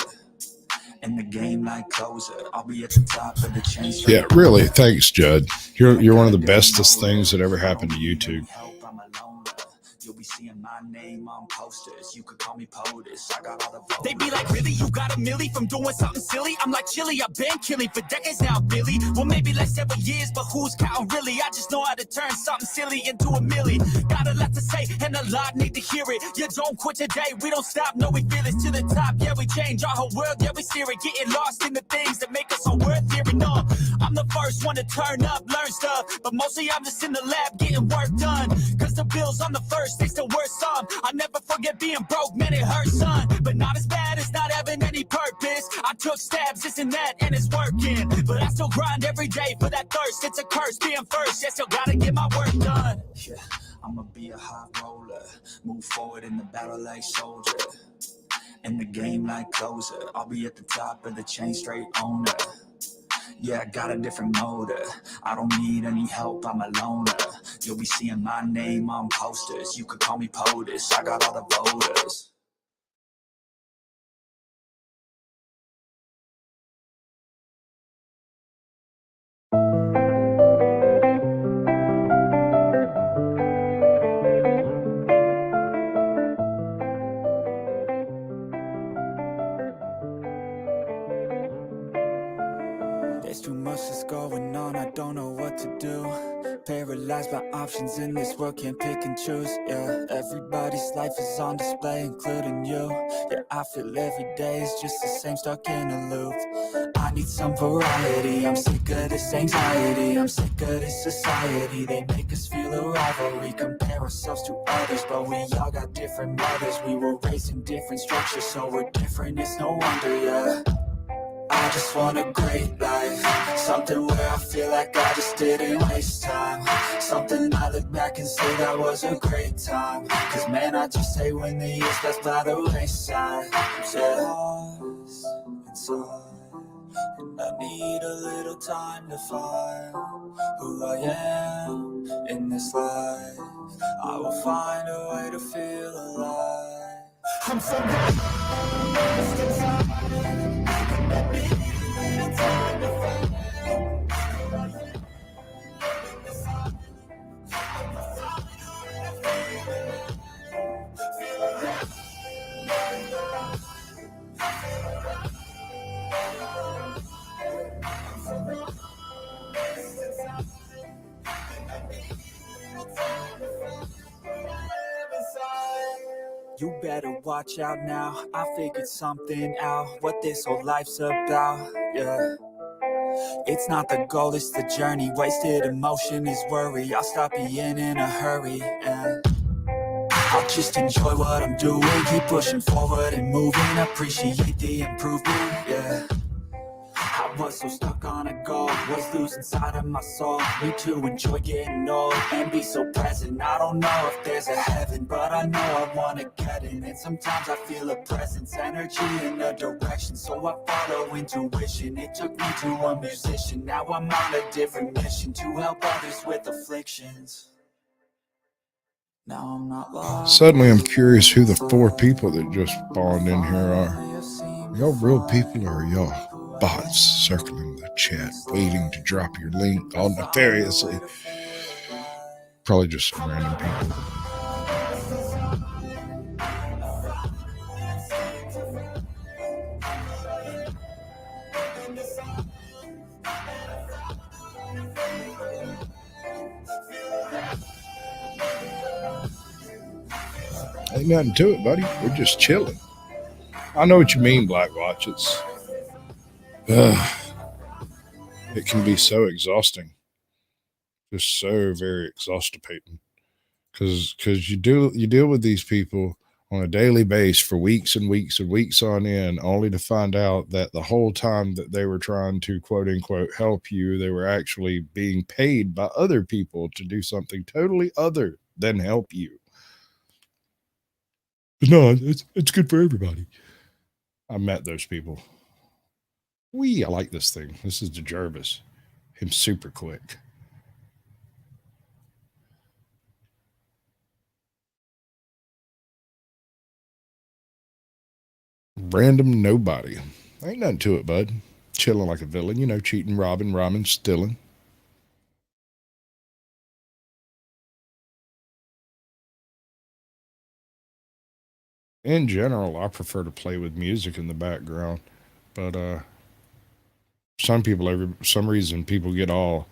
In the game like closer. I'll be at the top of the chain.
Yeah, really. Thanks, Judd. You're one of the bestest things that ever happened to YouTube.
You'll be seeing my name on posters. You could call me POTUS. I got all the votes. They be like, really? You got a milli from doing something silly? I'm like, chilly. I've been killing for decades now, Billy. Well, maybe like several years, but who's counting really? I just know how to turn something silly into a milli. Got a lot to say, and a lot need to hear it. You don't quit today. We don't stop. No, we feel it to the top. Yeah, we change our whole world. Yeah, we steer it. Getting lost in the things that make us so worth hearing. No, I'm the first one to turn up, learn stuff. But mostly I'm just in the lab getting work done. Cause the bills on the first, they still worth some. I never forget being broke, man, it hurts, son. But not as bad as not having any purpose. I took stabs, this and that, and it's working. But I still grind every day for that thirst. It's a curse being first, yeah, still gotta get my work done. Yeah, I'ma be a high roller. Move forward in the battle like soldier. In the game like closer. I'll be at the top of the chain, straight owner. Yeah, I got a different motor. I don't need any help, I'm a loner. You'll be seeing my name on posters. You could call me POTUS, I got all the voters. There's too much that's going on, I don't know what to do. Paralyzed by options in this world, can't pick and choose. Yeah, everybody's life is on display, including you. Yeah, I feel every day is just the same, stuck in a loop. I need some variety, I'm sick of this anxiety. I'm sick of this society, they make us feel a rivalry. Compare ourselves to others, but we all got different mothers. We were raised in different structures, so we're different, it's no wonder, yeah. I just want a great life, something where I feel like I just didn't waste time. Something I look back and say that was a great time. Cause man, I just hate when the years pass by the wayside. I'm so lost inside, and I need a little time to find who I am in this life. I will find a way to feel alive. I'm so lost inside. You better watch out now, I figured something out, what this whole life's about, yeah. It's not the goal, it's the journey, wasted emotion is worry. I'll stop being in a hurry, and I'll just enjoy what I'm doing. Keep pushing forward and moving, appreciate the improvement, yeah. I was so stuck on a goal, was losing sight of my soul. Need to enjoy getting old and be so present. I don't know if there's a heaven, but I know I wanna get in it. Sometimes I feel a presence, energy in a direction, so I follow intuition. It took me to a musician, now I'm on a different mission, to help others with afflictions. Now I'm not lost.
Suddenly I'm curious who the 4 people that just spawned in here are. Are y'all real people or are y'all bots circling the chat, waiting to drop your link all nefariously? Probably just some random people. Ain't nothing to it, buddy. We're just chilling. I know what you mean, Black Watch. It can be so exhausting, just so very exhaustipating, because you deal with these people on a daily basis for weeks and weeks and weeks on end, only to find out that the whole time that they were trying to quote unquote help you, they were actually being paid by other people to do something totally other than help you. But no, it's good for everybody. I met those people. I like this thing. This is the Jervis. Him super quick. Random nobody. Ain't nothing to it, bud. Chilling like a villain, cheating, robbing, rhyming, stealing. In general, I prefer to play with music in the background, but some reason people get all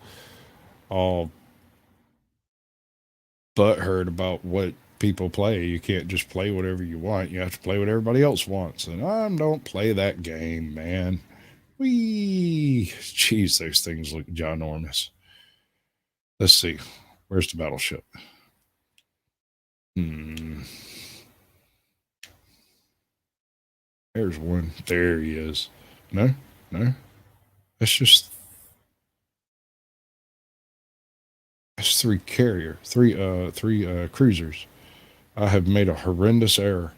butthurt about what people play. You can't just play whatever you want. You have to play what everybody else wants, and I don't play that game, man. Jeez, those things look ginormous. Let's see. Where's the battleship? There's one. There he is. No. That's three cruisers. I have made a horrendous error.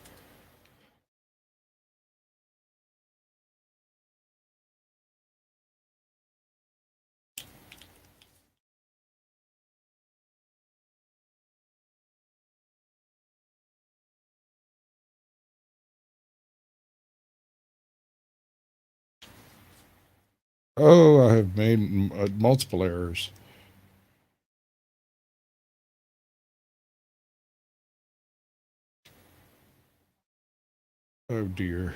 Oh, I have made multiple errors. Oh dear.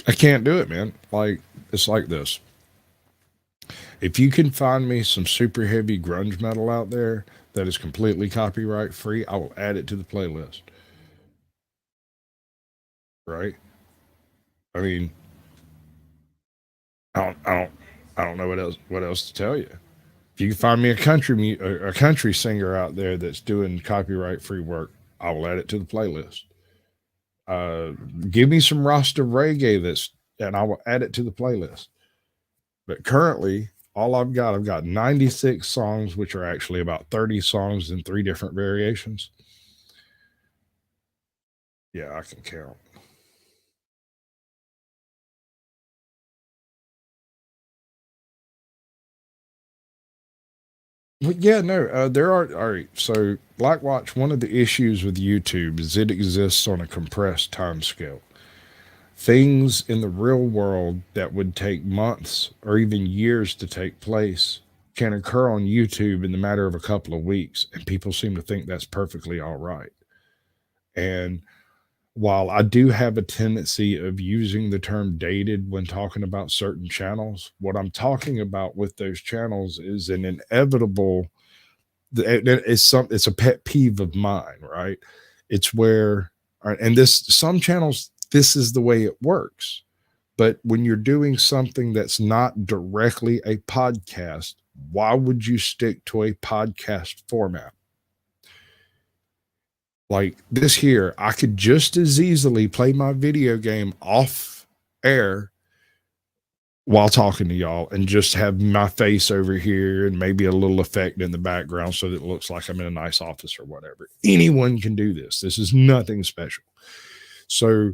I can't do it, man. It's like this. If you can find me some super heavy grunge metal out there that is completely copyright free, I will add it to the playlist. Right? I mean, I don't know what else to tell you. If you can find me a country singer out there that's doing copyright free work, I will add it to the playlist. Give me some Rasta reggae and I will add it to the playlist. But currently, I've got 96 songs, which are actually about 30 songs in 3 different variations. Yeah, I can count. But yeah, no, there are. All right. So, Blackwatch, one of the issues with YouTube is it exists on a compressed time scale. Things in the real world that would take months or even years to take place can occur on YouTube in the matter of a couple of weeks, and people seem to think that's perfectly all right. And while I do have a tendency of using the term dated when talking about certain channels, what I'm talking about with those channels is an inevitable, it's a pet peeve of mine, right? It's where, and some channels, this is the way it works. But when you're doing something that's not directly a podcast, why would you stick to a podcast format? Like this here, I could just as easily play my video game off air while talking to y'all and just have my face over here and maybe a little effect in the background so that it looks like I'm in a nice office or whatever. Anyone can do this. This is nothing special. So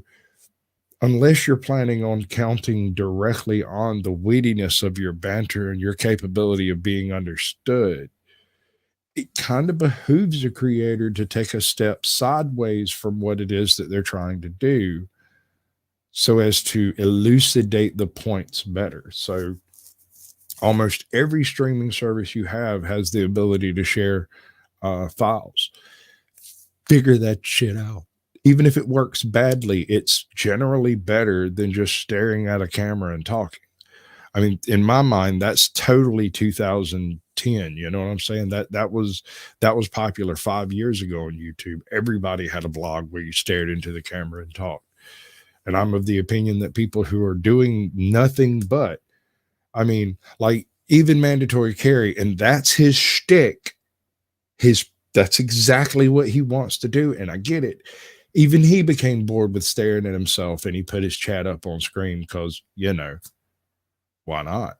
unless you're planning on counting directly on the wittiness of your banter and your capability of being understood, it kind of behooves a creator to take a step sideways from what it is that they're trying to do so as to elucidate the points better. So almost every streaming service you have has the ability to share files. Figure that shit out. Even if it works badly, it's generally better than just staring at a camera and talking. I mean, in my mind, that's totally 2010. You know what I'm saying? That was popular 5 years ago on YouTube. Everybody had a blog where you stared into the camera and talked. And I'm of the opinion that people who are doing nothing but, I mean, like even Mandatory Carry, and that's his shtick. That's exactly what he wants to do, and I get it. Even he became bored with staring at himself, and he put his chat up on screen because, you know, why not?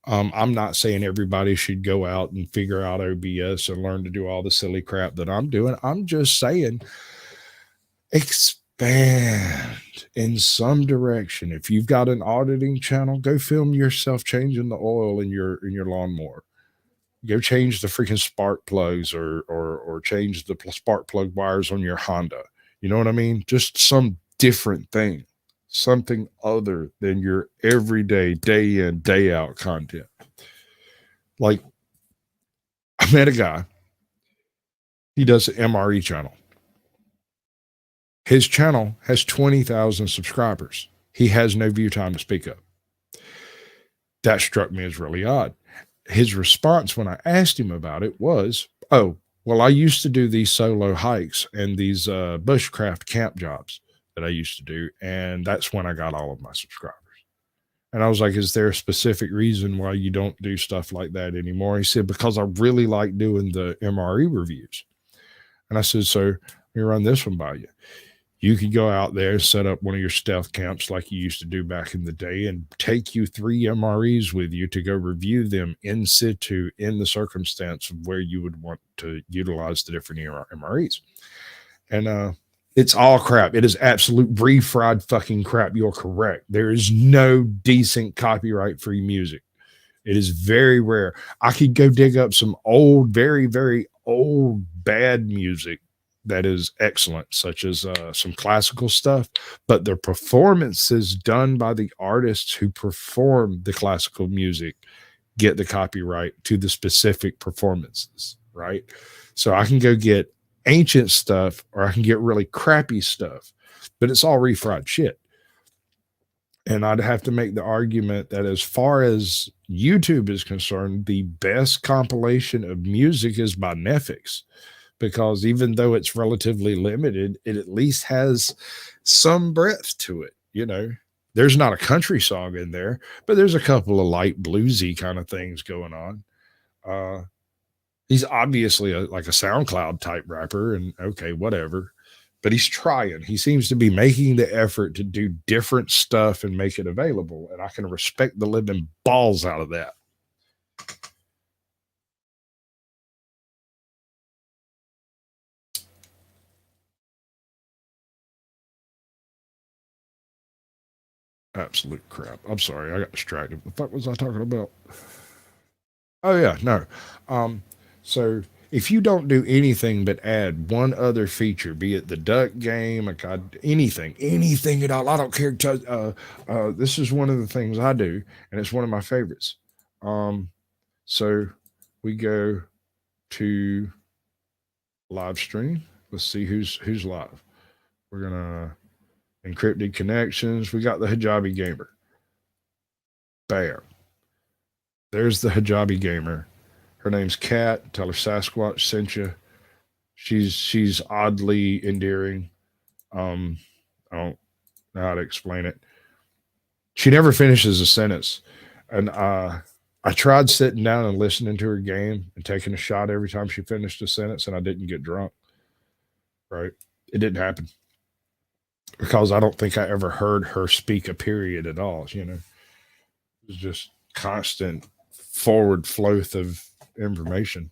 I'm not saying everybody should go out and figure out OBS and learn to do all the silly crap that I'm doing. I'm just saying expand in some direction. If you've got an auditing channel, go film yourself changing the oil in your lawnmower. Go change the freaking spark plugs or change the spark plug wires on your Honda. You know what I mean? Just some different thing, something other than your everyday, day in, day out content. Like, I met a guy, he does an MRE channel. His channel has 20,000 subscribers. He has no view time to speak of. That struck me as really odd. His response when I asked him about it was, oh, well, I used to do these solo hikes and these bushcraft camp jobs that I used to do, and that's when I got all of my subscribers. And I was like, is there a specific reason why you don't do stuff like that anymore? He said, because I really like doing the MRE reviews. And I said, so let me run this one by you. You could go out there, set up one of your stealth camps like you used to do back in the day, and take you 3 MREs with you to go review them in situ in the circumstance of where you would want to utilize the different MREs. And it's all crap. It is absolute refried fucking crap. You're correct. There is no decent copyright-free music. It is very rare. I could go dig up some old, very, very old, bad music that is excellent, such as some classical stuff, but the performances done by the artists who perform the classical music get the copyright to the specific performances, right? So I can go get ancient stuff or I can get really crappy stuff, but it's all refried shit. And I'd have to make the argument that as far as YouTube is concerned, the best compilation of music is by Netflix. Because even though it's relatively limited, it at least has some breadth to it. You know, there's not a country song in there, but there's a couple of light bluesy kind of things going on. He's obviously like a SoundCloud type rapper, and okay, whatever. But he's trying. He seems to be making the effort to do different stuff and make it available. And I can respect the living balls out of that. Absolute crap. I'm sorry. I got distracted. What the fuck was I talking about? Oh, yeah. No. So if you don't do anything but add one other feature, be it the duck game, anything at all, I don't care. This is one of the things I do, and it's one of my favorites. So we go to live stream. Let's see who's live. We're going to encrypted connections. We got the Hijabi Gamer. Bam. There's the Hijabi Gamer. Her name's Kat. Tell her Sasquatch sent you. She's oddly endearing. I don't know how to explain it. She never finishes a sentence. And I tried sitting down and listening to her game and taking a shot every time she finished a sentence, and I didn't get drunk. Right? It didn't happen. Because I don't think I ever heard her speak a period at all, you know. It was just constant forward flow of information.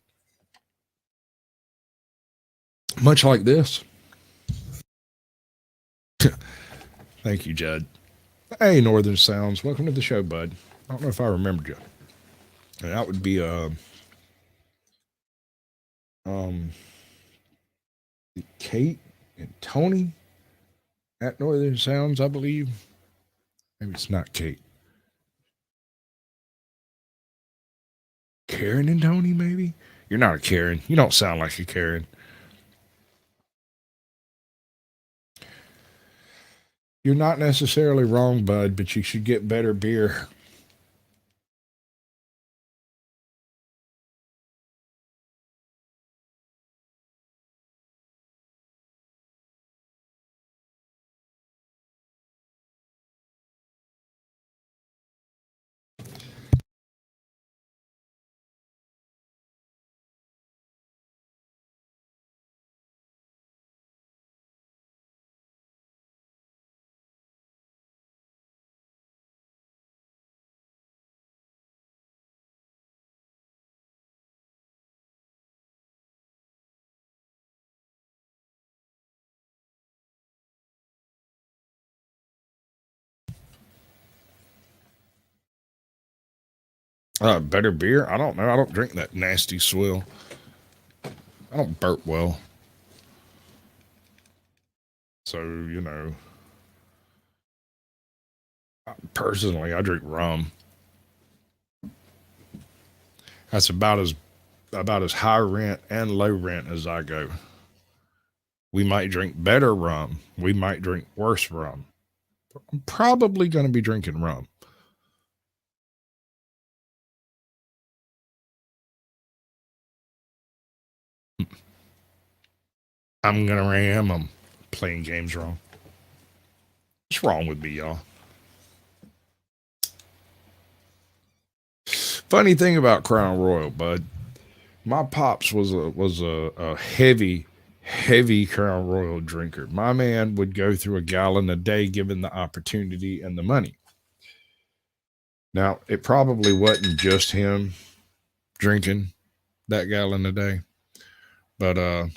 Much like this. Thank you, Judd. Hey, Northern Sounds. Welcome to the show, bud. I don't know if I remembered you. And that would be Kate and Tony at Northern Sounds, I believe. Maybe it's not Kate. Karen and Tony, maybe? You're not a Karen. You don't sound like a Karen. You're not necessarily wrong, bud, but you should get better beer. Better beer? I don't know. I don't drink that nasty swill. I don't burp well. So, you know, personally, I drink rum. That's about as high rent and low rent as I go. We might drink better rum. We might drink worse rum. I'm probably going to be drinking rum. I'm going to ram. I'm playing games wrong. What's wrong with me, y'all? Funny thing about Crown Royal, bud. My pops was a heavy Crown Royal drinker. My man would go through a gallon a day given the opportunity and the money. Now, it probably wasn't just him drinking that gallon a day. But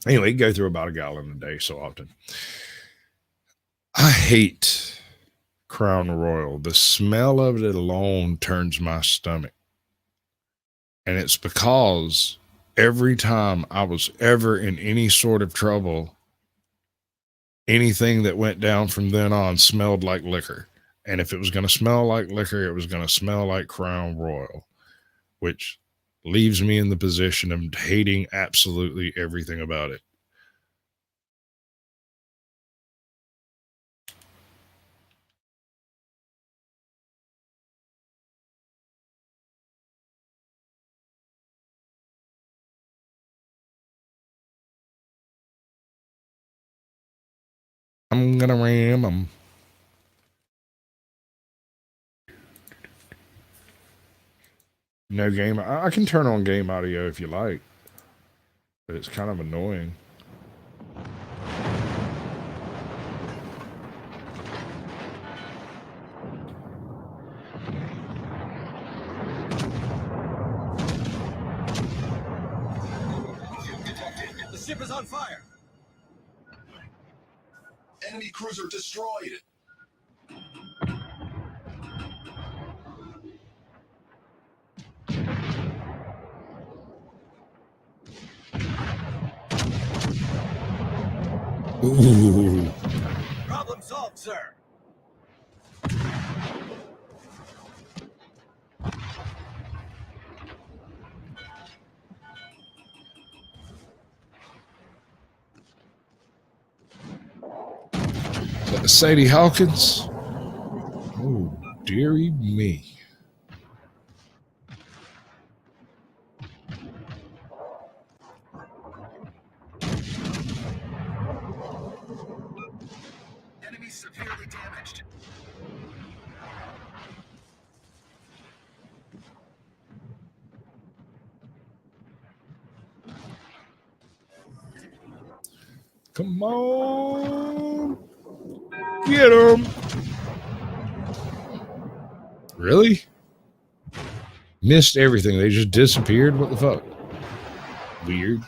anyway, he'd go through about a gallon a day so often. I hate Crown Royal. The smell of it alone turns my stomach. And it's because every time I was ever in any sort of trouble, anything that went down from then on smelled like liquor. And if it was going to smell like liquor, it was going to smell like Crown Royal, which leaves me in the position of hating absolutely everything about it. I'm going to ram them. No game. I can turn on game audio if you like, but it's kind of annoying.
The ship is on fire.
Enemy cruiser destroyed.
Ooh.
Problem solved, sir.
Sadie Hawkins. Oh, dearie me.
Enemy severely damaged.
Come on. Get him. Really? Missed everything. They just disappeared? What the fuck? Weird.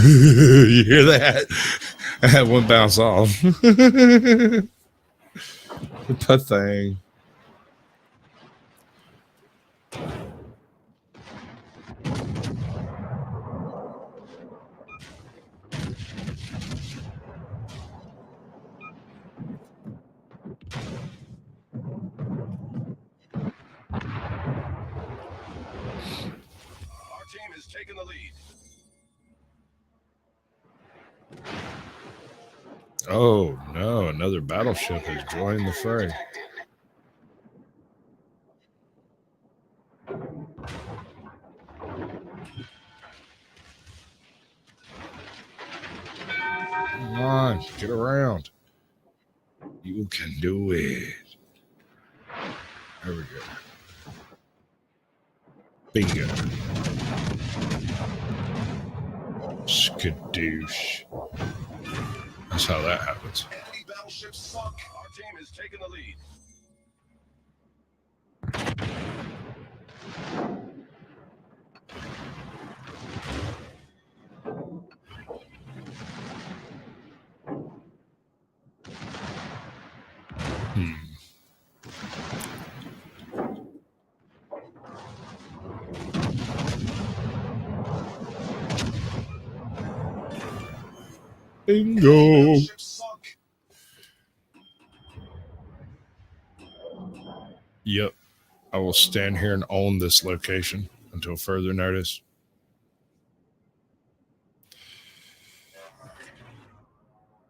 You hear that? I had one bounce off. The thing.
has taken the lead.
Oh no, another battleship has joined the fray. Come on, get around. You can do it. There we go. Bingo. Skadoosh. That's how that happens.
Enemy battleships sunk. Our team has taken the lead.
Bingo.
Battleship sunk.
Yep. I will stand here and own this location until further notice.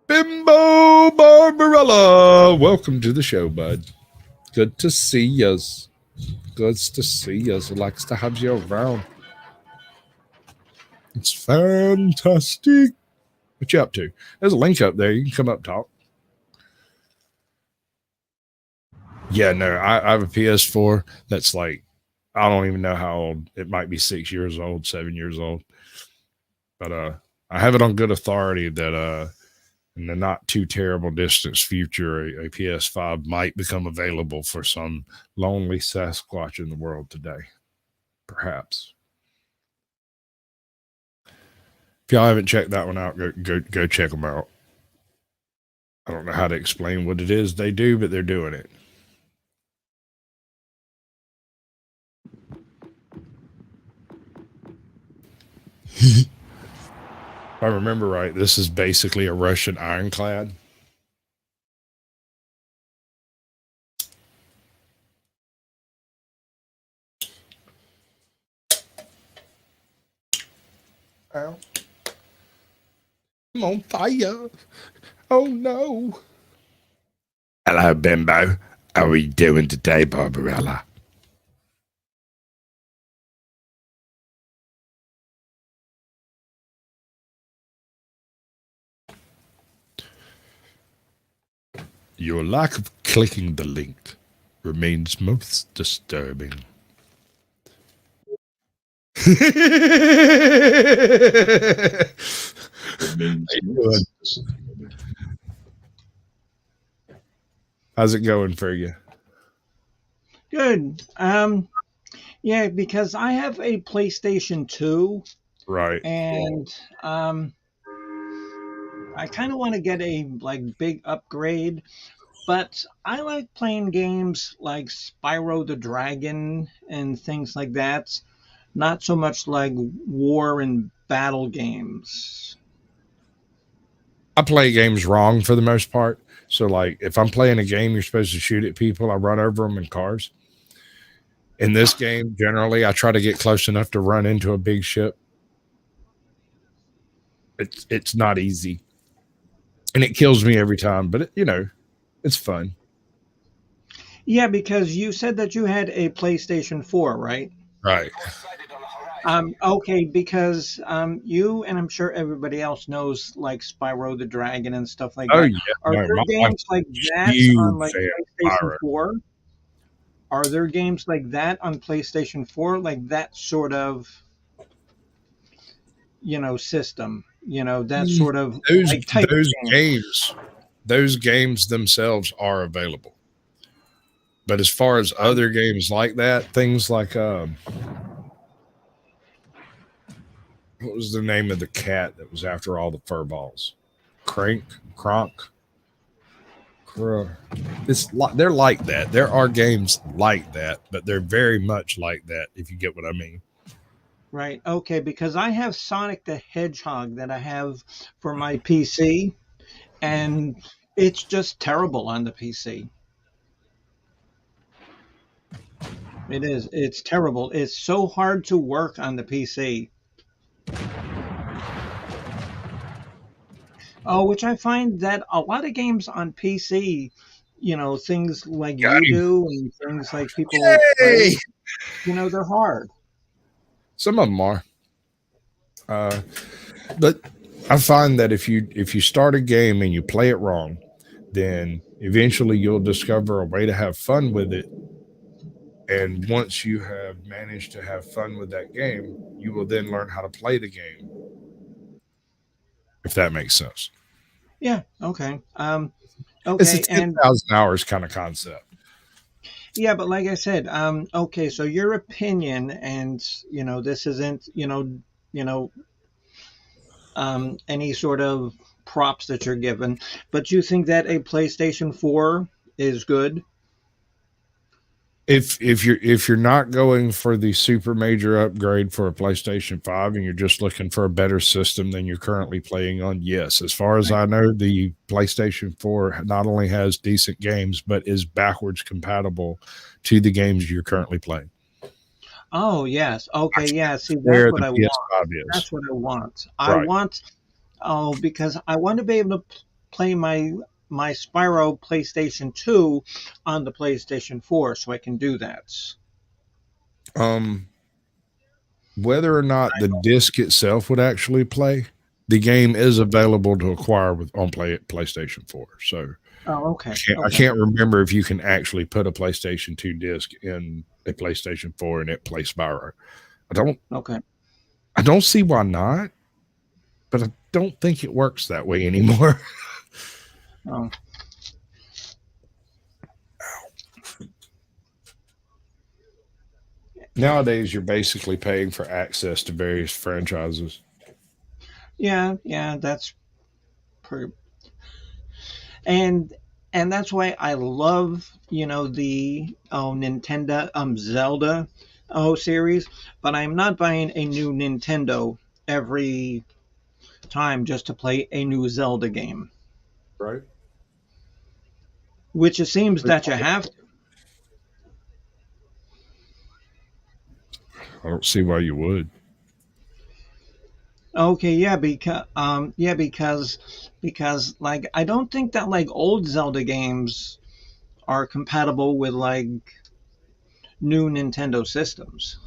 Bimbo Barbarella, welcome to the show, bud. Good to see yous. Good to see yous. Likes to have you around. It's fantastic. What you up to? There's a link up there. You can come up talk. Yeah, no, I have a PS4 that's like, I don't even know how old. It might be 6 years old, 7 years old. But I have it on good authority that in the not too terrible distance future, a PS5 might become available for some lonely Sasquatch in the world today. Perhaps. If y'all haven't checked that one out, go check them out. I don't know how to explain what it is they do, but they're doing it. If I remember right, this is basically a Russian ironclad. Ow. I'm on fire. Oh no. Hello, Bimbo. How are you doing today, Barbarella? Your lack of clicking the link remains most disturbing. How's it going for you?
Good. Yeah, because I have a PlayStation 2,
Right.
and I kind of want to get a big upgrade, but I like playing games like Spyro the Dragon and things like that. Not so much like war and battle games.
I play games wrong for the most part. So, like, if I'm playing a game, you're supposed to shoot at people. I run over them in cars. In this game, generally, I try to get close enough to run into a big ship. It's not easy, and it kills me every time. But it's fun.
Yeah, because you said that you had a PlayStation 4, right?
Right.
Okay, because you and I'm sure everybody else knows like Spyro the Dragon and stuff like
Oh
that.
yeah.
Are
No,
there
my
games like that
huge
on like
fan of
PlayStation
Spyro.
4? Are there games like that on PlayStation 4? Like that sort of system, that sort of like type of game.
Those games themselves are available. But as far as other games like that, things like what was the name of the cat that was after all the fur balls? Kronk. They're like that. There are games like that, but they're very much like that, if you get what I mean.
Right. Okay, because I have Sonic the Hedgehog that I have for my PC, and it's just terrible on the PC. It is. It's terrible. It's so hard to work on the PC. Oh, which I find that a lot of games on PC, things like
Got
you
him.
do and things like people play,
Yay!
they're hard.
Some of them are. But I find that if you start a game and you play it wrong, then eventually you'll discover a way to have fun with it. And once you have managed to have fun with that game, you will then learn how to play the game, if that makes sense.
Yeah. Okay.
It's a
Okay. And
10,000 hours kind of concept.
yeah, but like I said, okay. So your opinion, and this isn't, you know, any sort of props that you're given, but you think that a PlayStation 4 is good?
If you're not going for the super major upgrade for a PlayStation 5 and you're just looking for a better system than you're currently playing on, yes. As far as I know, the PlayStation 4 not only has decent games, but is backwards compatible to the games you're currently playing.
Oh, yes. Okay, yeah. See,
Where
that's what
the
I want.
PS5 is.
That's what I want. I
Right.
want, because I want to be able to play my Spyro PlayStation 2 on the PlayStation 4 so I can do that.
Whether or not the disc itself would actually play, the game is available to acquire on PlayStation 4. So
Oh, okay.
I can't remember if you can actually put a PlayStation 2 disc in a PlayStation 4 and it plays Spyro.
Okay.
I don't see why not, but I don't think it works that way anymore.
Oh.
Nowadays, you're basically paying for access to various franchises.
Yeah, that's pretty, and that's why I love, the Nintendo Zelda series, but I'm not buying a new Nintendo every time just to play a new Zelda game,
Right.
which it seems that you have to.
I don't see why you would.
Okay, yeah, because like I don't think that like old Zelda games are compatible with like new Nintendo systems.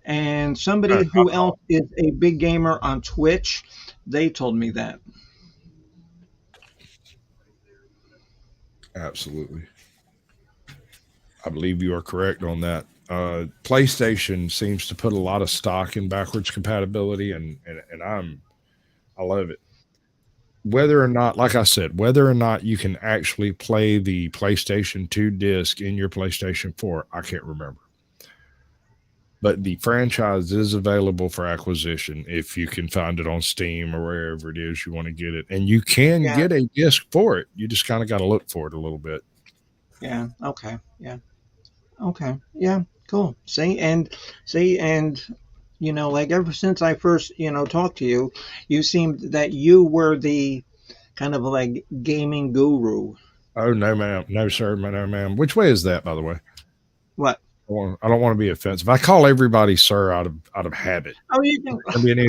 And somebody who else is a big gamer on Twitch, they told me that.
Absolutely. I believe you are correct on that. PlayStation seems to put a lot of stock in backwards compatibility, and I love it. Whether or not, like I said, whether or not you can actually play the PlayStation 2 disc in your PlayStation 4, I can't remember. But the franchise is available for acquisition if you can find it on Steam or wherever it is you want to get it. And you can get a disc for it. You just kind of got to look for it a little bit.
Yeah. Okay. Yeah. Okay. Yeah. Cool. See, and like ever since I first, talked to you, you seemed that you were the kind of like gaming guru.
Oh, no, ma'am. No, sir. No, ma'am. Which way is that, by the way?
What?
I don't want to be offensive. I call everybody sir out of habit.
Oh, you can.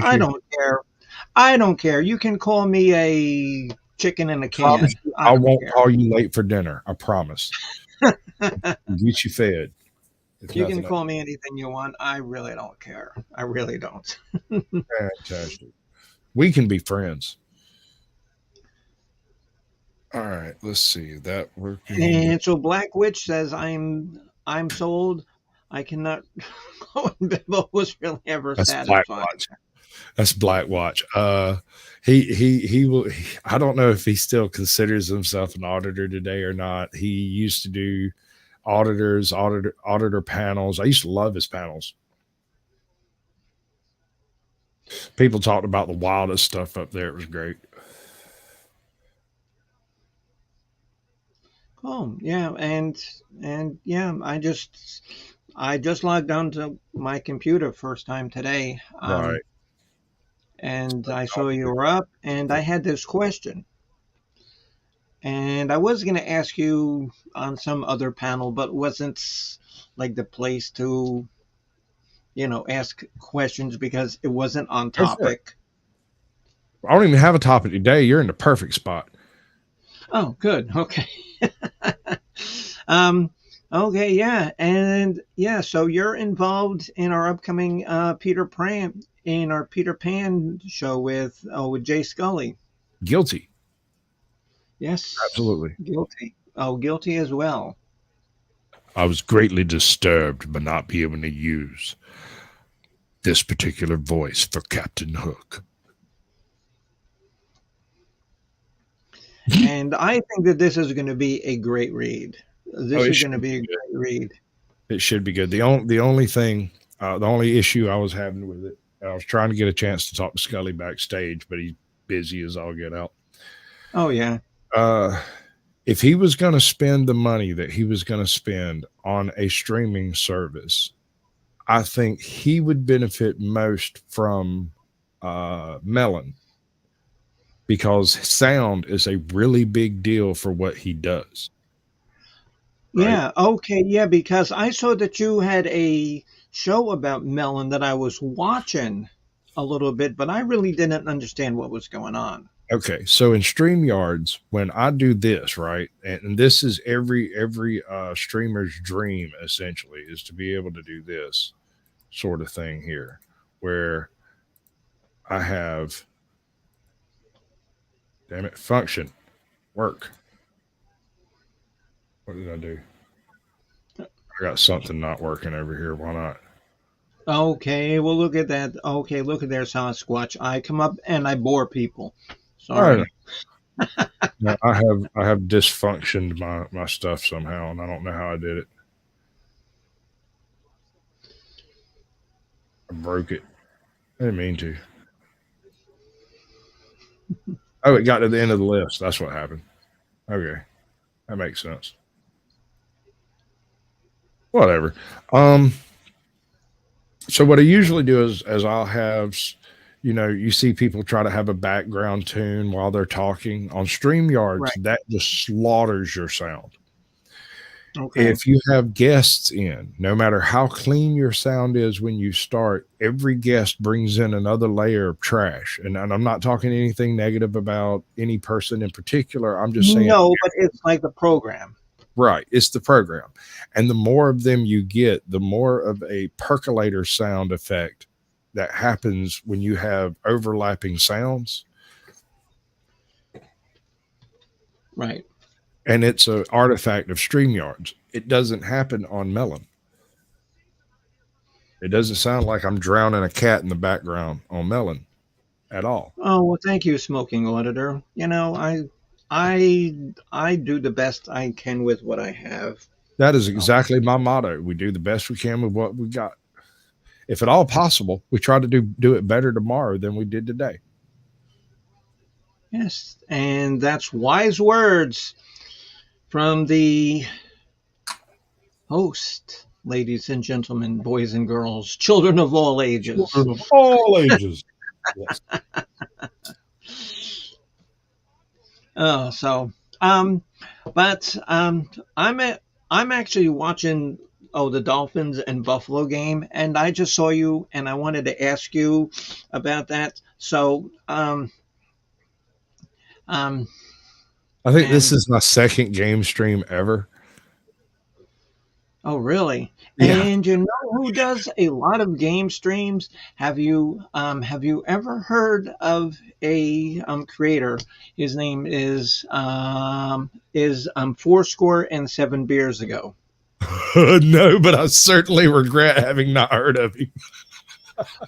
I don't care. I don't care. You can call me a chicken in a can.
I won't call you late for dinner. I promise. Get you fed.
You can call me anything you want. I really don't care. I really don't.
Fantastic. We can be friends. All right. Let's see that working.
And so Black Witch says, "I'm sold. I cannot go in Bibbo was really ever satisfied."
That's Black Watch. He will. I don't know if he still considers himself an auditor today or not. He used to do auditor panels. I used to love his panels. People talked about the wildest stuff up there. It was great.
Oh yeah, and yeah, I just logged onto my computer first time today.
Right.
And I saw you were up, and I had this question. And I was going to ask you on some other panel, but wasn't like the place to, ask questions because it wasn't on topic.
I don't even have a topic today. You're in the perfect spot.
Oh, good. Okay. um, okay, yeah. And yeah, so you're involved in our upcoming Peter Pan show with Jay Scully.
Guilty.
Yes.
Absolutely.
Guilty. Oh, guilty as well.
I was greatly disturbed by not being able to use this particular voice for Captain Hook.
And I think that this is going to be a great read. This is going to be a great read.
It should be good. The only thing, the only issue I was having with it, I was trying to get a chance to talk to Scully backstage, but he's busy as all get out.
Oh yeah.
If he was going to spend the money that he was going to spend on a streaming service, I think he would benefit most from Melon, because sound is a really big deal for what he does.
Right? Yeah. Okay. Yeah. Because I saw that you had a show about Melon that I was watching a little bit, but I really didn't understand what was going on.
Okay, so in StreamYards, when I do this, right, and this is every streamer's dream, essentially, is to be able to do this sort of thing here, where I have, damn it, function, work. What did I do? I got something not working over here. Why not?
Okay, well, look at that. Okay, look at there, Sasquatch. I come up and I bore people. Sorry.
No, I have dysfunctioned my stuff somehow, and I don't know how I did it. I broke it. I didn't mean to. Oh, it got to the end of the list. That's what happened. Okay, that makes sense. Whatever. So what I usually do is I'll have, you see people try to have a background tune while they're talking on StreamYards. Right. That just slaughters your sound. Okay. If you have guests in, no matter how clean your sound is when you start, every guest brings in another layer of trash. And I'm not talking anything negative about any person in particular. I'm just saying.
No, but it's like the program.
Right. It's the program. And the more of them you get, the more of a percolator sound effect that happens when you have overlapping sounds.
Right.
And it's an artifact of StreamYards. It doesn't happen on Melon. It doesn't sound like I'm drowning a cat in the background on Melon at all.
Oh, well, thank you, Smoking Auditor. I do the best I can with what I have.
That is exactly my motto. We do the best we can with what we got. If at all possible, we try to do it better tomorrow than we did today.
Yes, and that's wise words from the host, ladies and gentlemen, boys and girls, children of all ages.
Children of all ages. Yes.
I'm actually watching the Dolphins and Buffalo game, and I just saw you, and I wanted to ask you about that. So,
I think this is my second game stream ever.
Oh, really?
Yeah.
And you know who does a lot of game streams? Have you ever heard of a creator? His name is 407 Beers Ago.
No, but I certainly regret having not heard of him.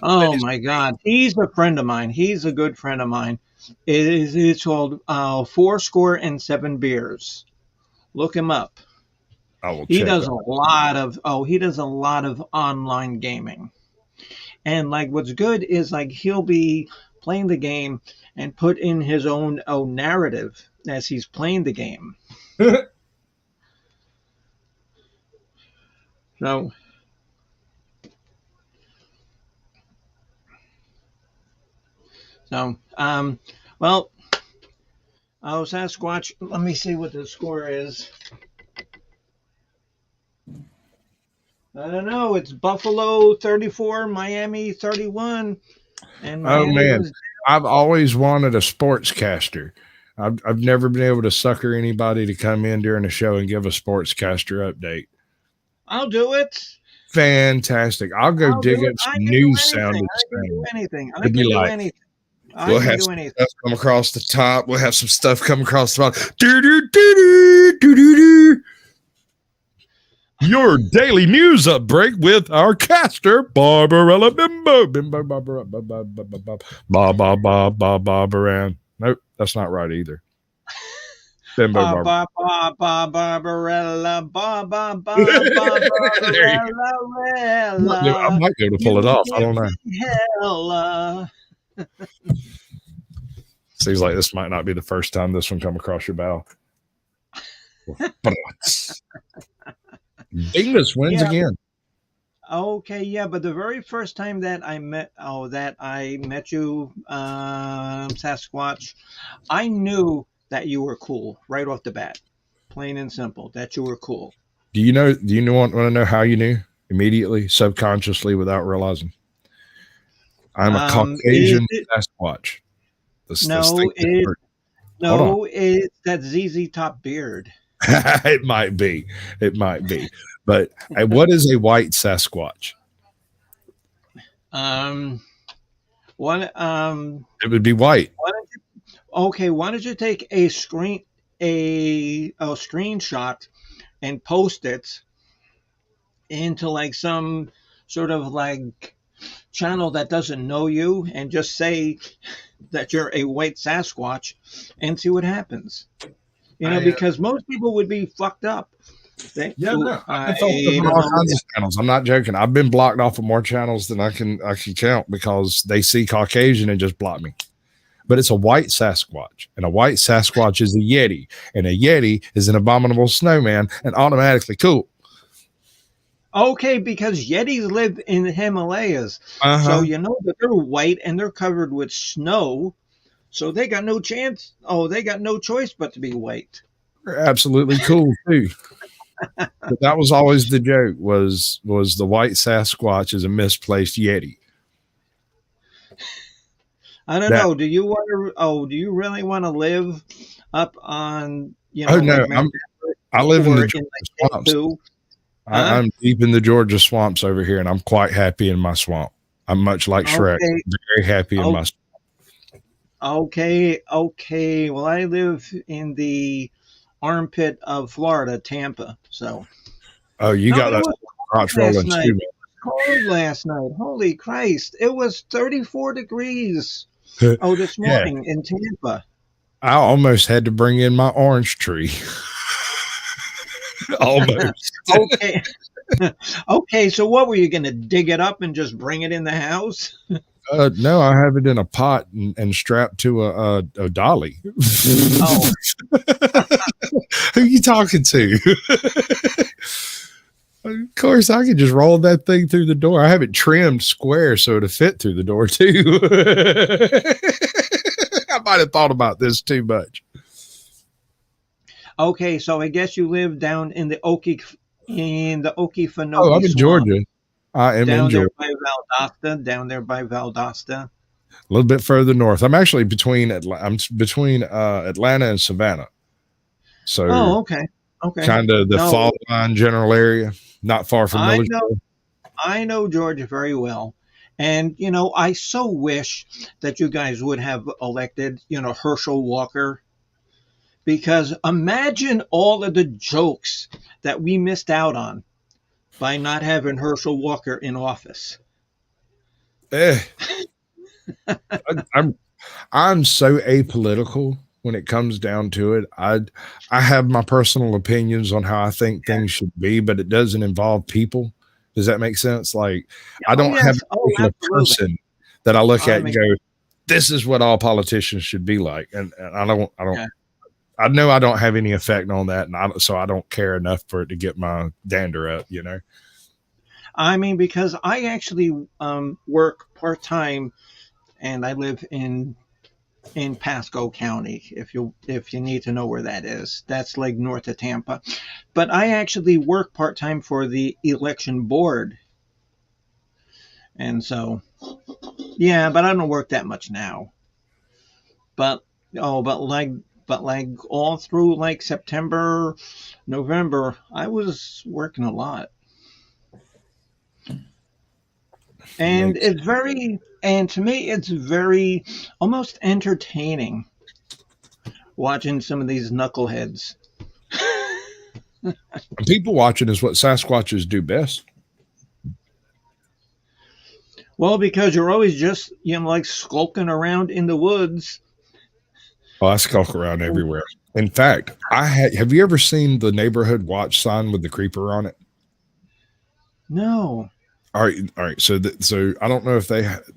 Oh my God, he's a friend of mine. He's a good friend of mine. It's called 407 Beers. Look him up. He does a lot of online gaming. And like what's good is like he'll be playing the game and put in his own narrative as he's playing the game. So well, Sasquatch, let me see what the score is. I don't know. It's Buffalo 34, Miami 31, and Miami
I've always wanted a sportscaster. I've never been able to sucker anybody to come in during the show and give a sportscaster update.
I'll do it.
Fantastic. I'll go
I'll
dig
do
up
it. I
some
can do
news
anything.
sounding
I can do anything. I
It'd
can
be
do
like,
anything. I
we'll
can
have
do
some
anything.
stuff come across the top. We'll have some stuff come across the bottom. Do-do-do-do-do-do-do. Your daily news upbreak with our caster, Barbarella Bimbo. Bimbo Barbara Barbaran. Nope, that's not right either. Bimbo Barbara.
Barbarella,
I might be able to pull it off. I don't know.
Hella.
Seems like this might not be the first time this one come across your bow. Dingus wins again.
Okay, yeah, but the very first time that I met you, Sasquatch, I knew that you were cool right off the bat, plain and simple. That you were cool.
Do you want to know how you knew? Immediately, subconsciously, without realizing. I'm a Caucasian Sasquatch. It's
that ZZ Top beard.
It might be. But what is a white Sasquatch?
It
would be white.
Why don't you take a screenshot and post it into like some sort of like channel that doesn't know you, and just say that you're a white Sasquatch and see what happens. Because most people would be fucked up.
I've been on all kinds of channels. I'm not joking. I've been blocked off of more channels than I can count because they see Caucasian and just block me. But it's a white Sasquatch, and a white Sasquatch is a Yeti, and a Yeti is an abominable snowman and automatically cool.
Okay, because Yetis live in the Himalayas. So that they're white and they're covered with snow. So they got no chance. Oh, they got no choice but to be white.
They're absolutely cool too. But that was always the joke, was the white Sasquatch is a misplaced Yeti.
I don't know. Do you really want to live up on,
Oh no, I live in the Georgia swamps. I'm deep in the Georgia swamps over here, and I'm quite happy in my swamp. I'm much like Shrek.
Okay.
Very happy in my swamp.
Okay. Well, I live in the armpit of Florida, Tampa. So.
Oh, you got that crotch rolling too.
Cold last night. Holy Christ! It was 34 degrees. This morning in Tampa.
I almost had to bring in my orange tree. Almost.
Okay. Okay. So what were you going to dig it up and just bring it in the house?
No, I have it in a pot and strapped to a dolly.
Oh.
Who are you talking to? Of course, I could just roll that thing through the door. I have it trimmed square so it'll fit through the door too. I might have thought about this too much.
Okay, so I guess you live down in the Okefenokee.
Oh, I'm in Georgia. I am in Georgia.
Down there by Valdosta.
A little bit further north. I'm actually between Atlanta and Savannah. So,
okay.
Kind of the fault line general area, not far from Millersville.
I know Georgia very well. And, I so wish that you guys would have elected, Herschel Walker. Because imagine all of the jokes that we missed out on by not having Herschel Walker in office.
I'm so apolitical when it comes down to it. I have my personal opinions on how I think things should be, but it doesn't involve people. Does that make sense? Like, I don't have a person that I look at and go, this is what all politicians should be like. And I don't. I know I don't have any effect on that, and so I don't care enough for it to get my dander up,
I mean, because I actually work part-time, and I live in Pasco County, if you need to know where that is. That's like north of Tampa. But I actually work part-time for the election board. And so, yeah, but I don't work that much now. but but all through like September, November, I was working a lot. And
Makes-
it's very, and to me, it's very almost entertaining watching some of these knuckleheads.
People watching is what Sasquatches do best.
Well, because you're always just, like skulking around in the woods.
Oh, I skulk around everywhere. In fact, have you ever seen the neighborhood watch sign with the creeper on it?
No.
All right. So I don't know if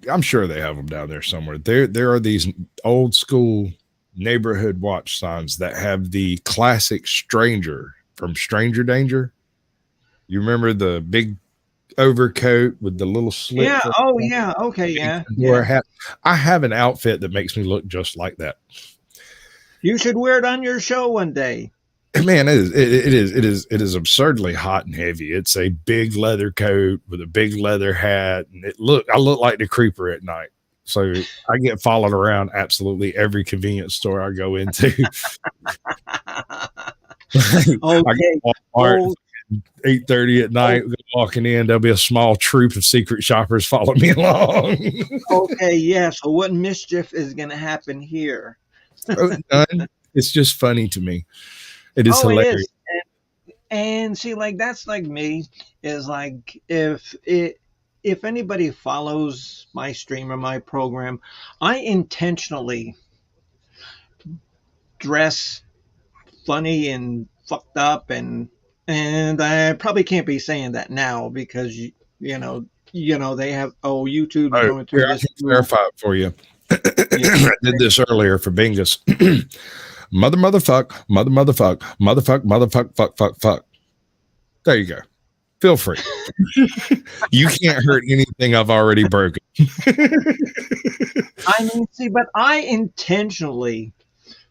I'm sure they have them down there somewhere. There are these old school neighborhood watch signs that have the classic stranger from Stranger Danger. You remember the big overcoat with the little slit?
Yeah. Oh, yeah. Okay. Yeah.
Hat. I have an outfit that makes me look just like that.
You should wear it on your show one day.
Man, it is absurdly hot and heavy. It's a big leather coat with a big leather hat, and I look like the creeper at night. So I get followed around absolutely every convenience store I go into.
Okay.
I get Walmart 8:30 at night, walking in. There'll be a small troop of secret shoppers following me along.
Okay. Yeah. So what mischief is going to happen here?
None. It's just funny to me. It is hilarious.
It is. And see, like that's like me is like if anybody follows my stream or my program, I intentionally dress funny and fucked up, and I probably can't be saying that now because you know they have YouTube going through
Here, I
this.
can clarify it for you. I did this earlier for Bingus. motherfuck, fuck. There you go. Feel free. You can't hurt anything I've already broken.
I mean, see, but I intentionally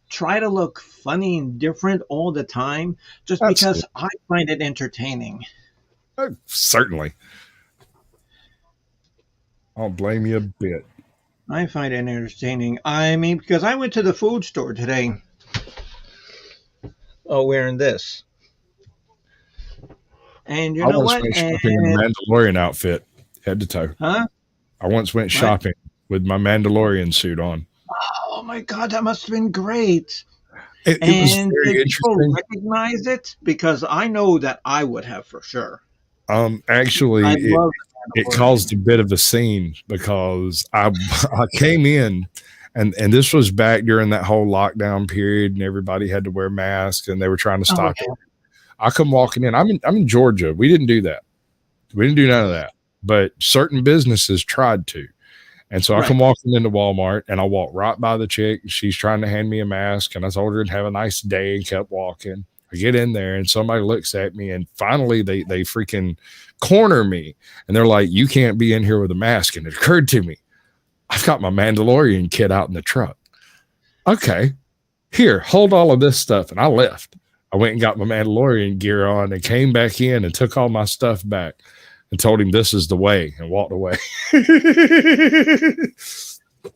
try to look funny and different all the time just because I find it entertaining.
Certainly. I don't blame you a bit.
I find it entertaining. I mean, because I went to the food store today. Oh, wearing this. And you know what?
Went shopping in a Mandalorian outfit, head to toe.
Huh?
I once went shopping with my Mandalorian suit on.
Oh my God, that must have been great.
It was very
did
interesting.
people recognize it? Because I know that I would have for sure.
Actually, it caused a bit of a scene because I came in and this was back during that whole lockdown period and everybody had to wear masks and they were trying to stop it. I come walking in. I'm in Georgia. We didn't do that. We didn't do none of that. But certain businesses tried to. And so I come walking into Walmart and I walk right by the chick. She's trying to hand me a mask and I told her to have a nice day and kept walking. I get in there and somebody looks at me and finally they freaking corner me and they're like, you can't be in here with a mask. And it occurred to me, I've got my Mandalorian kit out in the truck. Okay, here, hold all of this stuff. And I left. I went and got my Mandalorian gear on and came back in and took all my stuff back and told him this is the way and walked away.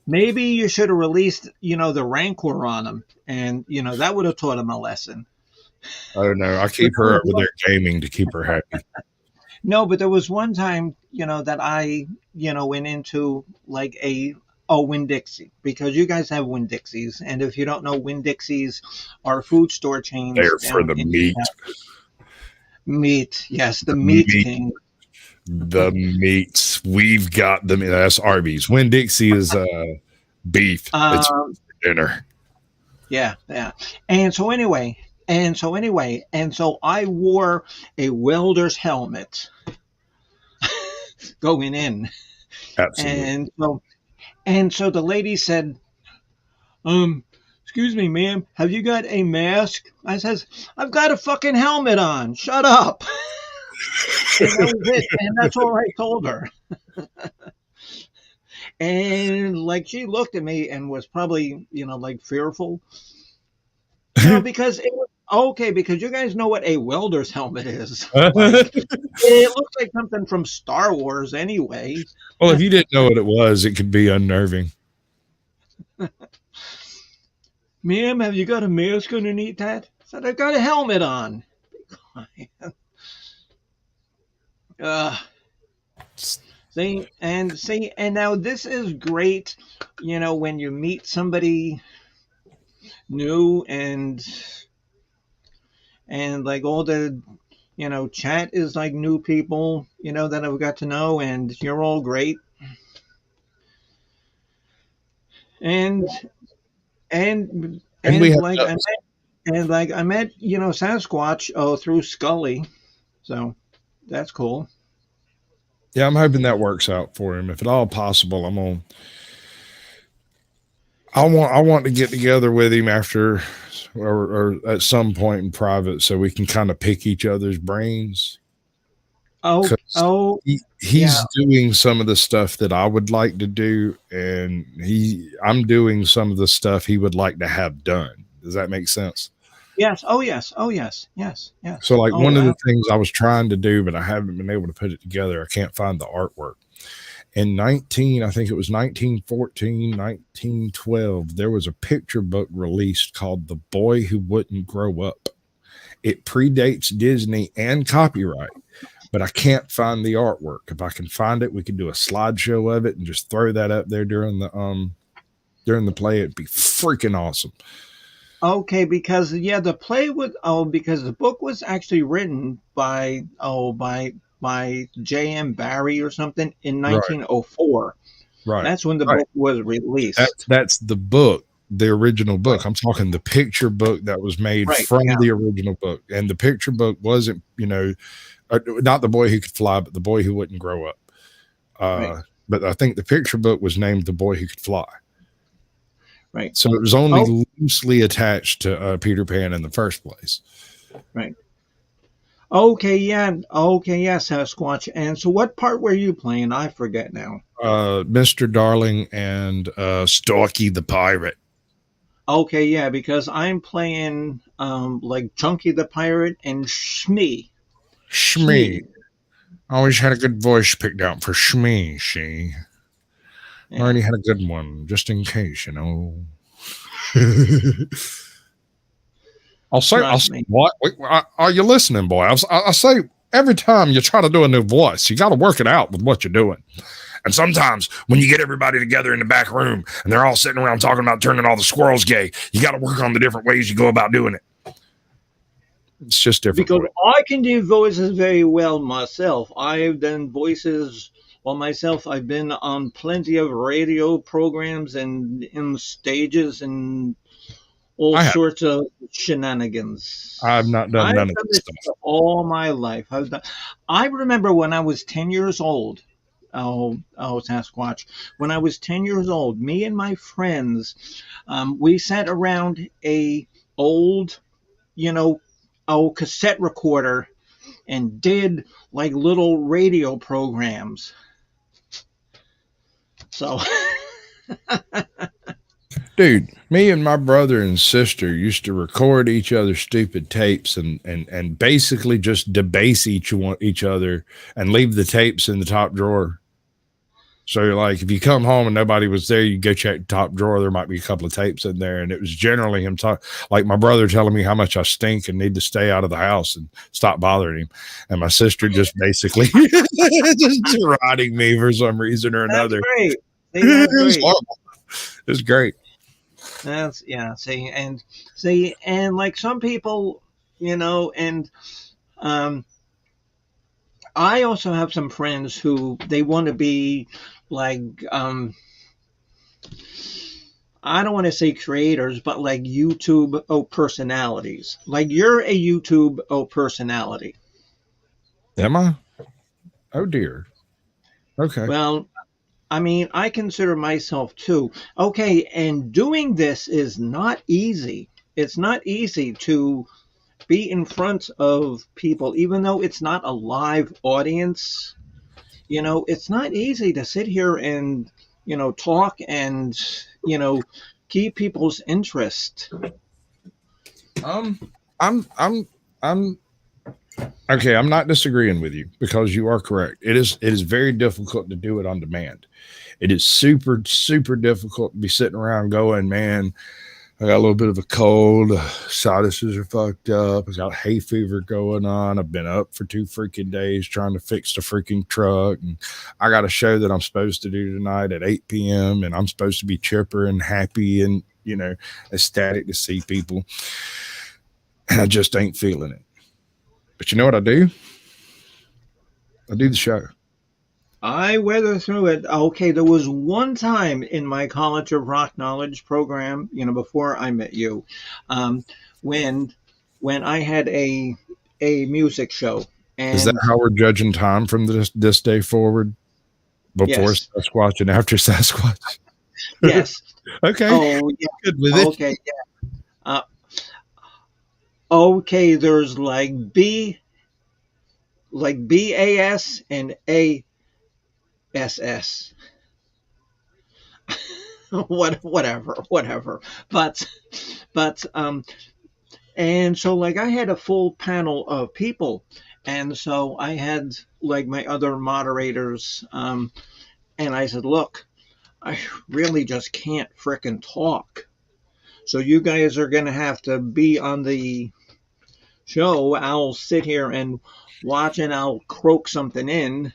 Maybe you should have released, the Rancor on him and, that would have taught him a lesson.
Oh no, I keep her over there gaming to keep her happy.
No, but there was one time, that I, went into like a Winn-Dixie, because you guys have Winn-Dixies, and if you don't know, Winn-Dixies are food store chains.
They're for the meat.
Meat, yes, the meat king.
The meats. We've got them. That's Arby's. Winn-Dixie is beef. It's dinner.
Yeah. And so anyway, I wore a welder's helmet going in.
Absolutely.
And so the lady said, excuse me, ma'am, have you got a mask? I says, I've got a fucking helmet on. Shut up. And that was it. And that's all I told her. And like she looked at me and was probably, like fearful. Because it was because you guys know what a welder's helmet is. It looks like something from Star Wars anyway.
Well, if you didn't know what it was, it could be unnerving.
Ma'am, have you got a mask underneath that? I said, I've got a helmet on. Be quiet. And now this is great, when you meet somebody new and like all the, chat is like new people, that I've got to know, and you're all great. And
we have
like I met, Sasquatch through Scully, so that's cool.
Yeah, I'm hoping that works out for him. If at all possible, I want to get together with him after or at some point in private so we can kind of pick each other's brains. He's doing some of the stuff that I would like to do, and I'm doing some of the stuff he would like to have done. Does that make sense?
Yes. Oh, yes. Oh, yes. Yes. Yes.
So like one of the things I was trying to do, but I haven't been able to put it together. I can't find the artwork. In 1914, 1912, there was a picture book released called The Boy Who Wouldn't Grow Up. It predates Disney and copyright, but I can't find the artwork. If I can find it, we could do a slideshow of it and just throw that up there during the play. It'd be freaking awesome.
Okay, because the play would because the book was actually written by J.M. Barrie or something in 1904.
Right.
That's when the book was released.
That's the book, the original book. I'm talking the picture book that was made from the original book. And the picture book wasn't, not The Boy Who Could Fly, but The Boy Who Wouldn't Grow Up. But I think the picture book was named The Boy Who Could Fly.
Right.
So it was only loosely attached to Peter Pan in the first place.
Right. Okay, yeah. Okay, yeah, Sasquatch. And so what part were you playing? I forget now.
Mr. Darling and Storky the Pirate.
Okay, yeah, because I'm playing like Chunky the Pirate and Shmee.
Shmee. I always had a good voice picked out for Shmee, see. I already had a good one, just in case, I'll say, what? Are you listening, boy? I say every time you try to do a new voice, you got to work it out with what you're doing. And sometimes when you get everybody together in the back room and they're all sitting around talking about turning all the squirrels gay, you got to work on the different ways you go about doing it. It's just different.
Because I can do voices very well myself. I've done voices myself. I've been on plenty of radio programs and in stages and all sorts of shenanigans.
I've not done none of this stuff
all my life. I remember when I was 10 years old. Sasquatch. When I was 10 years old, me and my friends, we sat around a old, cassette recorder and did like little radio programs. So,
dude, me and my brother and sister used to record each other's stupid tapes and basically just debase each other and leave the tapes in the top drawer. So you're like, if you come home and nobody was there, you go check the top drawer. There might be a couple of tapes in there. And it was generally him like my brother telling me how much I stink and need to stay out of the house and stop bothering him. And my sister just basically just deriding me for some reason or another.
That's great.
It's great.
And like some people, and I also have some friends who they want to be like I don't want to say creators, but like YouTube personalities. Like you're a YouTube personality.
Am I? Oh dear. Okay.
Well, I mean, I consider myself too. Okay, and doing this is not easy. It's not easy to be in front of people, even though it's not a live audience. It's not easy to sit here and, talk and, keep people's interest.
I'm okay. I'm not disagreeing with you because you are correct. It is very difficult to do it on demand. It is super, super difficult to be sitting around going, man, I got a little bit of a cold. Sinuses are fucked up. I got hay fever going on. I've been up for 2 freaking days trying to fix the freaking truck. And I got a show that I'm supposed to do tonight at 8 p.m. And I'm supposed to be chipper and happy and, ecstatic to see people. And I just ain't feeling it. But you know what I do? I do the show.
I weather through it. Okay, there was one time in my College of Rock Knowledge program, before I met you, when I had a music show. And
Is that how we're judging time from this day forward? Before
Yes.
Sasquatch and after Sasquatch?
yes.
Okay.
Oh, yeah.
Good with it.
Okay, yeah. Okay, there's like BAS and ASS. whatever. But and so like I had a full panel of people, and so I had like my other moderators, and I said, look, I really just can't frickin' talk. So you guys are gonna have to be on the show. I'll sit here and watch, and I'll croak something in.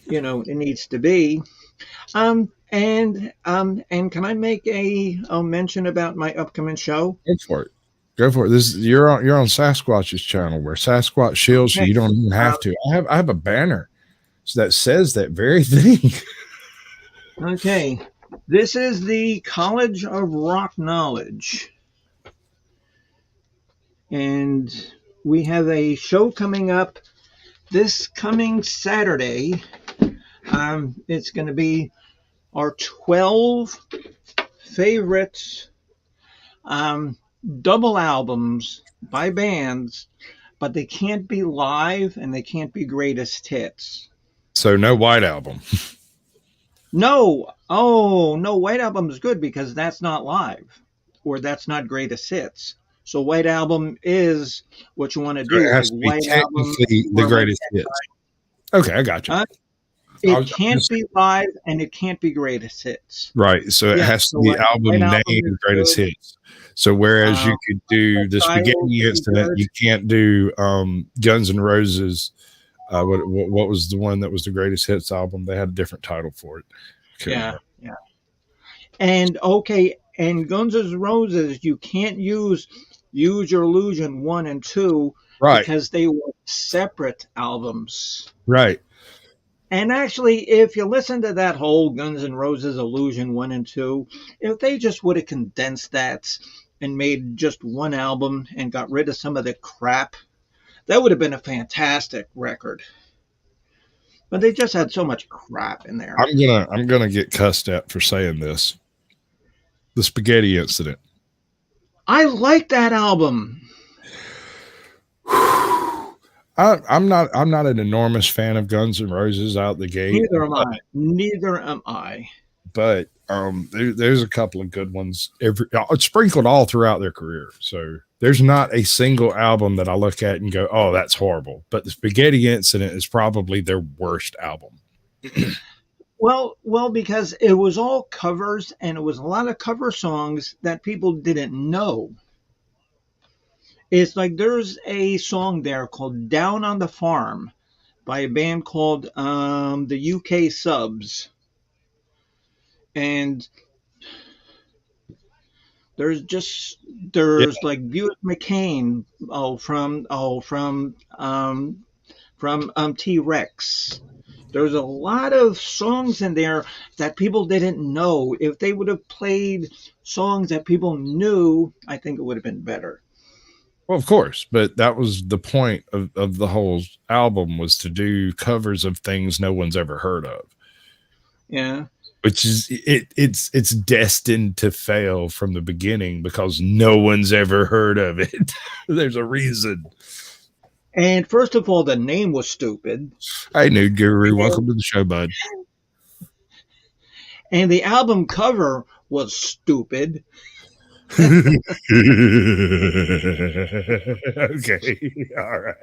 It needs to be. And can I make a mention about my upcoming show?
Go for it. Go for it. You're on Sasquatch's channel where Sasquatch shields you.
Okay.
You don't even have to. I have a banner that says that very thing.
Okay, this is the College of Rock Knowledge, and we have a show coming up this coming Saturday. It's going to be our 12 favorite double albums by bands, but they can't be live and they can't be greatest hits.
So no White Album.
No, White Album is good because that's not live, or that's not greatest hits. So White Album is what you want to do.
It has to be
White Album
technically the
or
greatest
Red
hits. Okay, I got you.
It can't be live and it can't be greatest hits.
Right. So it
Yeah,
has to
so
be
White
album
Album
name
is
greatest
good.
hits. So whereas you could do the
Style
Spaghetti
is
Incident,
good.
you can't do Guns N' Roses. What was the one that was the greatest hits album? They had a different title for it.
Yeah. And and Guns N' Roses, you can't use Your Illusion 1 and 2
Right.
because they were separate albums.
Right.
And actually, if you listen to that whole Guns N' Roses Illusion 1 and 2, if they just would have condensed that and made just one album and got rid of some of the crap, that would have been a fantastic record. But they just had so much crap in there.
I'm gonna get cussed at for saying this. The Spaghetti Incident.
I like that album.
I'm not an enormous fan of Guns N' Roses out the gate.
Neither am I.
But there's a couple of good ones sprinkled all throughout their career. So there's not a single album that I look at and go, oh, that's horrible. But the Spaghetti Incident is probably their worst album.
Well, because it was all covers, and it was a lot of cover songs that people didn't know. It's like there's a song there called Down on the Farm by a band called the UK Subs. And there's like Buick McCain from T-Rex. There's a lot of songs in there that people didn't know. If they would have played songs that people knew, I think it would have been better.
Well, of course, but that was the point of the whole album, was to do covers of things no one's ever heard of.
Yeah.
Which is it's destined to fail from the beginning because no one's ever heard of it. There's a reason.
And first of all, the name was stupid.
Hey, Nude Guru, welcome to the show, bud.
And the album cover was stupid.
Okay, all right.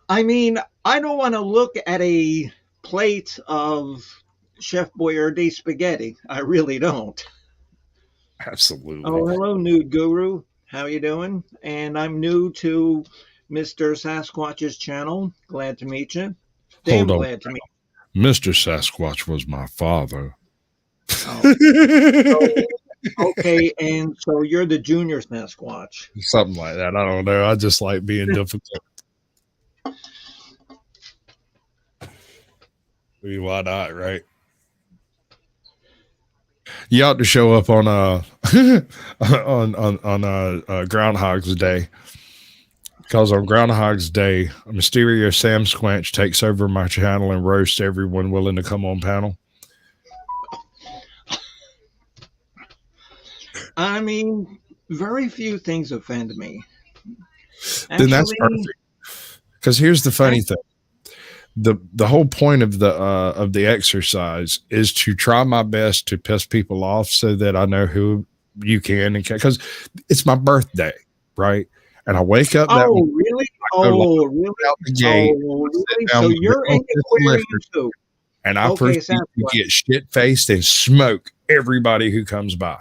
I mean, I don't want to look at a plate of Chef Boyardee spaghetti. I really don't.
Absolutely.
Oh, hello, Nude Guru. How you doing? And I'm new to Mr. Sasquatch's channel. Glad to meet you. Damn
Hold on.
glad to meet
Mr. Sasquatch was my father.
you. Okay, and so you're the junior Sasquatch.
Something like that. I don't know. I just like being difficult. I mean, why not, right? You ought to show up on Groundhog's Day, because on Groundhog's Day, a mysterious Sam Squanch takes over my channel and roasts everyone willing to come on panel.
I mean, very few things offend me.
Then that's perfect. Because here's the funny thing. The whole point of the exercise is to try my best to piss people off so that I know who you can and because it's my birthday, right? And I wake up.
Oh, really? Oh, really? Oh, really? So you're in Aquarium too.
And I proceed to get shit faced and smoke everybody who comes by.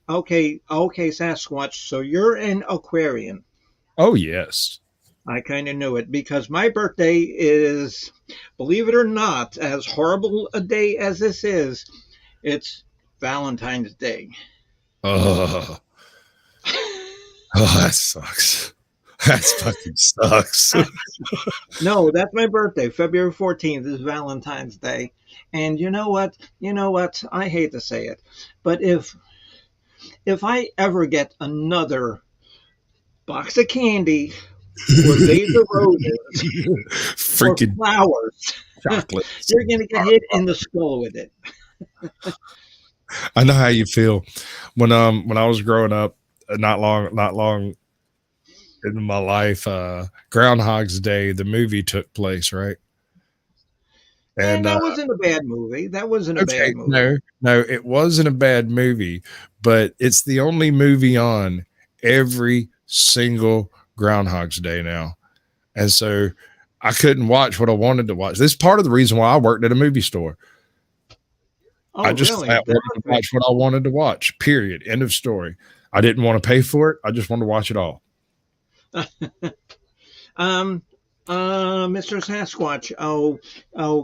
Okay, Sasquatch. So you're in Aquarian.
Oh, yes.
I kind of knew it because my birthday is, believe it or not, as horrible a day as this is, it's Valentine's Day.
Oh, that sucks. That fucking sucks.
No, that's my birthday. February 14th is Valentine's Day. And you know what? I hate to say it, but if I ever get another box of candy or vase of roses
freaking
or flowers,
chocolate,
you're gonna get hit in the skull with it.
I know how you feel. When I was growing up, not long in my life, Groundhog's Day, the movie took place, right?
And that wasn't a bad movie. That wasn't a bad movie.
No, it wasn't a bad movie, but it's the only movie on every single Groundhog's Day now. And so I couldn't watch what I wanted to watch. This is part of the reason why I worked at a movie store.
Oh,
I just
really?
wanted to watch what I wanted to watch, period. End of story. I didn't want to pay for it. I just wanted to watch it all.
Mr. Sasquatch, oh,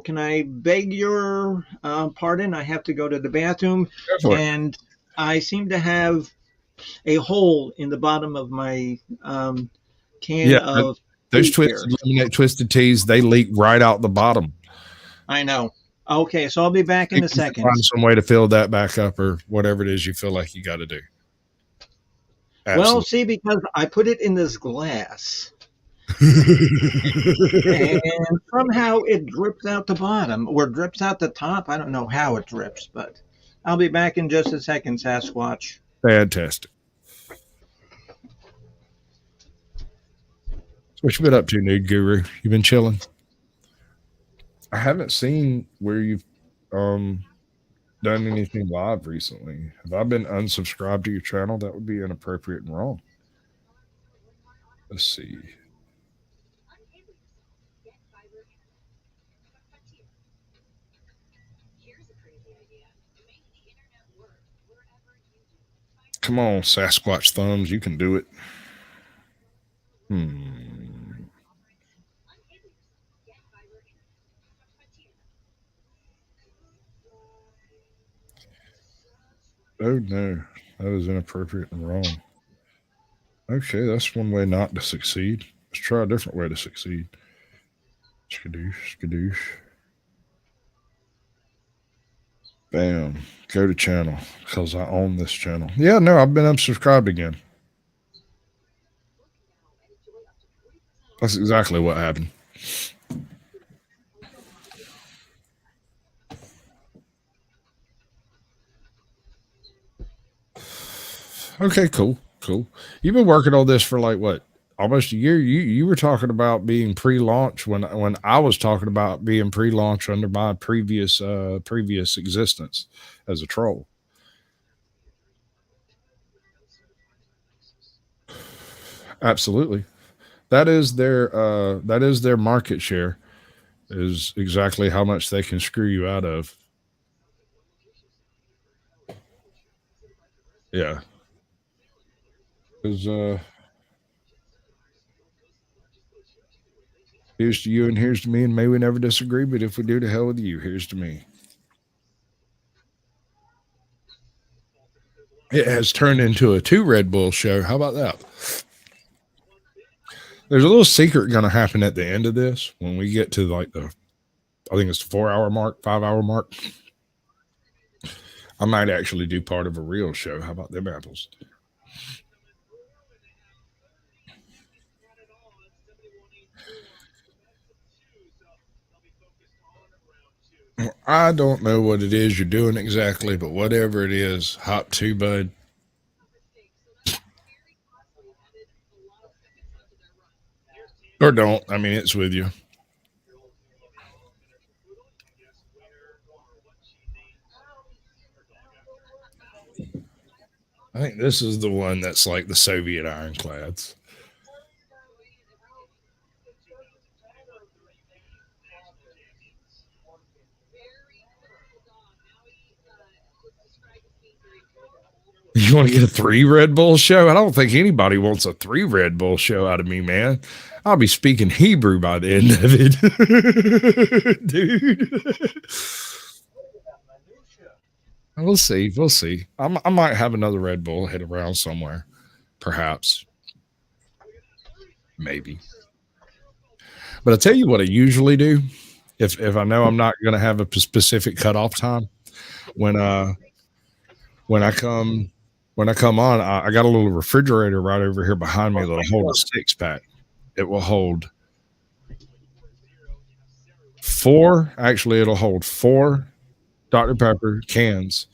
can I beg your pardon? I have to go to the bathroom, and I seem to have a hole in the bottom of my can of
those twisted teas, they leak right out the bottom.
I know. Okay, so I'll be back in a second.
Find some way to fill that back up, or whatever it is you feel like you got to do. Absolutely.
Well, see, because I put it in this glass. And somehow it drips out the bottom or drips out the top. I don't know how it drips, but I'll be back in just a second, Sasquatch.
Fantastic. So what you been up to, Nude Guru? You been chilling? I haven't seen where you've done anything live recently. Have I been unsubscribed to your channel? That would be inappropriate and wrong. Let's see. Come on, Sasquatch thumbs. You can do it. Oh, no. That is inappropriate and wrong. Okay, that's one way not to succeed. Let's try a different way to succeed. Skadoosh, skadoosh. Bam. Go to channel, because I own this channel. Yeah, no, I've been unsubscribed again. That's exactly what happened. Okay, cool. You've been working on this for like what? Almost a year. You were talking about being pre-launch when I was talking about being pre-launch under my previous existence as a troll. Absolutely. That is their market share, is exactly how much they can screw you out of. Yeah. Because here's to you and here's to me, and may we never disagree, but if we do, to hell with you. Here's to me. It has turned into a 2 Red Bull show. How about that? There's a little secret going to happen at the end of this when we get to like I think it's the 4-hour mark, 5-hour mark. I might actually do part of a real show. How about them apples? I don't know what it is you're doing exactly, but whatever it is, hop to, bud. Or don't. I mean, it's with you. I think this is the one that's like the Soviet ironclads. You want to get a 3 Red Bull show? I don't think anybody wants a 3 Red Bull show out of me, man. I'll be speaking Hebrew by the end of it. Dude. We'll see. We'll see. I might have another Red Bull hit around somewhere. Perhaps. Maybe. But I'll tell you what I usually do. If I know I'm not going to have a specific cutoff time, when I come on, I got a little refrigerator right over here behind me that'll hold a 6-pack. It will hold 4. Actually, it'll hold 4 Dr. Pepper cans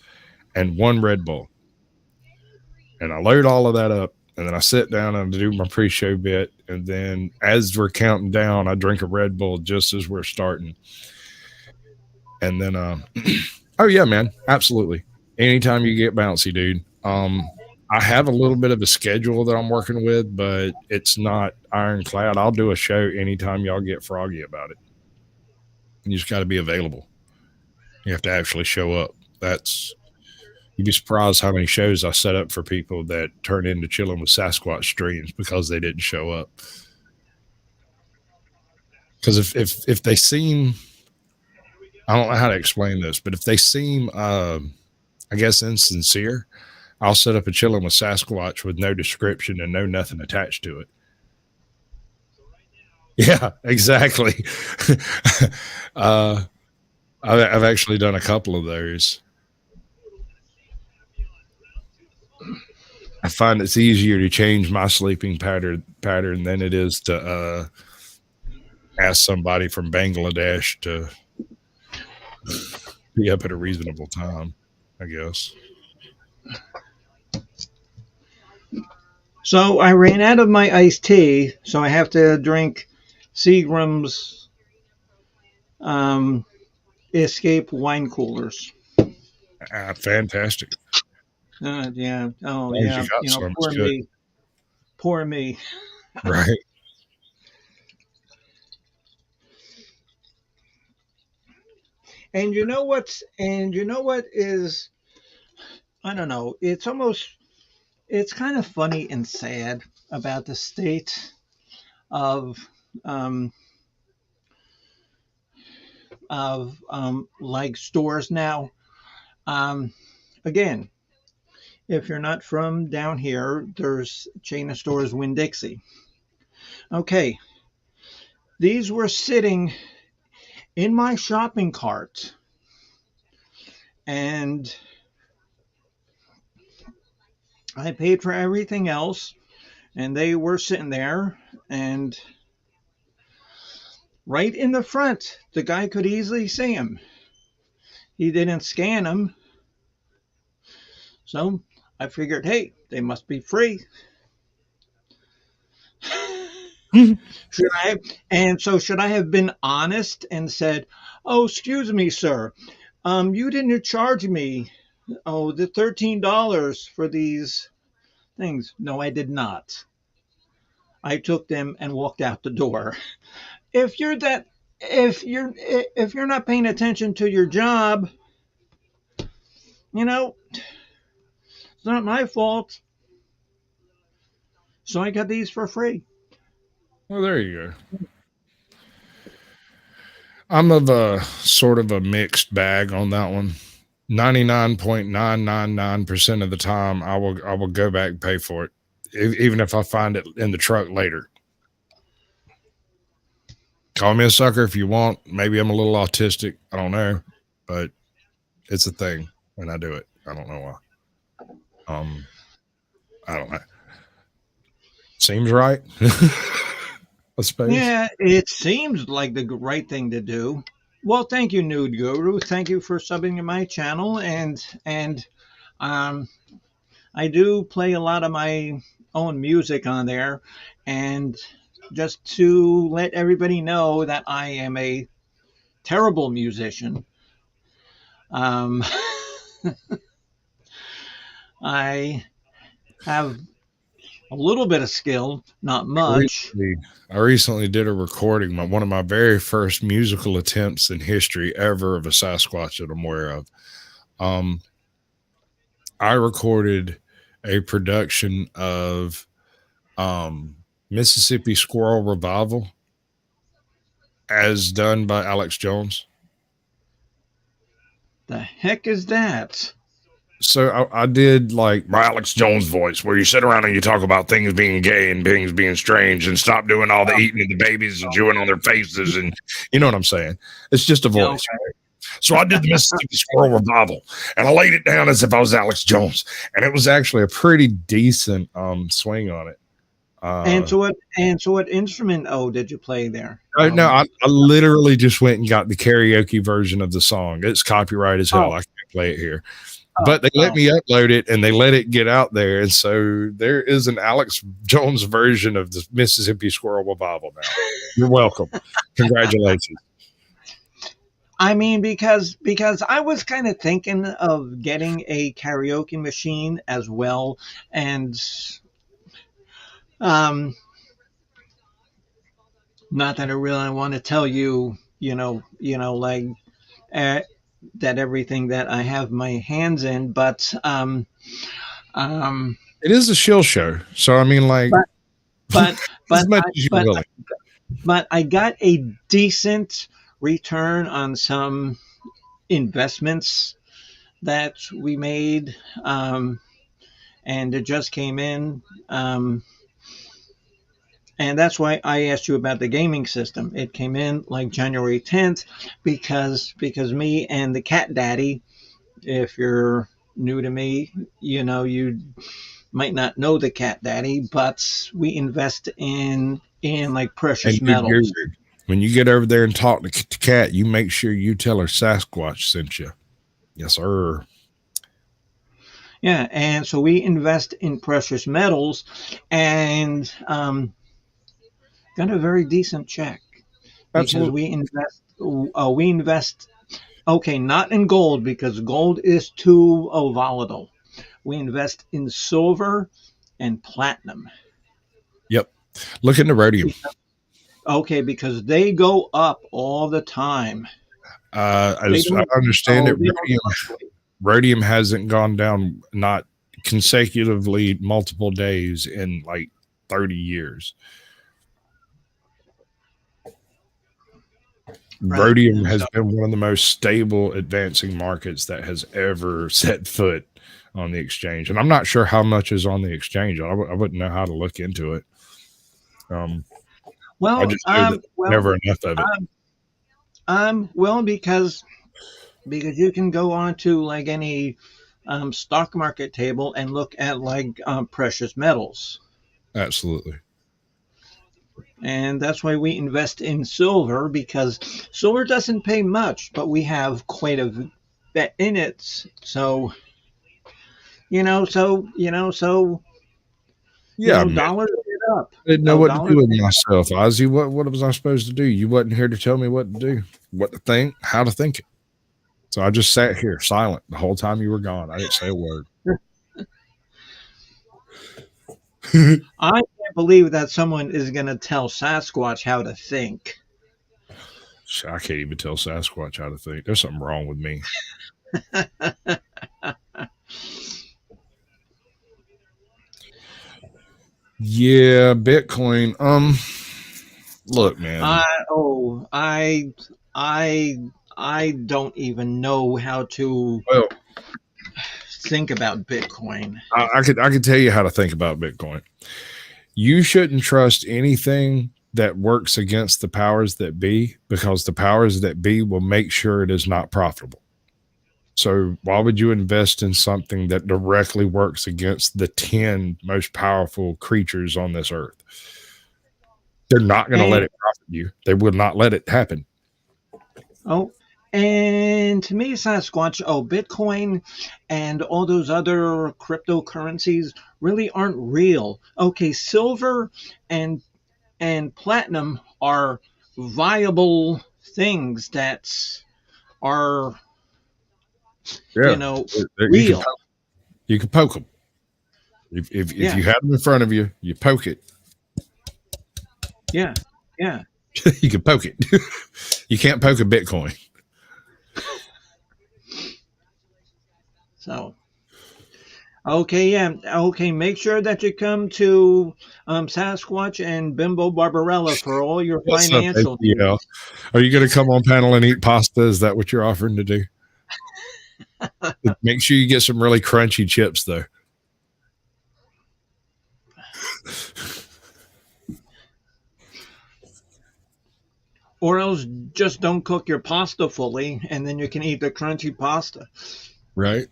and 1 Red Bull. And I load all of that up, and then I sit down and do my pre-show bit. And then as we're counting down, I drink a Red Bull just as we're starting. And then, oh yeah, man, absolutely. Anytime you get bouncy, dude. I have a little bit of a schedule that I'm working with, but it's not ironclad. I'll do a show anytime y'all get froggy about it. You just got to be available. You have to actually show up. You'd be surprised how many shows I set up for people that turn into Chilling with Sasquatch streams because they didn't show up. Because if they seem, I don't know how to explain this, but if they seem, I guess, insincere, I'll set up a Chilling with Sasquatch with no description and no nothing attached to it. Yeah, exactly. I've actually done a couple of those. I find it's easier to change my sleeping pattern than it is to ask somebody from Bangladesh to be up at a reasonable time, I guess.
So I ran out of my iced tea, so I have to drink Seagram's Escape wine coolers.
Fantastic.
Yeah. Oh,
As
yeah.
you got
You know,
some,
poor
it's good.
me. Poor me.
Right.
And you know what is, I don't know, it's kind of funny and sad about the state of like stores now. Again, if you're not from down here, there's a chain of stores, Winn-Dixie. Okay, these were sitting in my shopping cart, and I paid for everything else, and they were sitting there, and right in the front, the guy could easily see them. He didn't scan them, so I figured, hey, they must be free. Should I have been honest and said, "Oh, excuse me, sir, you didn't charge me, the $13 for these things"? No, I did not. I took them and walked out the door. If you're not paying attention to your job, It's not my fault. So I got these for free.
Well, there you go. I'm of a sort of a mixed bag on that one. 99.999% of the time, I will go back and pay for it, even if I find it in the truck later. Call me a sucker if you want. Maybe I'm a little autistic. I don't know, but it's a thing, and I do it. I don't know why. I don't know. Seems right. I suppose.
Yeah, it seems like the right thing to do. Well, thank you, Nude Guru. Thank you for subbing to my channel, and I do play a lot of my own music on there, and just to let everybody know that I am a terrible musician. I have a little bit of skill, not much.
I recently did a recording, one of my very first musical attempts in history ever of a Sasquatch that I'm aware of. I recorded a production of Mississippi Squirrel Revival as done by Alex Jones.
The heck is that?
So I did like my Alex Jones voice, where you sit around and you talk about things being gay and things being strange, and stop doing all the eating of the babies and chewing on their faces, and you know what I'm saying. It's just a voice. Right? So I did the Mississippi Squirrel Revival, and I laid it down as if I was Alex Jones, and it was actually a pretty decent swing on it.
And so what instrument did you play there?
No, I literally just went and got the karaoke version of the song. It's copyright as hell. I can't play it here. But they let me upload it, and they let it get out there. And so there is an Alex Jones version of the Mississippi Squirrel Revival now. You're welcome. Congratulations.
I mean, because I was kind of thinking of getting a karaoke machine as well. And not that I really want to tell you, like that everything that I have my hands in, but
it is a shill show, so I mean, like,
but
as much as you're willing.
But I got a decent return on some investments that we made, and it just came in. And that's why I asked you about the gaming system. It came in like January 10th because me and the Cat Daddy, if you're new to me, you might not know the Cat Daddy, but we invest in like precious metals.
When you get over there and talk to Cat, you make sure you tell her Sasquatch sent you. Yes, sir.
Yeah, and so we invest in precious metals, and got a very decent check.
Absolutely.
Because we invest, okay, not in gold, because gold is too volatile. We invest in silver and platinum.
Yep. Look into rhodium.
Okay, because they go up all the time.
As I understand it, rhodium hasn't gone down, not consecutively multiple days in like 30 years.
Right.
Rhodium has been one of the most stable advancing markets that has ever set foot on the exchange. And I'm not sure how much is on the exchange. I wouldn't know how to look into it.
Well,
I just know never enough of it.
Well, because you can go on to like any stock market table and look at like precious metals.
Absolutely.
And that's why we invest in silver, because silver doesn't pay much, but we have quite a bit in it. So, dollars it up.
I didn't know what to do with myself, Ozzy. What was I supposed to do? You wasn't here to tell me what to do, what to think, how to think it. So I just sat here silent the whole time you were gone. I didn't say a word.
I can't believe that someone is going to tell Sasquatch how to think.
I can't even tell Sasquatch how to think. There's something wrong with me. Yeah, Bitcoin. Look, man.
I don't even know how to
Well,
think about Bitcoin.
I could tell you how to think about Bitcoin. You shouldn't trust anything that works against the powers that be, because the powers that be will make sure it is not profitable. So why would you invest in something that directly works against the 10 most powerful creatures on this earth? They're not going to let it profit you. They will not let it happen.
Oh, and to me, Sasquatch, Bitcoin and all those other cryptocurrencies really aren't real. Okay, silver and platinum are viable things that are,
Yeah.
real.
You can poke them. If you have them in front of you, you poke it.
Yeah.
You can poke it. You can't poke a Bitcoin.
So, okay, make sure that you come to Sasquatch and Bimbo Barbarella for all your financial needs.
Yeah. Are you going to come on panel and eat pasta? Is that what you're offering to do? Make sure you get some really crunchy chips, though.
Or else just don't cook your pasta fully, and then you can eat the crunchy pasta.
Right?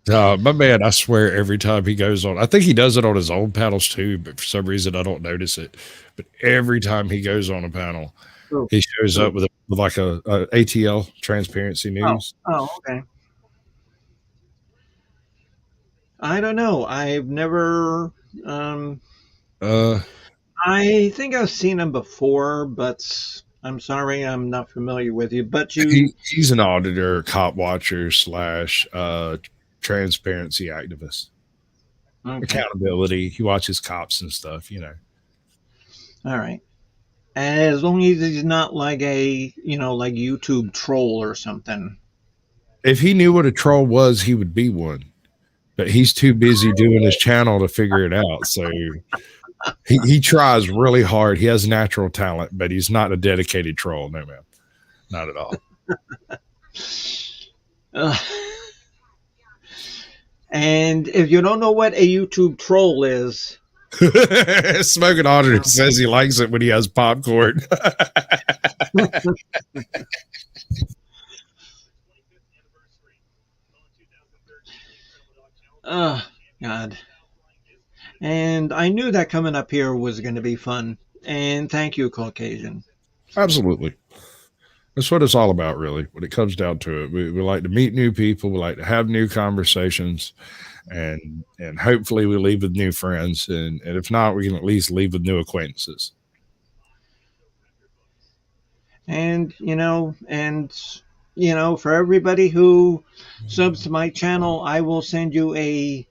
My man, I swear every time he goes on, I think he does it on his own panels too, but for some reason I don't notice it. But every time he goes on a panel, he shows up with like a ATL, Transparency News.
Oh, okay. I don't know. I've never. I think I've seen him before, but I'm sorry, I'm not familiar with you. But
he's an auditor, cop watcher / transparency activist. Okay. Accountability. He watches cops and stuff,
All right. As long as he's not like a, like YouTube troll or something.
If he knew what a troll was, he would be one. But he's too busy doing his channel to figure it out. So he tries really hard. He has natural talent, but he's not a dedicated troll. No, man. Not at all.
And if you don't know what a YouTube troll is,
Smoking Auditor says he likes it when he has popcorn.
Oh, God. And I knew that coming up here was going to be fun. And thank you, Caucasian.
Absolutely. That's what it's all about, really, when it comes down to it. We like to meet new people. We like to have new conversations. And hopefully we leave with new friends. And if not, we can at least leave with new acquaintances.
And, for everybody who subs to my channel, I will send you a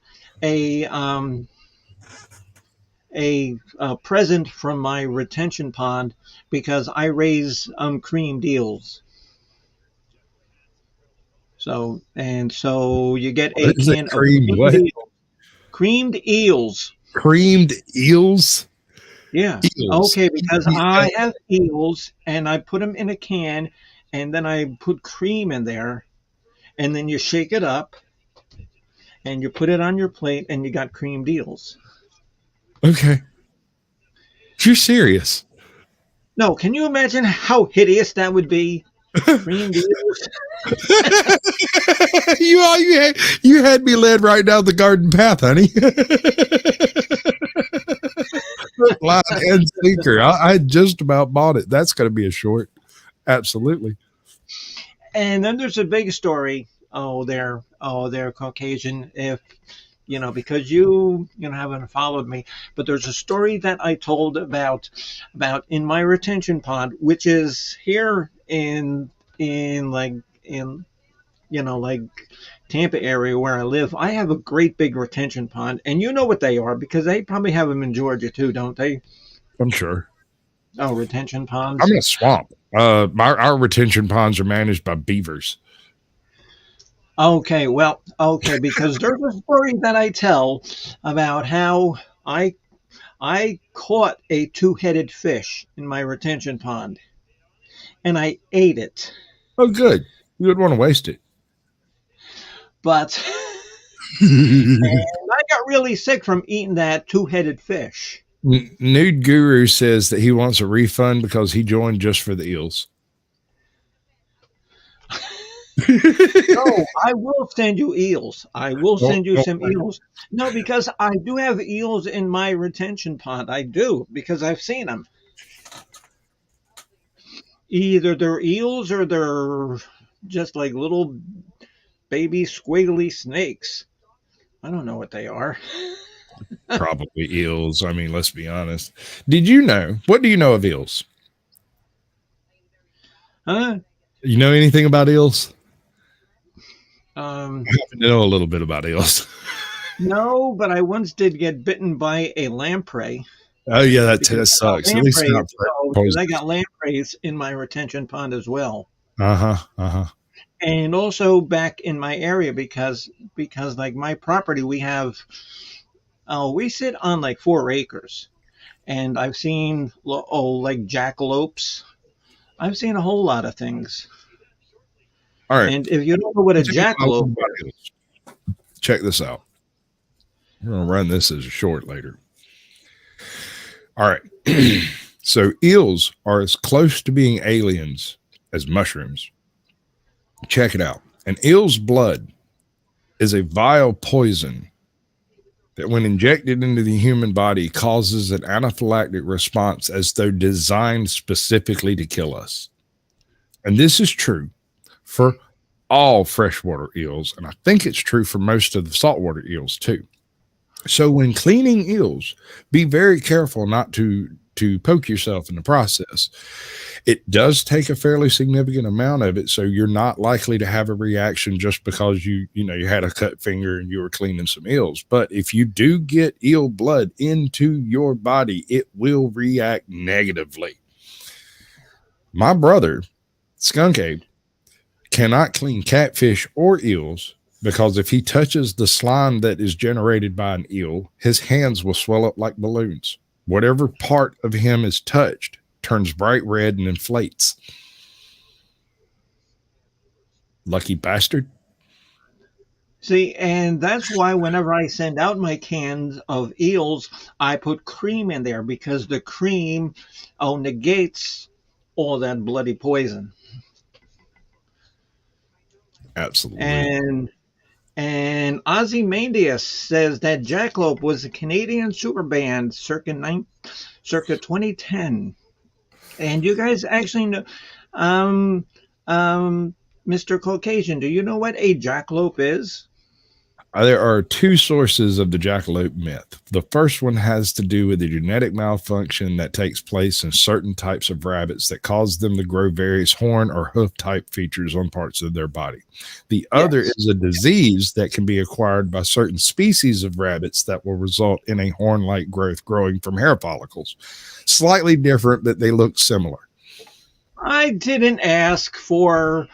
present from my retention pond, because I raise creamed eels. So you get a can of creamed eels.
Creamed eels?
Yeah. Eels. Okay, because I have eels and I put them in a can, and then I put cream in there, and then you shake it up and you put it on your plate, and you got creamed eels.
Okay. You're serious?
No, can you imagine how hideous that would be? Creamed eels.
You had me led right down the garden path, honey. Line and sinker. I just about bought it. That's going to be a short. Absolutely.
And then there's a big story. They're Caucasian. If because you haven't followed me, but there's a story that I told about in my retention pond, which is here in Tampa area where I live. I have a great big retention pond, and you know what they are, because they probably have them in Georgia too, don't they?
I'm sure.
Oh, retention ponds.
I'm in a swamp. Our retention ponds are managed by beavers.
Okay, well, okay, because there's a story that I tell about how I caught a two-headed fish in my retention pond and I ate it.
Oh, good. You would want to waste it.
But I got really sick from eating that two-headed fish.
Nude Guru says that he wants a refund because he joined just for the eels.
No, I will send you eels. I will send you some eels. No, because I do have eels in my retention pond. I do, because I've seen them. Either they're eels or they're just like little baby squiggly snakes. I don't know what they are.
Probably eels. I mean, let's be honest. Did you know? What do you know of eels?
Huh?
You know anything about eels?
I
happen to know a little bit about eels.
No, but I once did get bitten by a lamprey.
Oh yeah, that sucks. At least not
because I got lampreys in my retention pond as well. And also back in my area because like my property we sit on like 4 acres, and I've seen like jackalopes. I've seen a whole lot of things.
All right.
And if you don't know what a jackalope is,
check this out. We're going to run this as a short later. All right. So eels are as close to being aliens as mushrooms. Check it out. An eel's blood is a vile poison that when injected into the human body causes an anaphylactic response as though designed specifically to kill us. And this is true for all freshwater eels, and I think it's true for most of the saltwater eels too. So when cleaning eels, be very careful not to poke yourself in the process. It does take a fairly significant amount of it, so you're not likely to have a reaction just because you had a cut finger and you were cleaning some eels. But if you do get eel blood into your body, it will react negatively. My brother, Skunk Ape, cannot clean catfish or eels because if he touches the slime that is generated by an eel, his hands will swell up like balloons. Whatever part of him is touched turns bright red and inflates. Lucky bastard.
See, and that's why whenever I send out my cans of eels, I put cream in there because the cream negates all that bloody poison.
Absolutely.
And Ozymandias says that Jackalope was a Canadian super band circa 2010. And you guys actually know, Mr. Caucasian, do you know what a jackalope is?
There are 2 sources of the jackalope myth. The first one has to do with the genetic malfunction that takes place in certain types of rabbits that cause them to grow various horn or hoof type features on parts of their body. The other is a disease that can be acquired by certain species of rabbits that will result in a horn-like growth growing from hair follicles. Slightly different, but they look similar.
I didn't ask for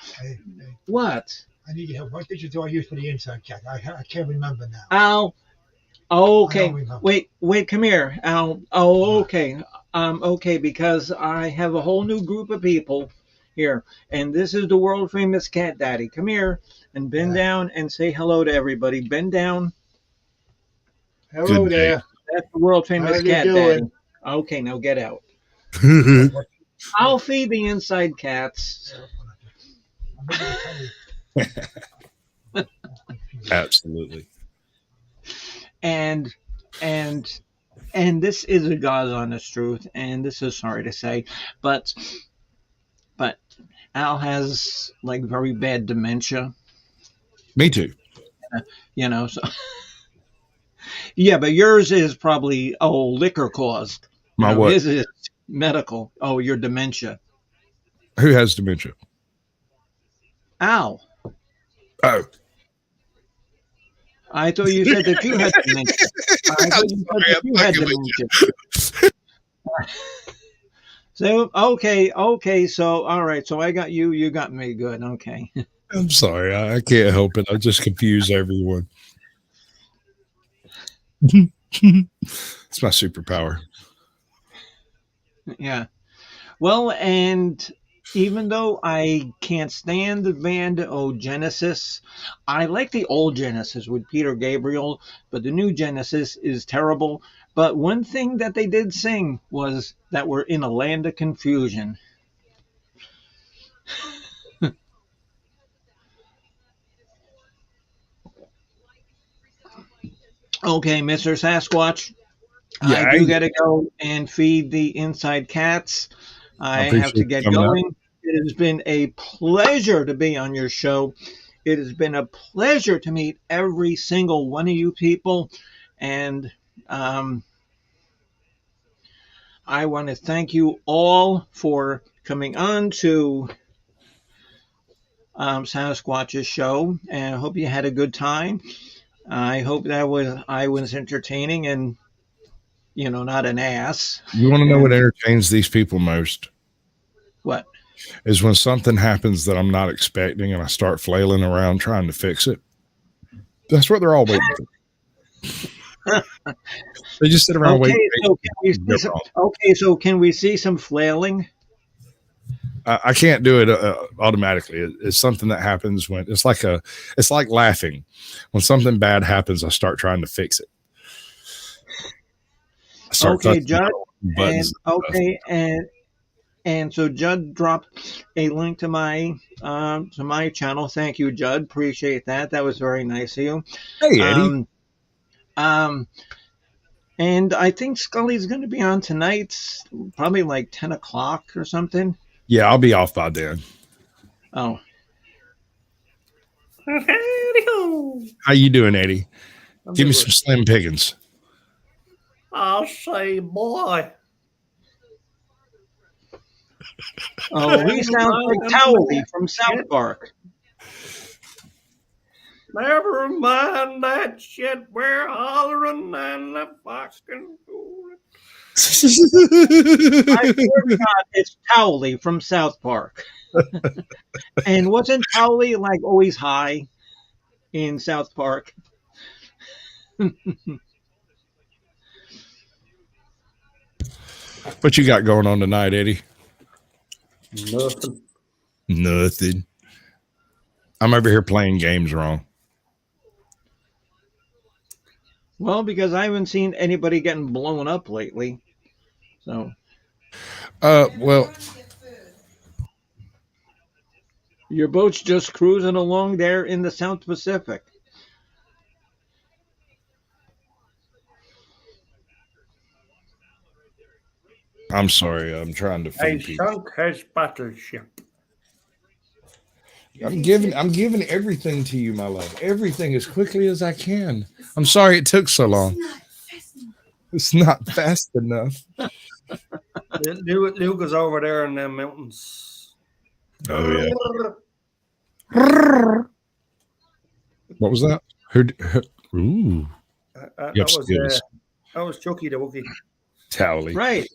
what?
I need your help. What did you do I use for the inside cat? I can't remember now.
Al. Oh, okay. Wait, come here, Al. Oh, okay. Okay, because I have a whole new group of people here, and this is the world famous Cat Daddy. Come here and bend down and say hello to everybody. Bend down.
Hello there.
That's the world famous Cat Daddy. Okay, now get out. I'll feed the inside cats.
Absolutely.
And this is a God's honest truth, and this is sorry to say, but Al has like very bad dementia.
Me too.
So yeah, but yours is probably liquor caused.
My what?
His is medical. Oh, your dementia.
Who has dementia?
Al.
Oh.
I thought you said that you had dementia. I thought you said that you had dementia. So, okay. So, all right. So I got you. You got me. Good. Okay.
I'm sorry. I can't help it. I just confuse everyone. It's my superpower.
Yeah. Well, and even though I can't stand the band Genesis, I like the old Genesis with Peter Gabriel, but the new Genesis is terrible. But one thing that they did sing was that we're in a land of confusion. Okay, Mr. Sasquatch,
Yeah,
I do got to go and feed the inside cats. I have
appreciate
to
you
get
coming out.
going. It has been a pleasure to be on your show. It has been a pleasure to meet every single one of you people. And I want to thank you all for coming on to Sasquatch's show. And I hope you had a good time. I hope that I was entertaining and, not an ass.
You want to know what
And
entertains these people most?
what?
Is when something happens that I'm not expecting and I start flailing around trying to fix it. That's what they're all waiting for. They just sit around waiting.
So can we see some flailing?
I can't do it automatically. It's something that happens when it's like laughing. When something bad happens, I start trying to fix it. I start
Okay,
touching
Judd.
buttons.
And so Judd dropped a link to my channel. Thank you, Judd. Appreciate that. That was very nice of you.
Hey, Eddie.
And I think Scully's going to be on tonight, probably like 10 o'clock or something.
Yeah, I'll be off by then.
Oh.
How you doing, Eddie?
I'm
Give me
doing
some Slim Pickens.
I'll say, boy.
Oh, he sounds like Towley from South Park.
Never mind that shit. We're hollering and the fucking fool.
I swear to God, it's Towley from South Park. And wasn't Towley like always high in South Park?
What you got going on tonight, Eddie? Nothing. I'm over here playing games wrong.
Well, because I haven't seen anybody getting blown up lately. So.
Well.
Your boat's just cruising along there in the South Pacific.
I'm sorry. I'm trying to feed people.
Sunk has battleship.
I'm giving everything to you, my love. Everything as quickly as I can. I'm sorry it took so long. It's not fast enough.
Luke is over there in the mountains.
Oh yeah. What was that? Ooh.
That was Chucky the Wookie.
Towley.
Right.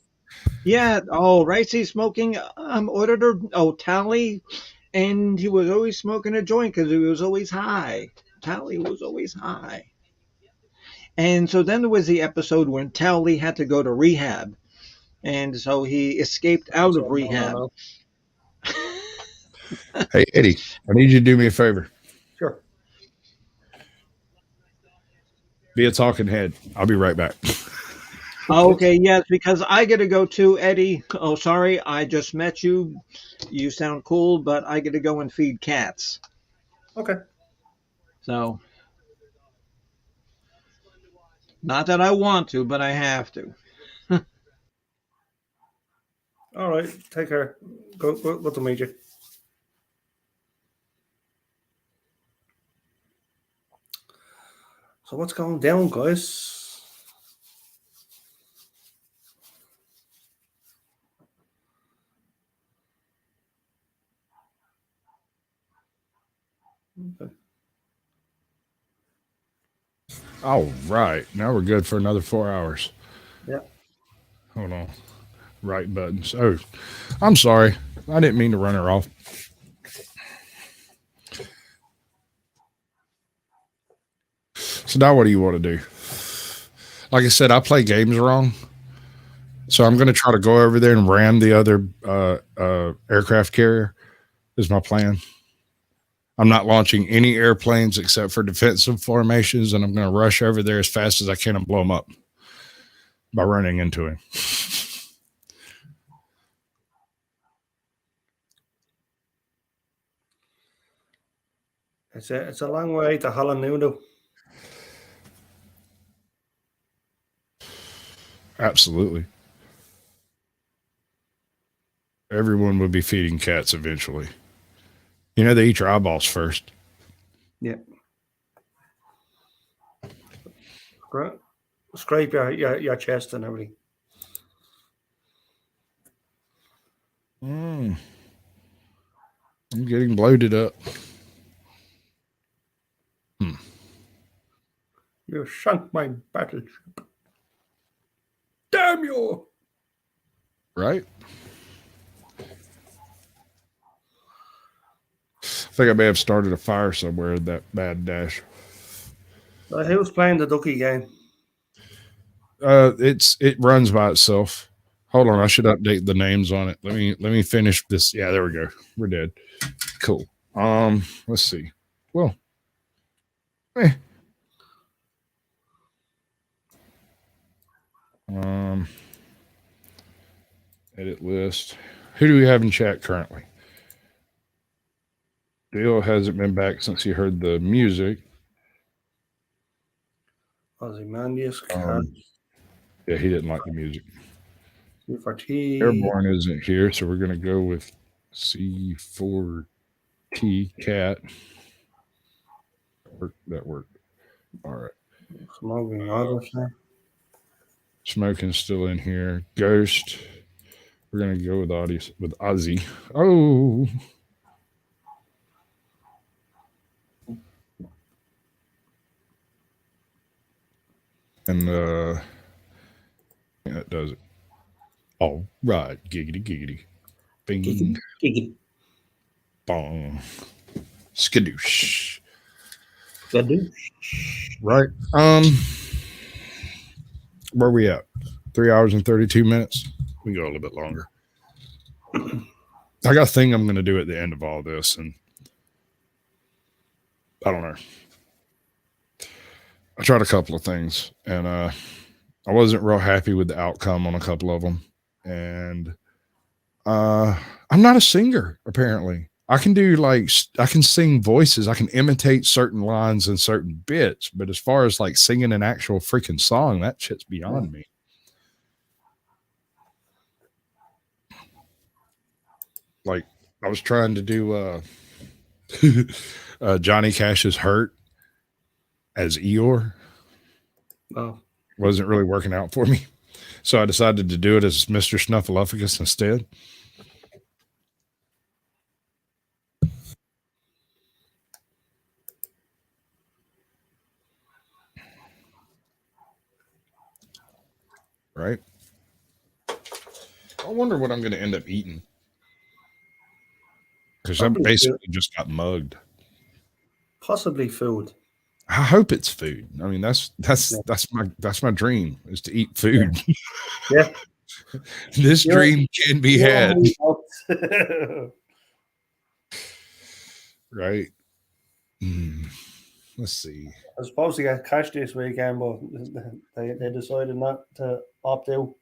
Yeah. Oh, right. He's smoking auditor. Oh, Tally. And he was always smoking a joint because he was always high. Tally was always high. And so then there was the episode when Tally had to go to rehab. And so he escaped out of rehab.
Hey, Eddie, I need you to do me a favor.
Sure.
Be a talking head. I'll be right back.
Okay, yes, because I got to go too, Eddie. Oh, sorry, I just met you. You sound cool, but I got to go and feed cats.
Okay.
So, not that I want to, but I have to.
All right, take care. Go to Major. So what's going down, guys? Okay.
All right. Now we're good for another 4 hours.
Yeah.
Hold on. Right buttons. Oh, I'm sorry. I didn't mean to run her off. So now what do you want to do? Like I said, I play games wrong. So I'm going to try to go over there and ram the other aircraft carrier is my plan. I'm not launching any airplanes except for defensive formations, and I'm going to rush over there as fast as I can and blow them up by running into him.
It's a long way to Holland Noodle.
Absolutely. Everyone would be feeding cats eventually. You know, they eat your eyeballs first.
Yeah. Scrape your chest and everything.
I'm getting bloated up.
You sunk my battleship. Damn you!
Right? I think I may have started a fire somewhere in that bad dash.
Who's playing the ducky game?
It runs by itself. Hold on, I should update the names on it. Let me finish this. Yeah, there we go. We're dead. Cool. Let's see. Well, edit list. Who do we have in chat currently? Dale hasn't been back since he heard the music.
Ozymandias,
yeah, he didn't like the music.
C4T.
Airborne isn't here, so we're going to go with C4T cat. That worked. All right. Smoking's still in here. Ghost. We're going to go with Ozzy. Oh. And that does it. All right. Giggity, giggity. Bing.
Giggity.
Bong. Skadoosh.
Skadoosh.
Right. Where are we at? 3 hours and 32 minutes. We can go a little bit longer. I got a thing I'm going to do at the end of all this, and I don't know. I tried a couple of things, and I wasn't real happy with the outcome on a couple of them. And I'm not a singer, apparently. I can sing voices. I can imitate certain lines and certain bits, but as far as like singing an actual freaking song, that shit's beyond me. Like I was trying to do Johnny Cash's Hurt as Eeyore.
Oh.
Wasn't really working out for me. So I decided to do it as Mr. Snuffleupagus instead. Right? I wonder what I'm going to end up eating. Because I basically just got mugged.
Possibly food.
I hope it's food. I mean, that's my dream is to eat food.
Yeah.
This dream can be had. Right. Let's see.
I was supposed to get cash this weekend, but they decided not to opt out.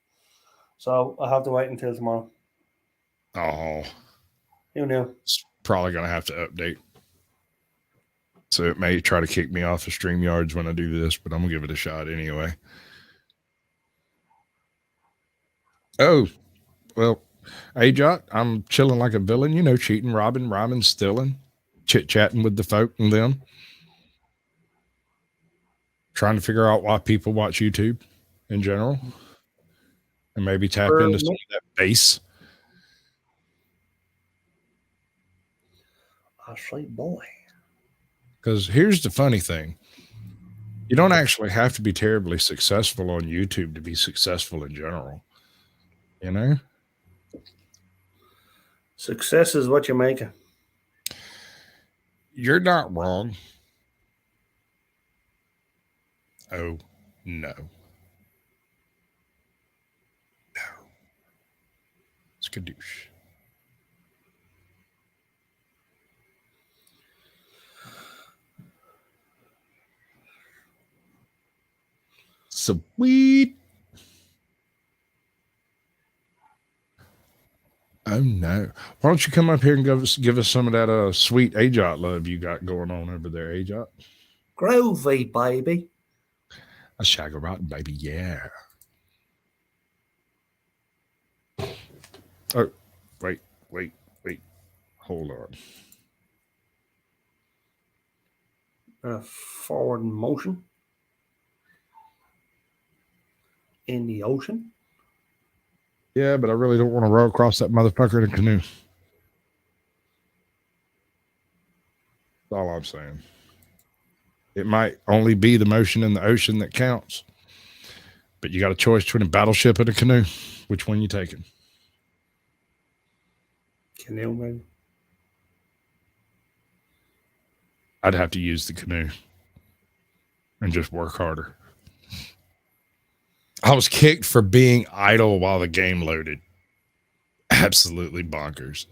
So I'll have to wait until tomorrow.
Oh.
Who knew?
It's probably going to have to update. So it may try to kick me off of StreamYards when I do this, but I'm going to give it a shot anyway. Oh, well, hey, Jot, I'm chilling like a villain, you know, cheating, robbing, rhyming, stealing, chit-chatting with the folk and them. Trying to figure out why people watch YouTube in general. And maybe tap into some of that bass.
Ashley boy.
Because here's the funny thing. You don't actually have to be terribly successful on YouTube to be successful in general. You know?
Success is what you make it.
You're not wrong. Oh, no. No. Skadoosh. Sweet. Oh no! Why don't you come up here and give us some of that sweet AJOT love you got going on over there, AJOT?
Groovy, baby.
A shagger rotten, baby, yeah. Oh, wait. Hold on.
Forward motion in the ocean.
Yeah, but I really don't want to row across that motherfucker in a canoe. That's all I'm saying. It might only be the motion in the ocean that counts. But you got a choice between a battleship and a canoe. Which one you taking?
Canoe, maybe.
I'd have to use the canoe and just work harder. I was kicked for being idle while the game loaded. Absolutely bonkers.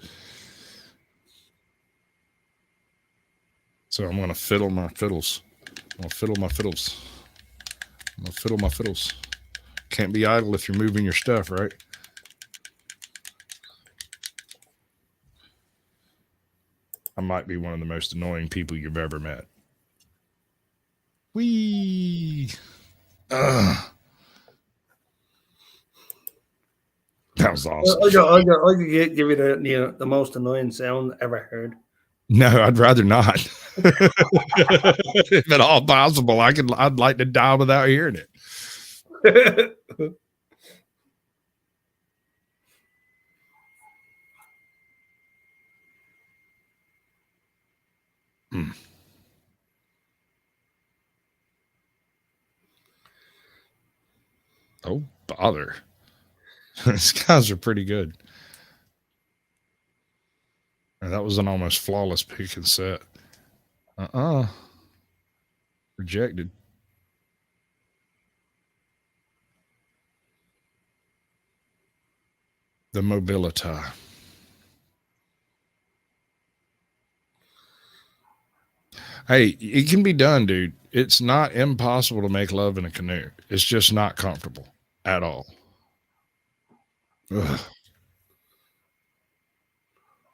So I'm going to fiddle my fiddles. Can't be idle if you're moving your stuff, right? I might be one of the most annoying people you've ever met. Whee! That was awesome.
I could give you the most annoying sound ever heard.
No, I'd rather not. If at all possible, I'd like to die without hearing it. Oh, bother. These guys are pretty good. And that was an almost flawless pick and set. Rejected. The mobility. Hey, it can be done, dude. It's not impossible to make love in a canoe. It's just not comfortable at all. Ugh.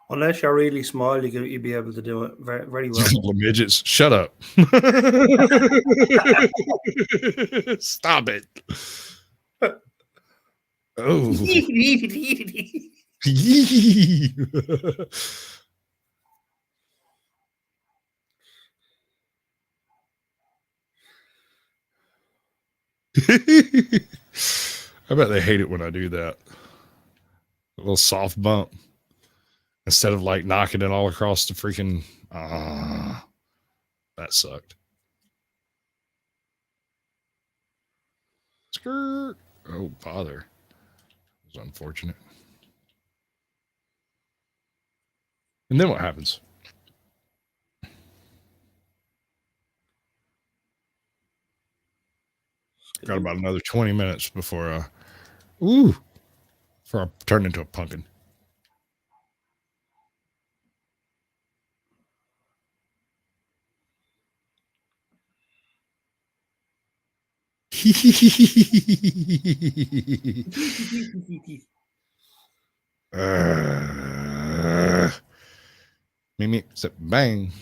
Unless you're really small, you'd be able to do it very, very well.
Couple of midgets. Shut up. Stop it. Oh. I bet they hate it when I do that. A little soft bump. Instead of like knocking it all across the freaking... that sucked. Skirt. Oh, bother. It was unfortunate. And then what happens? Got about another 20 minutes before I turn into a pumpkin. Mimi, bang.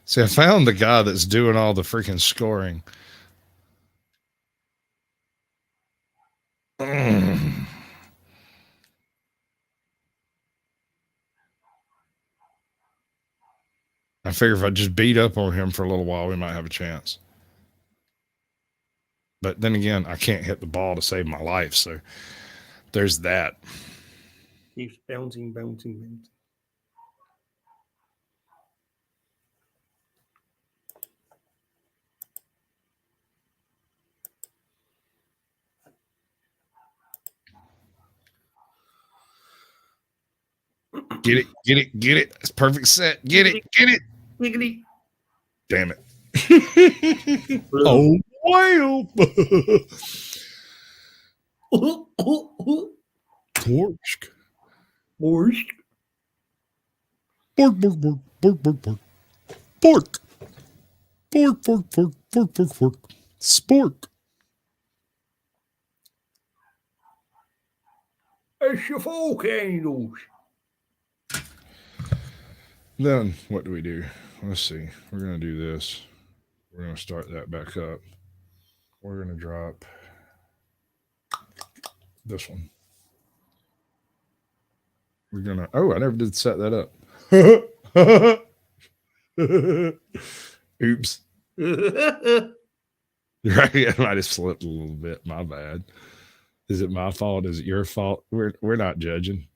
See, I found the guy that's doing all the freaking scoring. I figure if I just beat up on him for a little while, we might have a chance. But then again, I can't hit the ball to save my life. So there's that.
Keeps bouncing.
Get it. It's perfect set. Get it.
Wiggly.
Damn it. Oh, wow. Torch.
Borscht.
Pork. Spork.
It's your folk angels.
Then what do we do? Let's see. We're going to do this. We're going to start that back up. We're going to drop this one. We're going to, I never did set that up. Oops. Right. I might have slipped a little bit. My bad. Is it my fault? Is it your fault? We're not judging.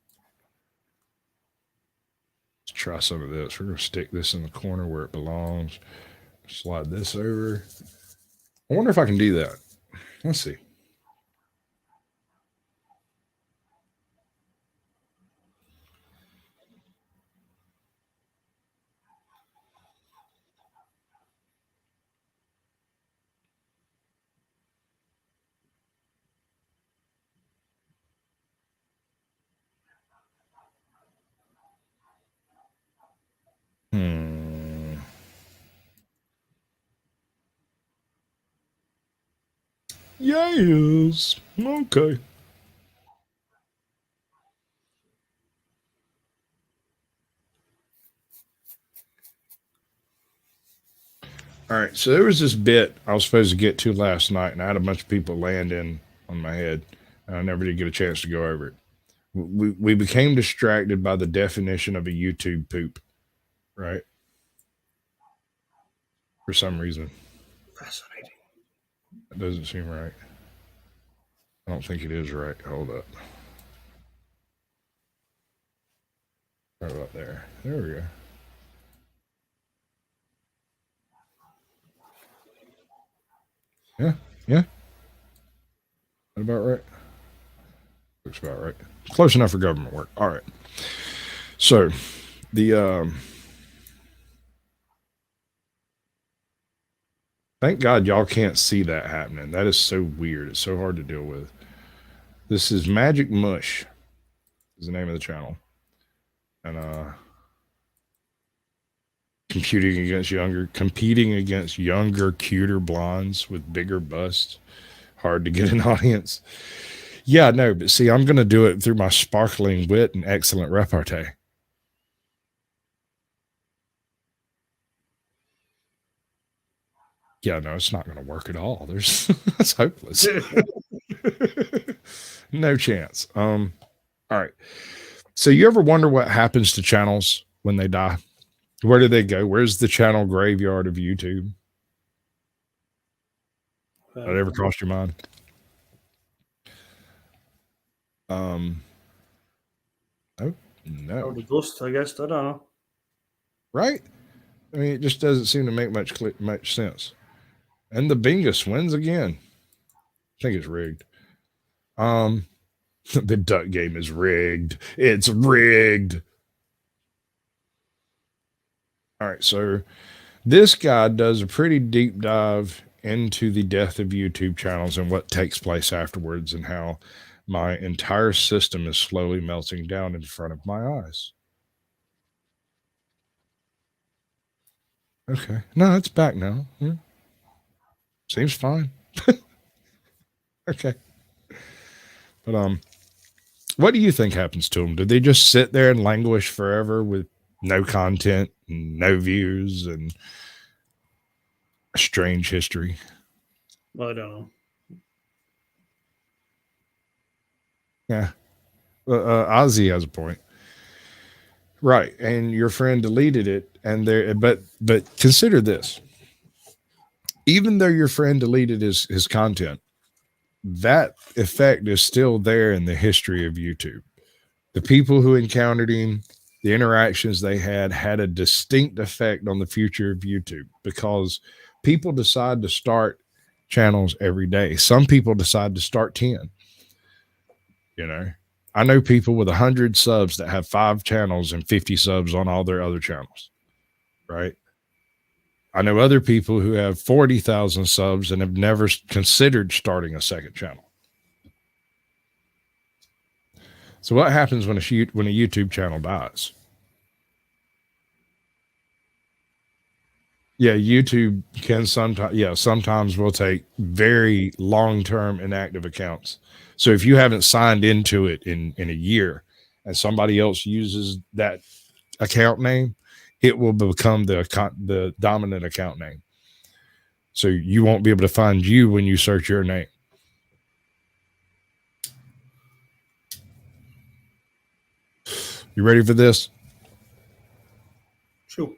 Let's try some of this. We're going to stick this in the corner where it belongs. Slide this over. I wonder if I can do that. Let's see. Yes. Okay. All right. So there was this bit I was supposed to get to last night, and I had a bunch of people land in on my head, and I never did get a chance to go over it. We became distracted by the definition of a YouTube poop, right? For some reason.
Fascinating.
That doesn't seem right. I don't think it is right. Hold up. Right about there. There we go. Yeah. That about right? Looks about right. Close enough for government work. All right. So the thank God y'all can't see that happening. That is so weird. It's so hard to deal with. This is Magic Mush is the name of the channel. And competing against younger, cuter blondes with bigger busts. Hard to get an audience. Yeah, no, but see, I'm going to do it through my sparkling wit and excellent repartee. Yeah, no, it's not going to work at all. That's hopeless. No chance. All right. So you ever wonder what happens to channels when they die? Where do they go? Where's the channel graveyard of YouTube? That ever crossed your mind? Oh, no.
Or the dust, I guess. I don't know.
Right? I mean, it just doesn't seem to make much sense. And the Bingus wins again. I think it's rigged. The duck game is rigged. It's rigged. All right, so this guy does a pretty deep dive into the death of YouTube channels and what takes place afterwards and how my entire system is slowly melting down in front of my eyes. Okay. No, it's back now. Seems fine. Okay. But what do you think happens to them? Do they just sit there and languish forever with no content, no views, and a strange history?
I don't know.
Yeah. Ozzy has a point. Right. And your friend deleted it. And there, but consider this. even though your friend deleted his content, that effect is still there in the history of YouTube. The people who encountered him, the interactions they had a distinct effect on the future of YouTube, because people decide to start channels every day. Some people decide to start 10. You know, I know people with 100 subs that have 5 channels and 50 subs on all their other channels, right? I know other people who have 40,000 subs and have never considered starting a second channel. So what happens when a YouTube channel dies? Yeah, YouTube can sometimes will take very long-term inactive accounts. So if you haven't signed into it in a year and somebody else uses that account name, it will become the dominant account name. So you won't be able to find you when you search your name. You ready for this?
Sure.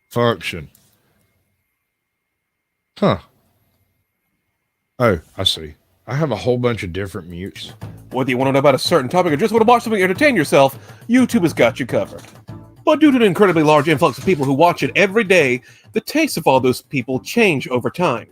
Function. Huh. Oh, I see. I have a whole bunch of different mutes.
Whether you want to know about a certain topic or just want to watch something to entertain yourself, YouTube has got you covered. But due to an incredibly large influx of people who watch it every day, the tastes of all those people change over time,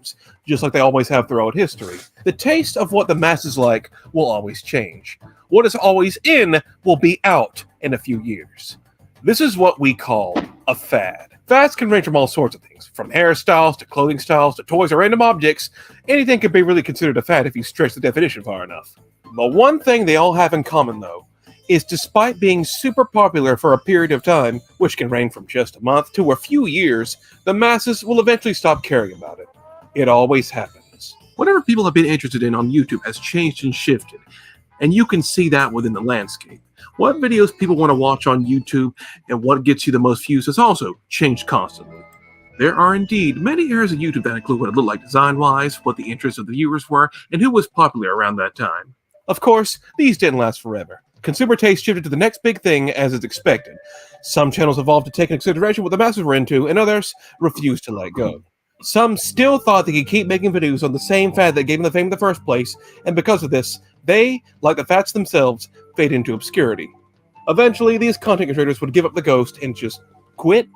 just like they always have throughout history. The taste of what the masses like will always change. What is always in will be out in a few years. This is what we call a fad. Fads can range from all sorts of things, from hairstyles to clothing styles to toys or random objects. Anything can be really considered a fad if you stretch the definition far enough. The one thing they all have in common, though, is despite being super popular for a period of time, which can range from just a month to a few years, the masses will eventually stop caring about it. It always happens. Whatever people have been interested in on YouTube has changed and shifted, and you can see that within the landscape. What videos people want to watch on YouTube and what gets you the most views has also changed constantly. There are indeed many areas of YouTube that include what it looked like design-wise, what the interests of the viewers were, and who was popular around that time. Of course, these didn't last forever. Consumer taste shifted to the next big thing as is expected. Some channels evolved to take into consideration what the masses were into, and others refused to let go. Some still thought they could keep making videos on the same fad that gave them the fame in the first place, and because of this, they, like the fads themselves, fade into obscurity. Eventually, these content creators would give up the ghost and just quit.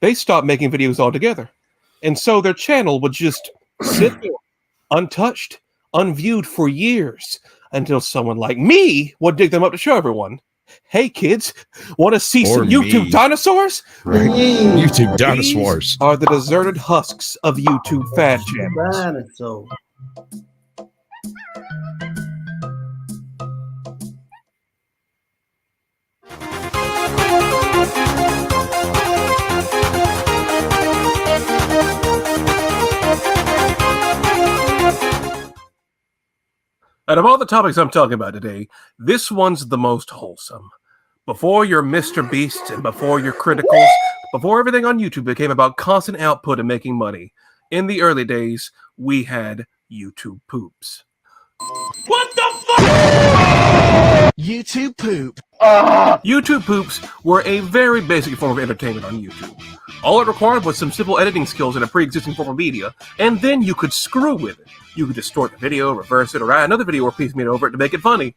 They stopped making videos altogether, and so their channel would just sit there, untouched, unviewed for years, until someone like me would dig them up to show everyone. Hey kids, want to see some YouTube dinosaurs?
Right. YouTube dinosaurs.
These are the deserted husks of YouTube fad channels.
Dinosaur.
Out of all the topics I'm talking about today, this one's the most wholesome. Before your Mr. Beasts and before your criticals, before everything on YouTube became about constant output and making money, in the early days, we had YouTube poops. What the fuck? YouTube poop. YouTube poops were a very basic form of entertainment on YouTube. All it required was some simple editing skills in a pre-existing form of media, and then you could screw with it. You could distort the video, reverse it, or add another video or piece made over it to make it funny.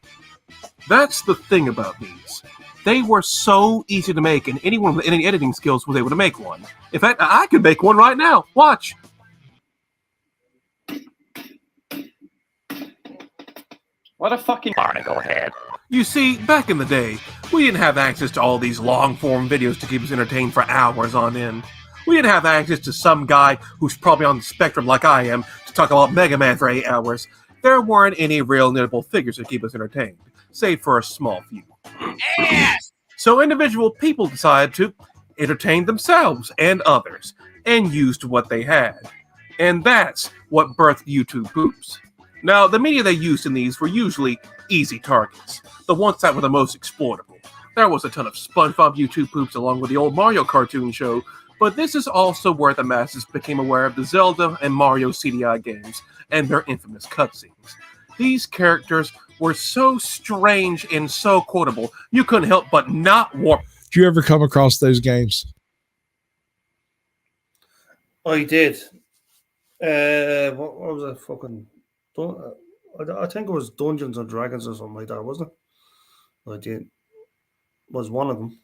That's the thing about these. They were so easy to make, and anyone with any editing skills was able to make one. In fact, I could make one right now. Watch.
What a fucking barnacle head.
You see, back in the day, we didn't have access to all these long-form videos to keep us entertained for hours on end. We didn't have access to some guy who's probably on the spectrum like I am to talk about Mega Man for 8 hours. There weren't any real notable figures to keep us entertained, save for a small few. Yes! So individual people decided to entertain themselves and others, and used what they had. And that's what birthed YouTube poops. Now, the media they used in these were usually easy targets, the ones that were the most exploitable. There was a ton of SpongeBob YouTube poops along with the old Mario cartoon show, but this is also where the masses became aware of the Zelda and Mario CDI games and their infamous cutscenes. These characters were so strange and so quotable, you couldn't help but not warp.
Did you ever come across those games?
I did. What was it? Fucking. I think it was Dungeons and Dragons or something like that, wasn't it? I did. Was one of them.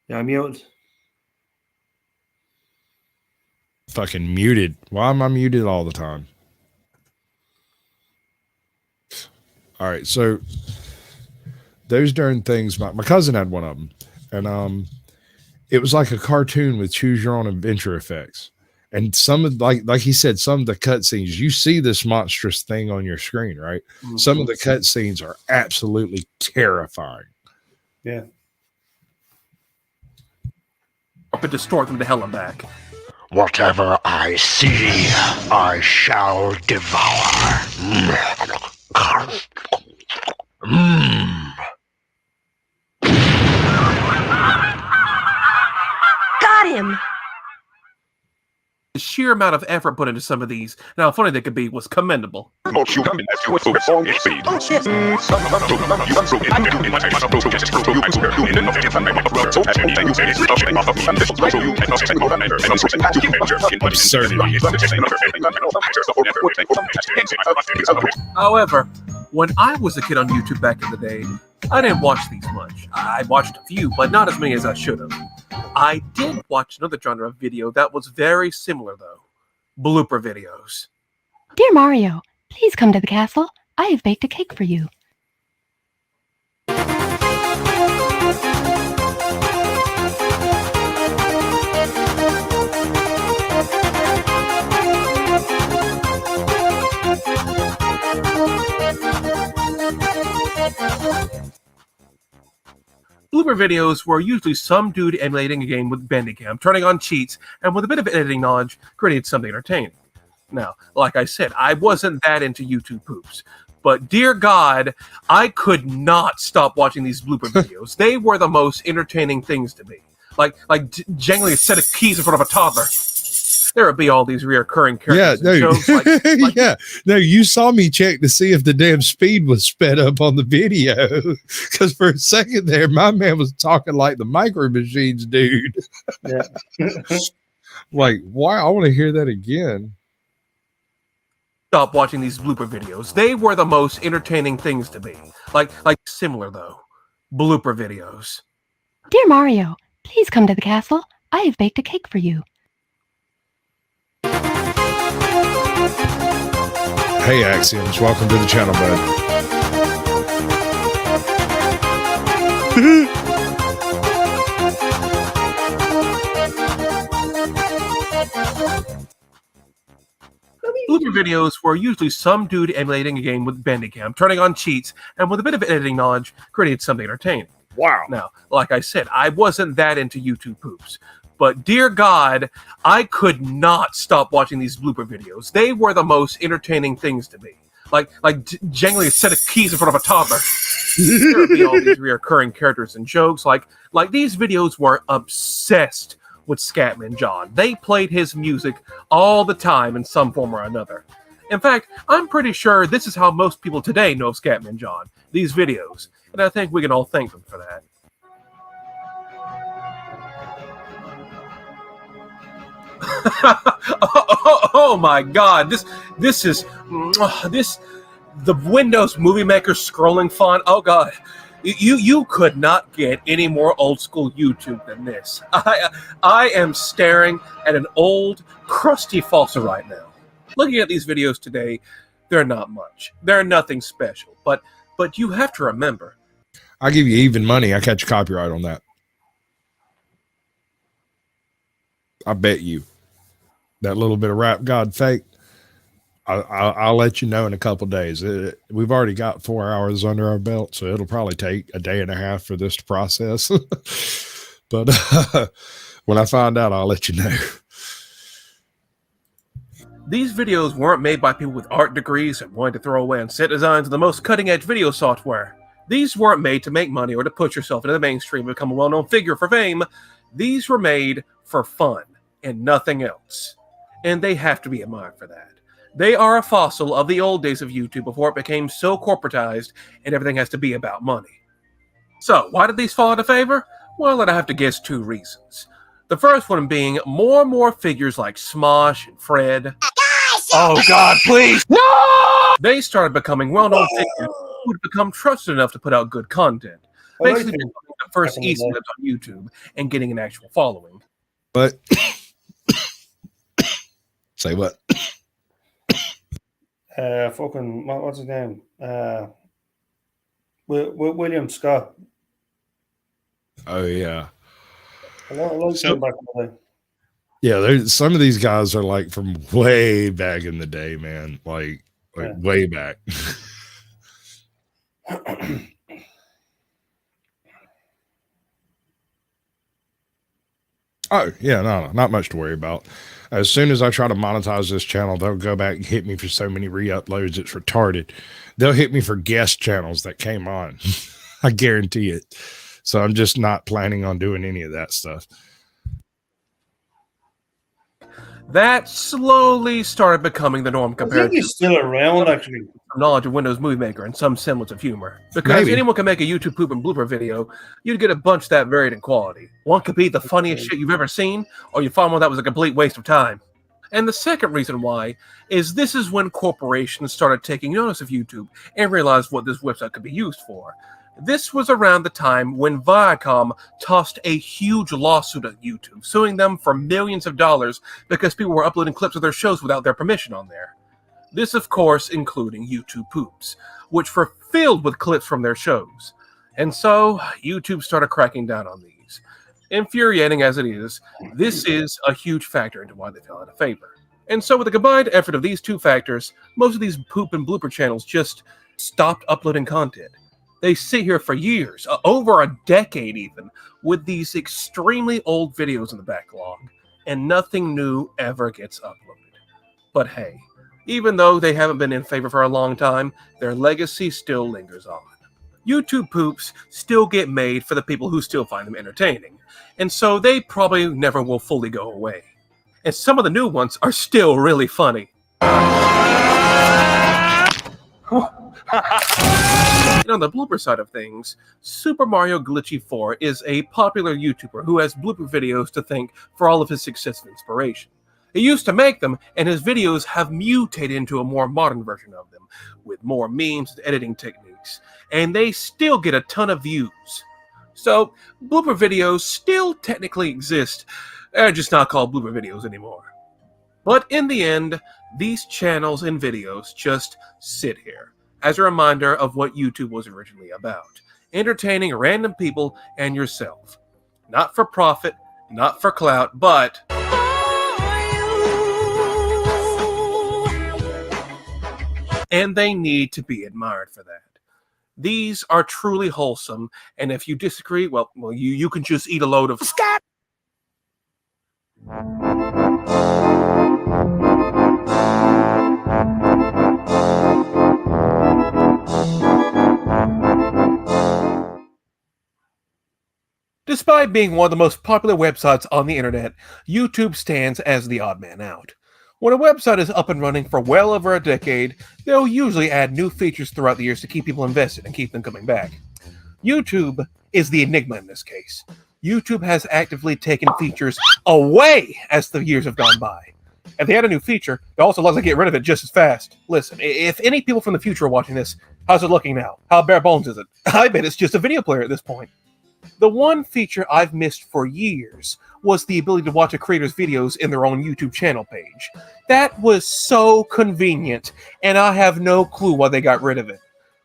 Yeah, I'm muted.
Fucking muted. Why am I muted all the time? All right, so those darn things. My cousin had one of them, and it was like a cartoon with choose your own adventure effects. And some of like he said, some of the cutscenes, you see this monstrous thing on your screen, right? Mm-hmm. Some of the cutscenes are absolutely terrifying.
Yeah.
Up and distort them to hell and back.
Whatever I see, I shall devour.
Got him!
The sheer amount of effort put into some of these, and how funny they could be, was commendable.
Oh, shit.
However, when I was a kid on YouTube back in the day, I didn't watch these much. I watched a few, but not as many as I should have. I did watch another genre of video that was very similar, though. Blooper videos.
Dear Mario, please come to the castle. I have baked a cake for you.
Blooper videos were usually some dude emulating a game with Bandicam, turning on cheats, and with a bit of editing knowledge, created something entertaining. Now, like I said, I wasn't that into YouTube poops. But dear God, I could not stop watching these blooper videos. They were the most entertaining things to me. Like jangling a set of keys in front of a toddler. There would be all these reoccurring characters.
Yeah, no,
jokes
yeah. No, you saw me check to see if the damn speed was sped up on the video. Because for a second there, my man was talking like the Micro Machines dude.
Yeah.
Like, why? I want to hear that again.
Stop watching these blooper videos. They were the most entertaining things to me. Like similar though. Blooper videos.
Dear Mario, please come to the castle. I have baked a cake for you.
Hey Axioms, welcome to the channel, bud.
Blooper videos were usually some dude emulating a game with Bandicam, turning on cheats, and with a bit of editing knowledge, created something entertaining.
Wow.
Now, like I said, I wasn't that into YouTube poops. But dear God, I could not stop watching these blooper videos. They were the most entertaining things to me. Like jangling a set of keys in front of a toddler. There would be all these reoccurring characters and jokes. Like these videos were obsessed with Scatman John. They played his music all the time in some form or another. In fact, I'm pretty sure this is how most people today know Scatman John. These videos. And I think we can all thank them for that. oh my God! This is the Windows Movie Maker scrolling font. Oh God, you could not get any more old school YouTube than this. I am staring at an old crusty fossil right now. Looking at these videos today, they're not much. They're nothing special. But you have to remember.
I'll give you even money. I catch copyright on that. I bet you that little bit of Rap God fake. I'll let you know in a couple days. We've already got 4 hours under our belt, so it'll probably take a day and a half for this to process. But when I find out, I'll let you know.
These videos weren't made by people with art degrees and wanting to throw away on set designs of the most cutting-edge video software. These weren't made to make money or to put yourself into the mainstream and become a well-known figure for fame. These were made for fun and nothing else. And they have to be admired for that. They are a fossil of the old days of YouTube before it became so corporatized and everything has to be about money. So, why did these fall out of favor? Well, I'd have to guess 2 reasons. The first one being more and more figures like Smosh and Fred. Oh God, please! No! They started becoming well-known figures who would become trusted enough to put out good content. Basically, becoming the first eSlibs on YouTube and getting an actual following.
But say what?
What's his name? William Scott.
Oh yeah.
I like him back in the day.
Yeah, there's some of these guys are like from way back in the day, man. Like way back. Oh, yeah, no, not much to worry about. As soon as I try to monetize this channel, they'll go back and hit me for so many re-uploads. It's retarded. They'll hit me for guest channels that came on. I guarantee it. So I'm just not planning on doing any of that stuff.
That slowly started becoming the norm compared
I think he's still around, actually.
Knowledge of Windows Movie Maker and some semblance of humor. Because
Maybe.
anyone can make a YouTube poop and blooper video, you'd get a bunch that varied in quality. One could be the funniest shit you've ever seen, or you'd find one that was a complete waste of time. And the second reason why is this is when corporations started taking notice of YouTube and realized what this website could be used for. This was around the time when Viacom tossed a huge lawsuit at YouTube, suing them for millions of dollars because people were uploading clips of their shows without their permission on there. This, of course, including YouTube Poops, which were filled with clips from their shows. And so, YouTube started cracking down on these. Infuriating as it is, this is a huge factor into why they fell out of favor. And so with the combined effort of these 2 factors, most of these poop and blooper channels just stopped uploading content. They sit here for years, over a decade even, with these extremely old videos in the backlog, and nothing new ever gets uploaded. But hey, even though they haven't been in favor for a long time, their legacy still lingers on. YouTube poops still get made for the people who still find them entertaining, and so they probably never will fully go away. And some of the new ones are still really funny. And on the blooper side of things, Super Mario Glitchy 4 is a popular YouTuber who has blooper videos to thank for all of his success and inspiration. He used to make them, and his videos have mutated into a more modern version of them, with more memes and editing techniques, and they still get a ton of views. So, blooper videos still technically exist, they're just not called blooper videos anymore. But in the end, these channels and videos just sit here, as a reminder of what YouTube was originally about. Entertaining random people and yourself. Not for profit, not for clout, but... and they need to be admired for that. These are truly wholesome, and if you disagree, well you can just eat a load of... Scat! Despite being one of the most popular websites on the internet, YouTube stands as the odd man out. When a website is up and running for well over a decade, they'll usually add new features throughout the years to keep people invested and keep them coming back. YouTube is the enigma in this case. YouTube has actively taken features away as the years have gone by. If they add a new feature, they also love to get rid of it just as fast. Listen, if any people from the future are watching this, how's it looking now? How bare bones is it? I bet it's just a video player at this point. The one feature I've missed for years was the ability to watch a creator's videos in their own YouTube channel page. That was so convenient, and I have no clue why they got rid of it.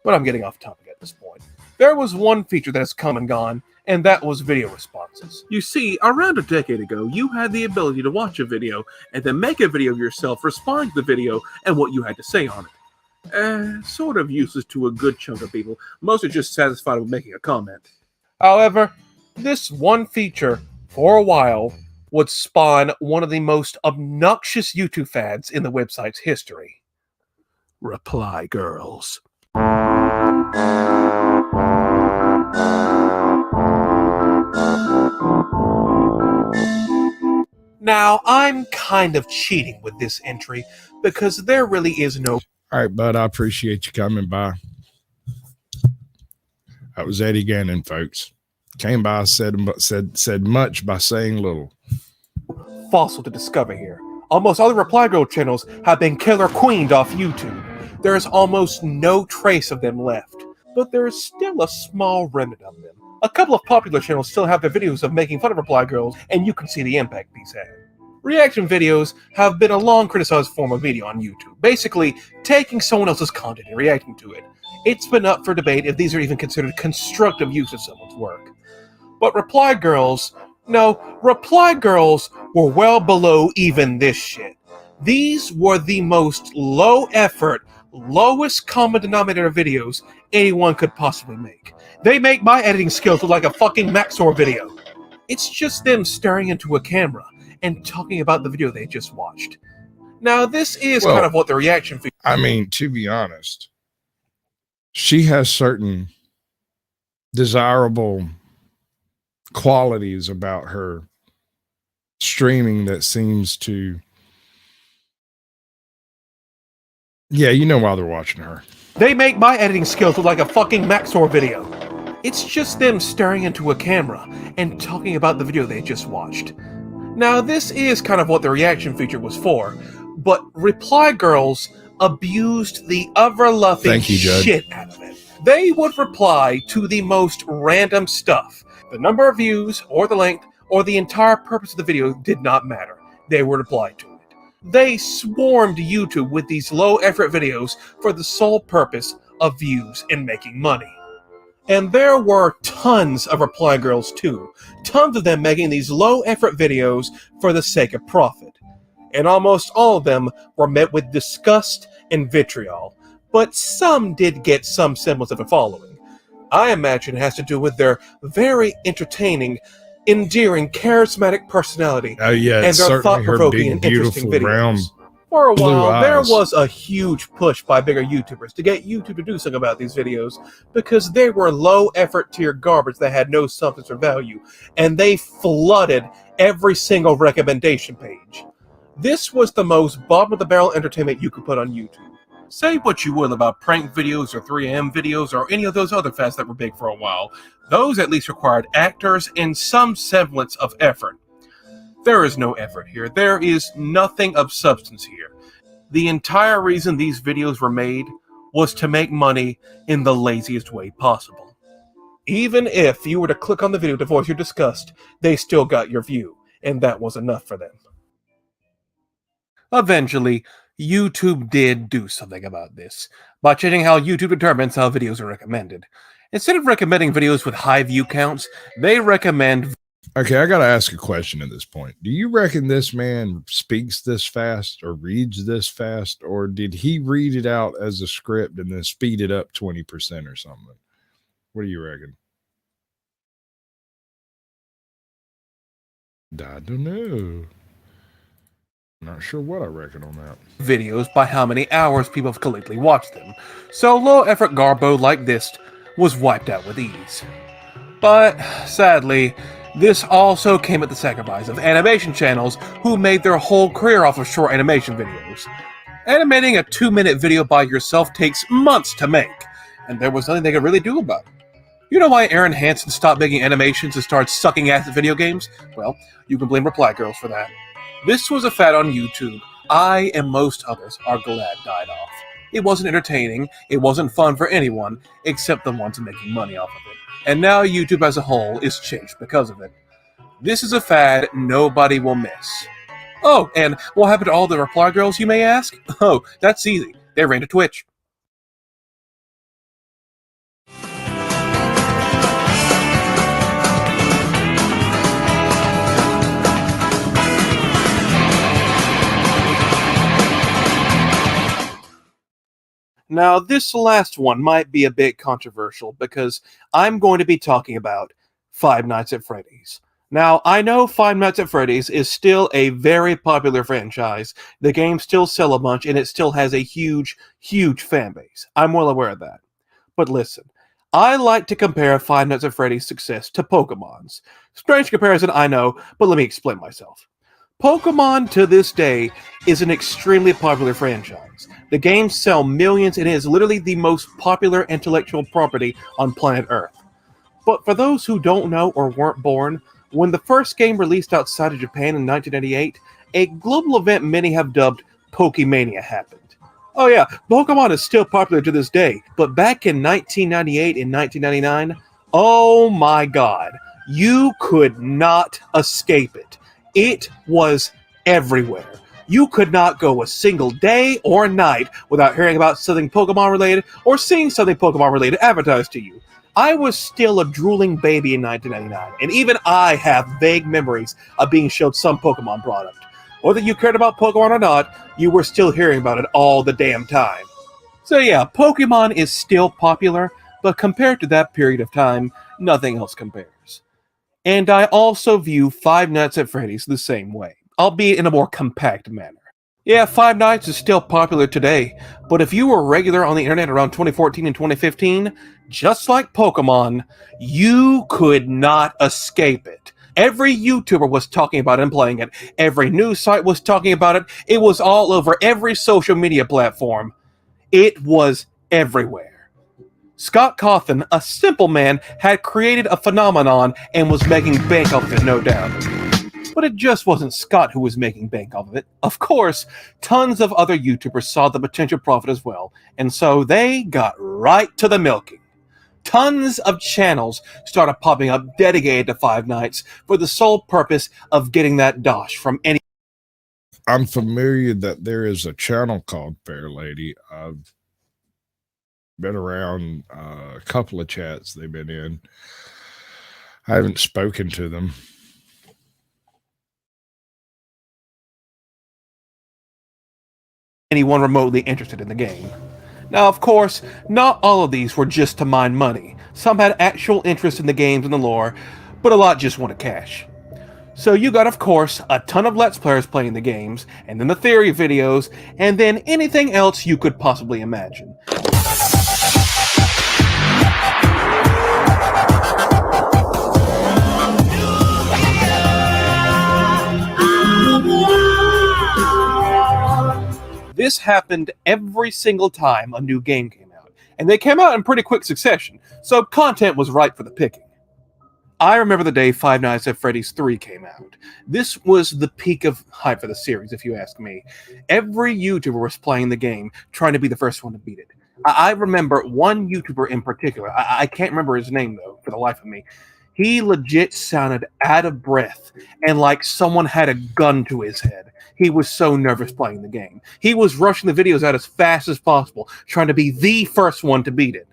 But I'm getting off topic at this point. There was one feature that has come and gone, and that was video responses. You see, around a decade ago, you had the ability to watch a video and then make a video of yourself responding to the video and what you had to say on it. Sort of useless to a good chunk of people, mostly just satisfied with making a comment. However, this one feature, for a while, would spawn one of the most obnoxious YouTube fads in the website's history. Reply girls. Now, I'm kind of cheating with this entry because there really is no...
All right, bud, I appreciate you coming by. That was Eddie Gannon, folks. Came by, said much by saying little.
Fossil to discover here. Almost all the Reply Girl channels have been killer queened off YouTube. There is almost no trace of them left, but there is still a small remnant of them. A couple of popular channels still have their videos of making fun of Reply Girls, and you can see the impact these had. Reaction videos have been a long criticized form of media on YouTube, basically taking someone else's content and reacting to it. It's been up for debate if these are even considered constructive use of someone's work. But Reply Girls were well below even this shit. These were the most low effort, lowest common denominator videos anyone could possibly make. They make my editing skills look like a fucking Maxor video. It's just them staring into a camera and talking about the video they just watched. Now, this is kind of what the reaction feed.
I mean, to be honest, she has certain desirable qualities about her streaming that seems to... Yeah, you know why they're watching her.
They make my editing skills look like a fucking Maxor video. It's just them staring into a camera and talking about the video they just watched. Now, this is kind of what the reaction feature was for, but Reply Girls abused the ever-loving shit out of it. They would reply to the most random stuff. The number of views, or the length, or the entire purpose of the video did not matter. They would reply to it. They swarmed YouTube with these low-effort videos for the sole purpose of views and making money. And there were tons of Reply Girls too. Tons of them making these low-effort videos for the sake of profit. And almost all of them were met with disgust and vitriol. But some did get some semblance of a following. I imagine it has to do with their very entertaining, endearing, charismatic personality and their thought-provoking and interesting videos. For a while, there was a huge push by bigger YouTubers to get YouTube to do something about these videos because they were low-effort tier garbage that had no substance or value, and they flooded every single recommendation page. This was the most bottom-of-the-barrel entertainment you could put on YouTube. Say what you will about prank videos or 3am videos or any of those other fads that were big for a while. Those at least required actors and some semblance of effort. There is no effort here. There is nothing of substance here. The entire reason these videos were made was to make money in the laziest way possible. Even if you were to click on the video to voice your disgust, they still got your view, and that was enough for them. Eventually, YouTube did do something about this, by changing how YouTube determines how videos are recommended. Instead of recommending videos with high view counts, they recommend...
Okay, I got to ask a question at this point. Do you reckon this man speaks this fast or reads this fast, or did he read it out as a script and then speed it up 20% or something? What do you reckon? I don't know. Not sure what I reckon on that.
Videos by how many hours people have collectively watched them, so low-effort garbo like this was wiped out with ease. But, sadly, this also came at the sacrifice of animation channels who made their whole career off of short animation videos. Animating a 2-minute video by yourself takes months to make, and there was nothing they could really do about it. You know why Aaron Hansen stopped making animations and started sucking ass at video games? Well, you can blame Reply Girls for that. This was a fad on YouTube I and most others are glad died off. It wasn't entertaining, it wasn't fun for anyone except the ones making money off of it. And now YouTube as a whole is changed because of it. This is a fad nobody will miss. Oh, and what happened to all the Reply Girls, you may ask? Oh, that's easy. They ran to Twitch. Now, this last one might be a bit controversial because I'm going to be talking about Five Nights at Freddy's. Now, I know Five Nights at Freddy's is still a very popular franchise. The games still sell a bunch, and it still has a huge, huge fan base. I'm well aware of that. But listen, I like to compare Five Nights at Freddy's success to Pokemon's. Strange comparison, I know, but let me explain myself. Pokemon to this day is an extremely popular franchise. The games sell millions and it is literally the most popular intellectual property on planet Earth. But for those who don't know or weren't born, when the first game released outside of Japan in 1998, a global event many have dubbed Pokemania happened. Oh yeah, Pokemon is still popular to this day, but back in 1998 and 1999, oh my god, you could not escape it. It was everywhere. You could not go a single day or night without hearing about something Pokemon related or seeing something Pokemon related advertised to you. I was still a drooling baby in 1999, and even I have vague memories of being showed some Pokemon product. Whether you cared about Pokemon or not, you were still hearing about it all the damn time. So yeah, Pokemon is still popular, but compared to that period of time, nothing else compares. And I also view Five Nights at Freddy's the same way, albeit in a more compact manner. Yeah, Five Nights is still popular today, but if you were regular on the internet around 2014 and 2015, just like Pokemon, you could not escape it. Every YouTuber was talking about it and playing it. Every news site was talking about it. It was all over every social media platform. It was everywhere. Scott Cawthon, a simple man, had created a phenomenon and was making bank off of it, no doubt. But it just wasn't Scott who was making bank off of it. Of course, tons of other YouTubers saw the potential profit as well, and so they got right to the milking. Tons of channels started popping up dedicated to Five Nights for the sole purpose of getting that dosh from any.
I'm familiar that there is a channel called Fair Lady. I've been around a couple of chats they've been in. I haven't spoken to them.
Anyone remotely interested in the game. Now, of course, not all of these were just to mine money. Some had actual interest in the games and the lore, but a lot just wanted cash. So you got, of course, a ton of Let's Players playing the games, and then the theory videos, and then anything else you could possibly imagine. This happened every single time a new game came out, and they came out in pretty quick succession, so content was ripe for the picking. I remember the day Five Nights at Freddy's 3 came out. This was the peak of hype for the series, if you ask me. Every YouTuber was playing the game, trying to be the first one to beat it. I remember one YouTuber in particular, I can't remember his name though, for the life of me. He legit sounded out of breath and like someone had a gun to his head. He was so nervous playing the game. He was rushing the videos out as fast as possible, trying to be the first one to beat it.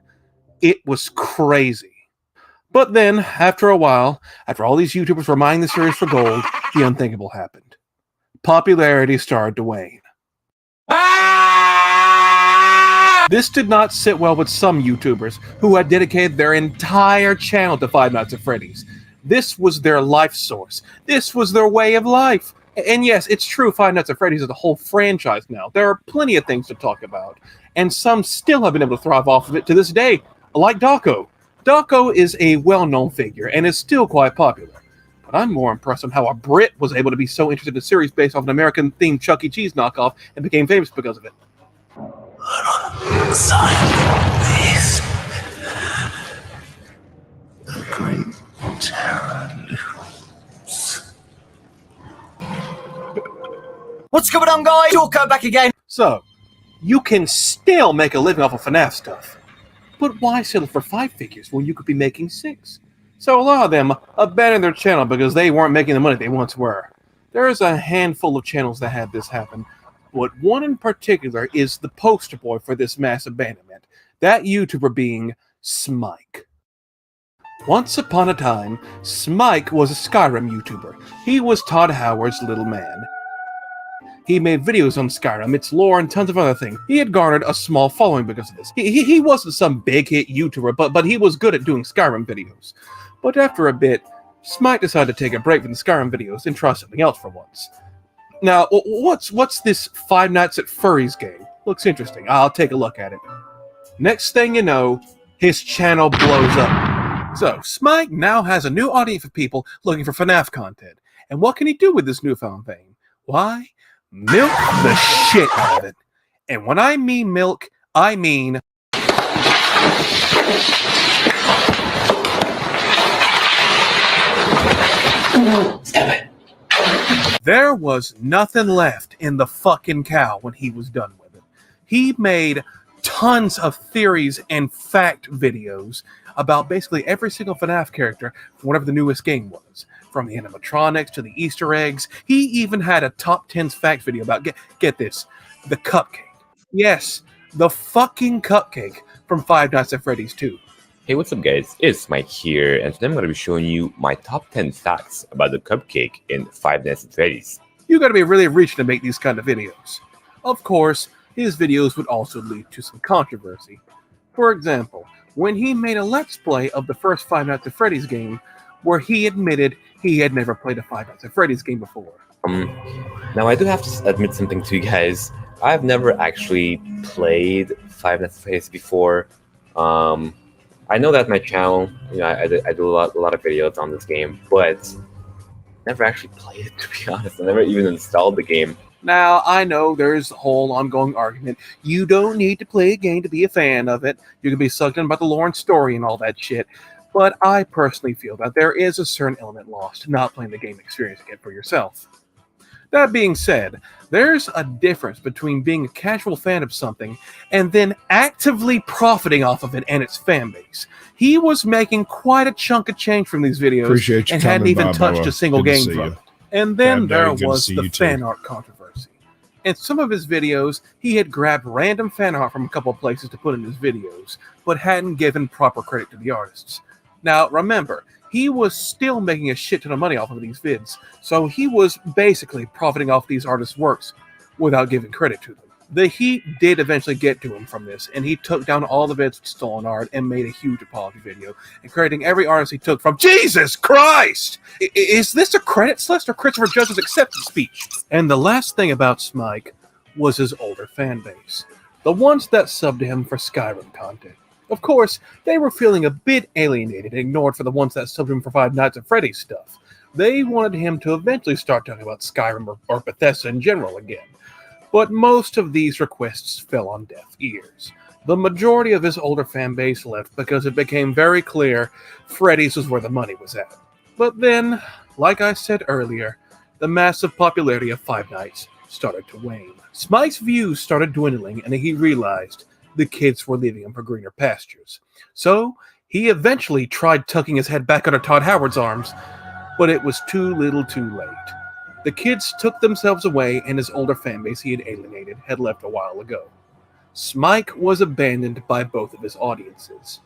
It was crazy. But then, after a while, after all these YouTubers were mining the series for gold, the unthinkable happened. Popularity started to wane. This did not sit well with some YouTubers who had dedicated their entire channel to Five Nights at Freddy's. This was their life source. This was their way of life. And yes, it's true Five Nights at Freddy's is a whole franchise now. There are plenty of things to talk about. And some still have been able to thrive off of it to this day, like Dawko. Dawko is a well-known figure and is still quite popular. But I'm more impressed on how a Brit was able to be so interested in a series based off an American-themed Chuck E. Cheese knockoff and became famous because of it.
Silence. The great terror looms.
What's going on, guys? Dawko back again.
So, you can still make a living off of FNAF stuff. But why settle for 5 figures when you could be making 6? So a lot of them abandoned their channel because they weren't making the money they once were. There is a handful of channels that had this happen, but one in particular is the poster boy for this mass abandonment. That YouTuber being Smike. Once upon a time, Smike was a Skyrim YouTuber. He was Todd Howard's little man. He made videos on Skyrim, its lore, and tons of other things. He had garnered a small following because of this. He wasn't some big-hit YouTuber, but he was good at doing Skyrim videos. But after a bit, Smike decided to take a break from the Skyrim videos and try something else for once. Now, what's this Five Nights at Furries game? Looks interesting. I'll take a look at it. Next thing you know, his channel blows up. So, Smike now has a new audience of people looking for FNAF content. And what can he do with this newfound fame? Why? Milk the shit out of it. And when I mean milk, I mean...
Stop it.
There was nothing left in the fucking cow when he was done with it. He made tons of theories and fact videos about basically every single FNAF character from whatever the newest game was. From the animatronics to the Easter eggs. He even had a top 10 fact video about, get this, the cupcake. Yes, the fucking cupcake from Five Nights at Freddy's 2.
Hey, what's up guys? It's Mike here, and today I'm going to be showing you my top 10 facts about the cupcake in Five Nights at Freddy's.
You got to be really reaching to make these kind of videos. Of course, his videos would also lead to some controversy. For example, when he made a Let's Play of the first Five Nights at Freddy's game, where he admitted he had never played a Five Nights at Freddy's game before.
Now I do have to admit something to you guys. I've never actually played Five Nights at Freddy's before. I know that my channel, I do a lot of videos on this game, but never actually played it, to be honest. I never even installed the game.
Now, I know there's a whole ongoing argument. You don't need to play a game to be a fan of it. You can be sucked in by the lore and story and all that shit. But I personally feel that there is a certain element lost to not playing the game, experiencing it for yourself. That being said, there's a difference between being a casual fan of something and then actively profiting off of it and its fan base. He was making quite a chunk of change from these videos and hadn't even touched a single game from it. And then there was the fan art controversy. In some of his videos, he had grabbed random fan art from a couple of places to put in his videos, but hadn't given proper credit to the artists. Now, remember, he was still making a shit ton of money off of these vids, so he was basically profiting off these artists' works without giving credit to them. The heat did eventually get to him from this, and he took down all the vids with stolen art and made a huge apology video, and crediting every artist he took from. Jesus Christ! Is this a credits list or Christopher Judge's acceptance speech? And the last thing about Smike was his older fan base. The ones that subbed to him for Skyrim content. Of course, they were feeling a bit alienated and ignored for the ones that subbed him for Five Nights at Freddy's stuff. They wanted him to eventually start talking about Skyrim or Bethesda in general again. But most of these requests fell on deaf ears. The majority of his older fan base left because it became very clear Freddy's was where the money was at. But then, like I said earlier, the massive popularity of Five Nights started to wane. Smike's views started dwindling, and he realized the kids were leaving him for greener pastures. So, he eventually tried tucking his head back under Todd Howard's arms, but it was too little too late. The kids took themselves away, and his older fanbase he had alienated had left a while ago. Smike was abandoned by both of his audiences.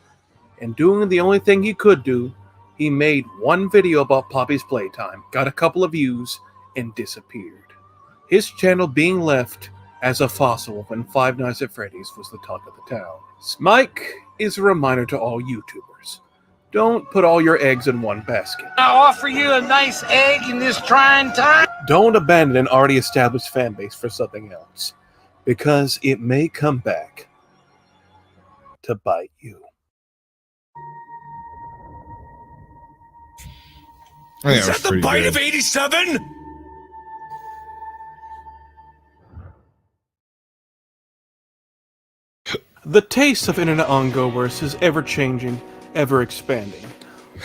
And doing the only thing he could do, he made one video about Poppy's playtime, got a couple of views, and disappeared. His channel being left as a fossil when Five Nights at Freddy's was the talk of the town. Smike is a reminder to all YouTubers. Don't put all your eggs in one basket.
I offer you a nice egg in this trying time.
Don't abandon an already established fan base for something else, because it may come back to bite you.
Is
that the bite of 87?
The taste of Internet Ongoverse is ever-changing, ever-expanding.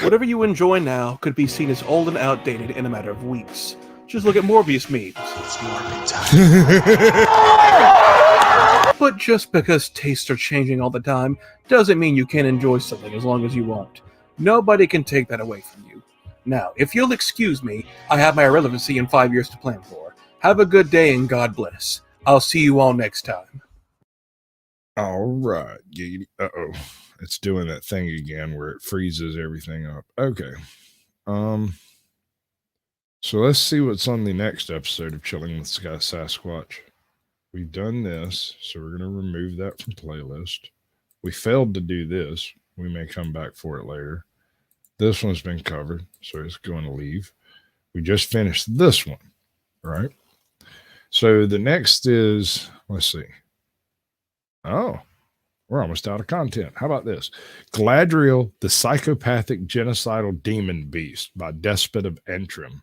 Whatever you enjoy now could be seen as old and outdated in a matter of weeks. Just look at Morbius memes. It's Morbid time. But just because tastes are changing all the time doesn't mean you can't enjoy something as long as you want. Nobody can take that away from you. Now, if you'll excuse me, I have my irrelevancy in 5 years to plan for. Have a good day and God bless. I'll see you all next time.
All right. Uh-oh. It's doing that thing again where it freezes everything up. Okay. So let's see what's on the next episode of Chilling with Sasquatch. We've done this, so we're going to remove that from playlist. We failed to do this. We may come back for it later. This one's been covered, so it's going to leave. We just finished this one, right? So the next is, let's see. Oh, we're almost out of content. How about this? Galadriel, the Psychopathic Genocidal Demon Beast by Despot of Entrim.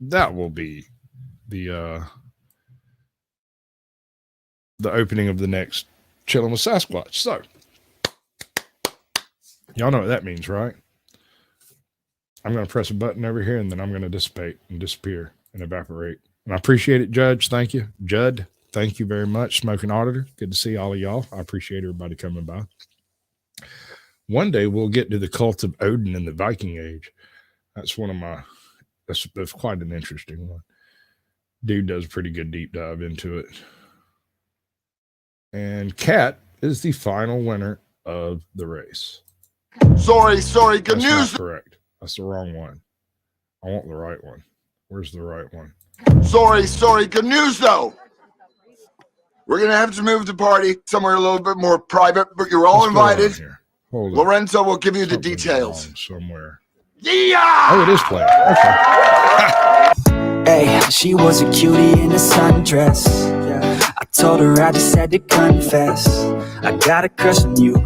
That will be the opening of the next Chilling with Sasquatch. So, y'all know what that means, right? I'm going to press a button over here, and then I'm going to dissipate and disappear and evaporate. And I appreciate it, Judge. Thank you. Judd, thank you very much. Smoking Auditor, good to see all of y'all. I appreciate everybody coming by. One day we'll get to the cult of Odin in the Viking Age. That's one of my, that's quite an interesting one. Dude does a pretty good deep dive into it. And Cat is the final winner of the race.
Sorry, good
That's
news.
not correct. That's the wrong one. I want the right one. Where's the right one?
Sorry, good news though. We're gonna have to move the party somewhere a little bit more private, but you're all
What's going on
invited.
here? Hold on.
Lorenzo will give you the
Something's
details.
wrong somewhere.
Yeah!
Oh, it is playing. Okay.
Hey, she was a cutie in a sundress. I told her I just had to confess, I got a crush on you.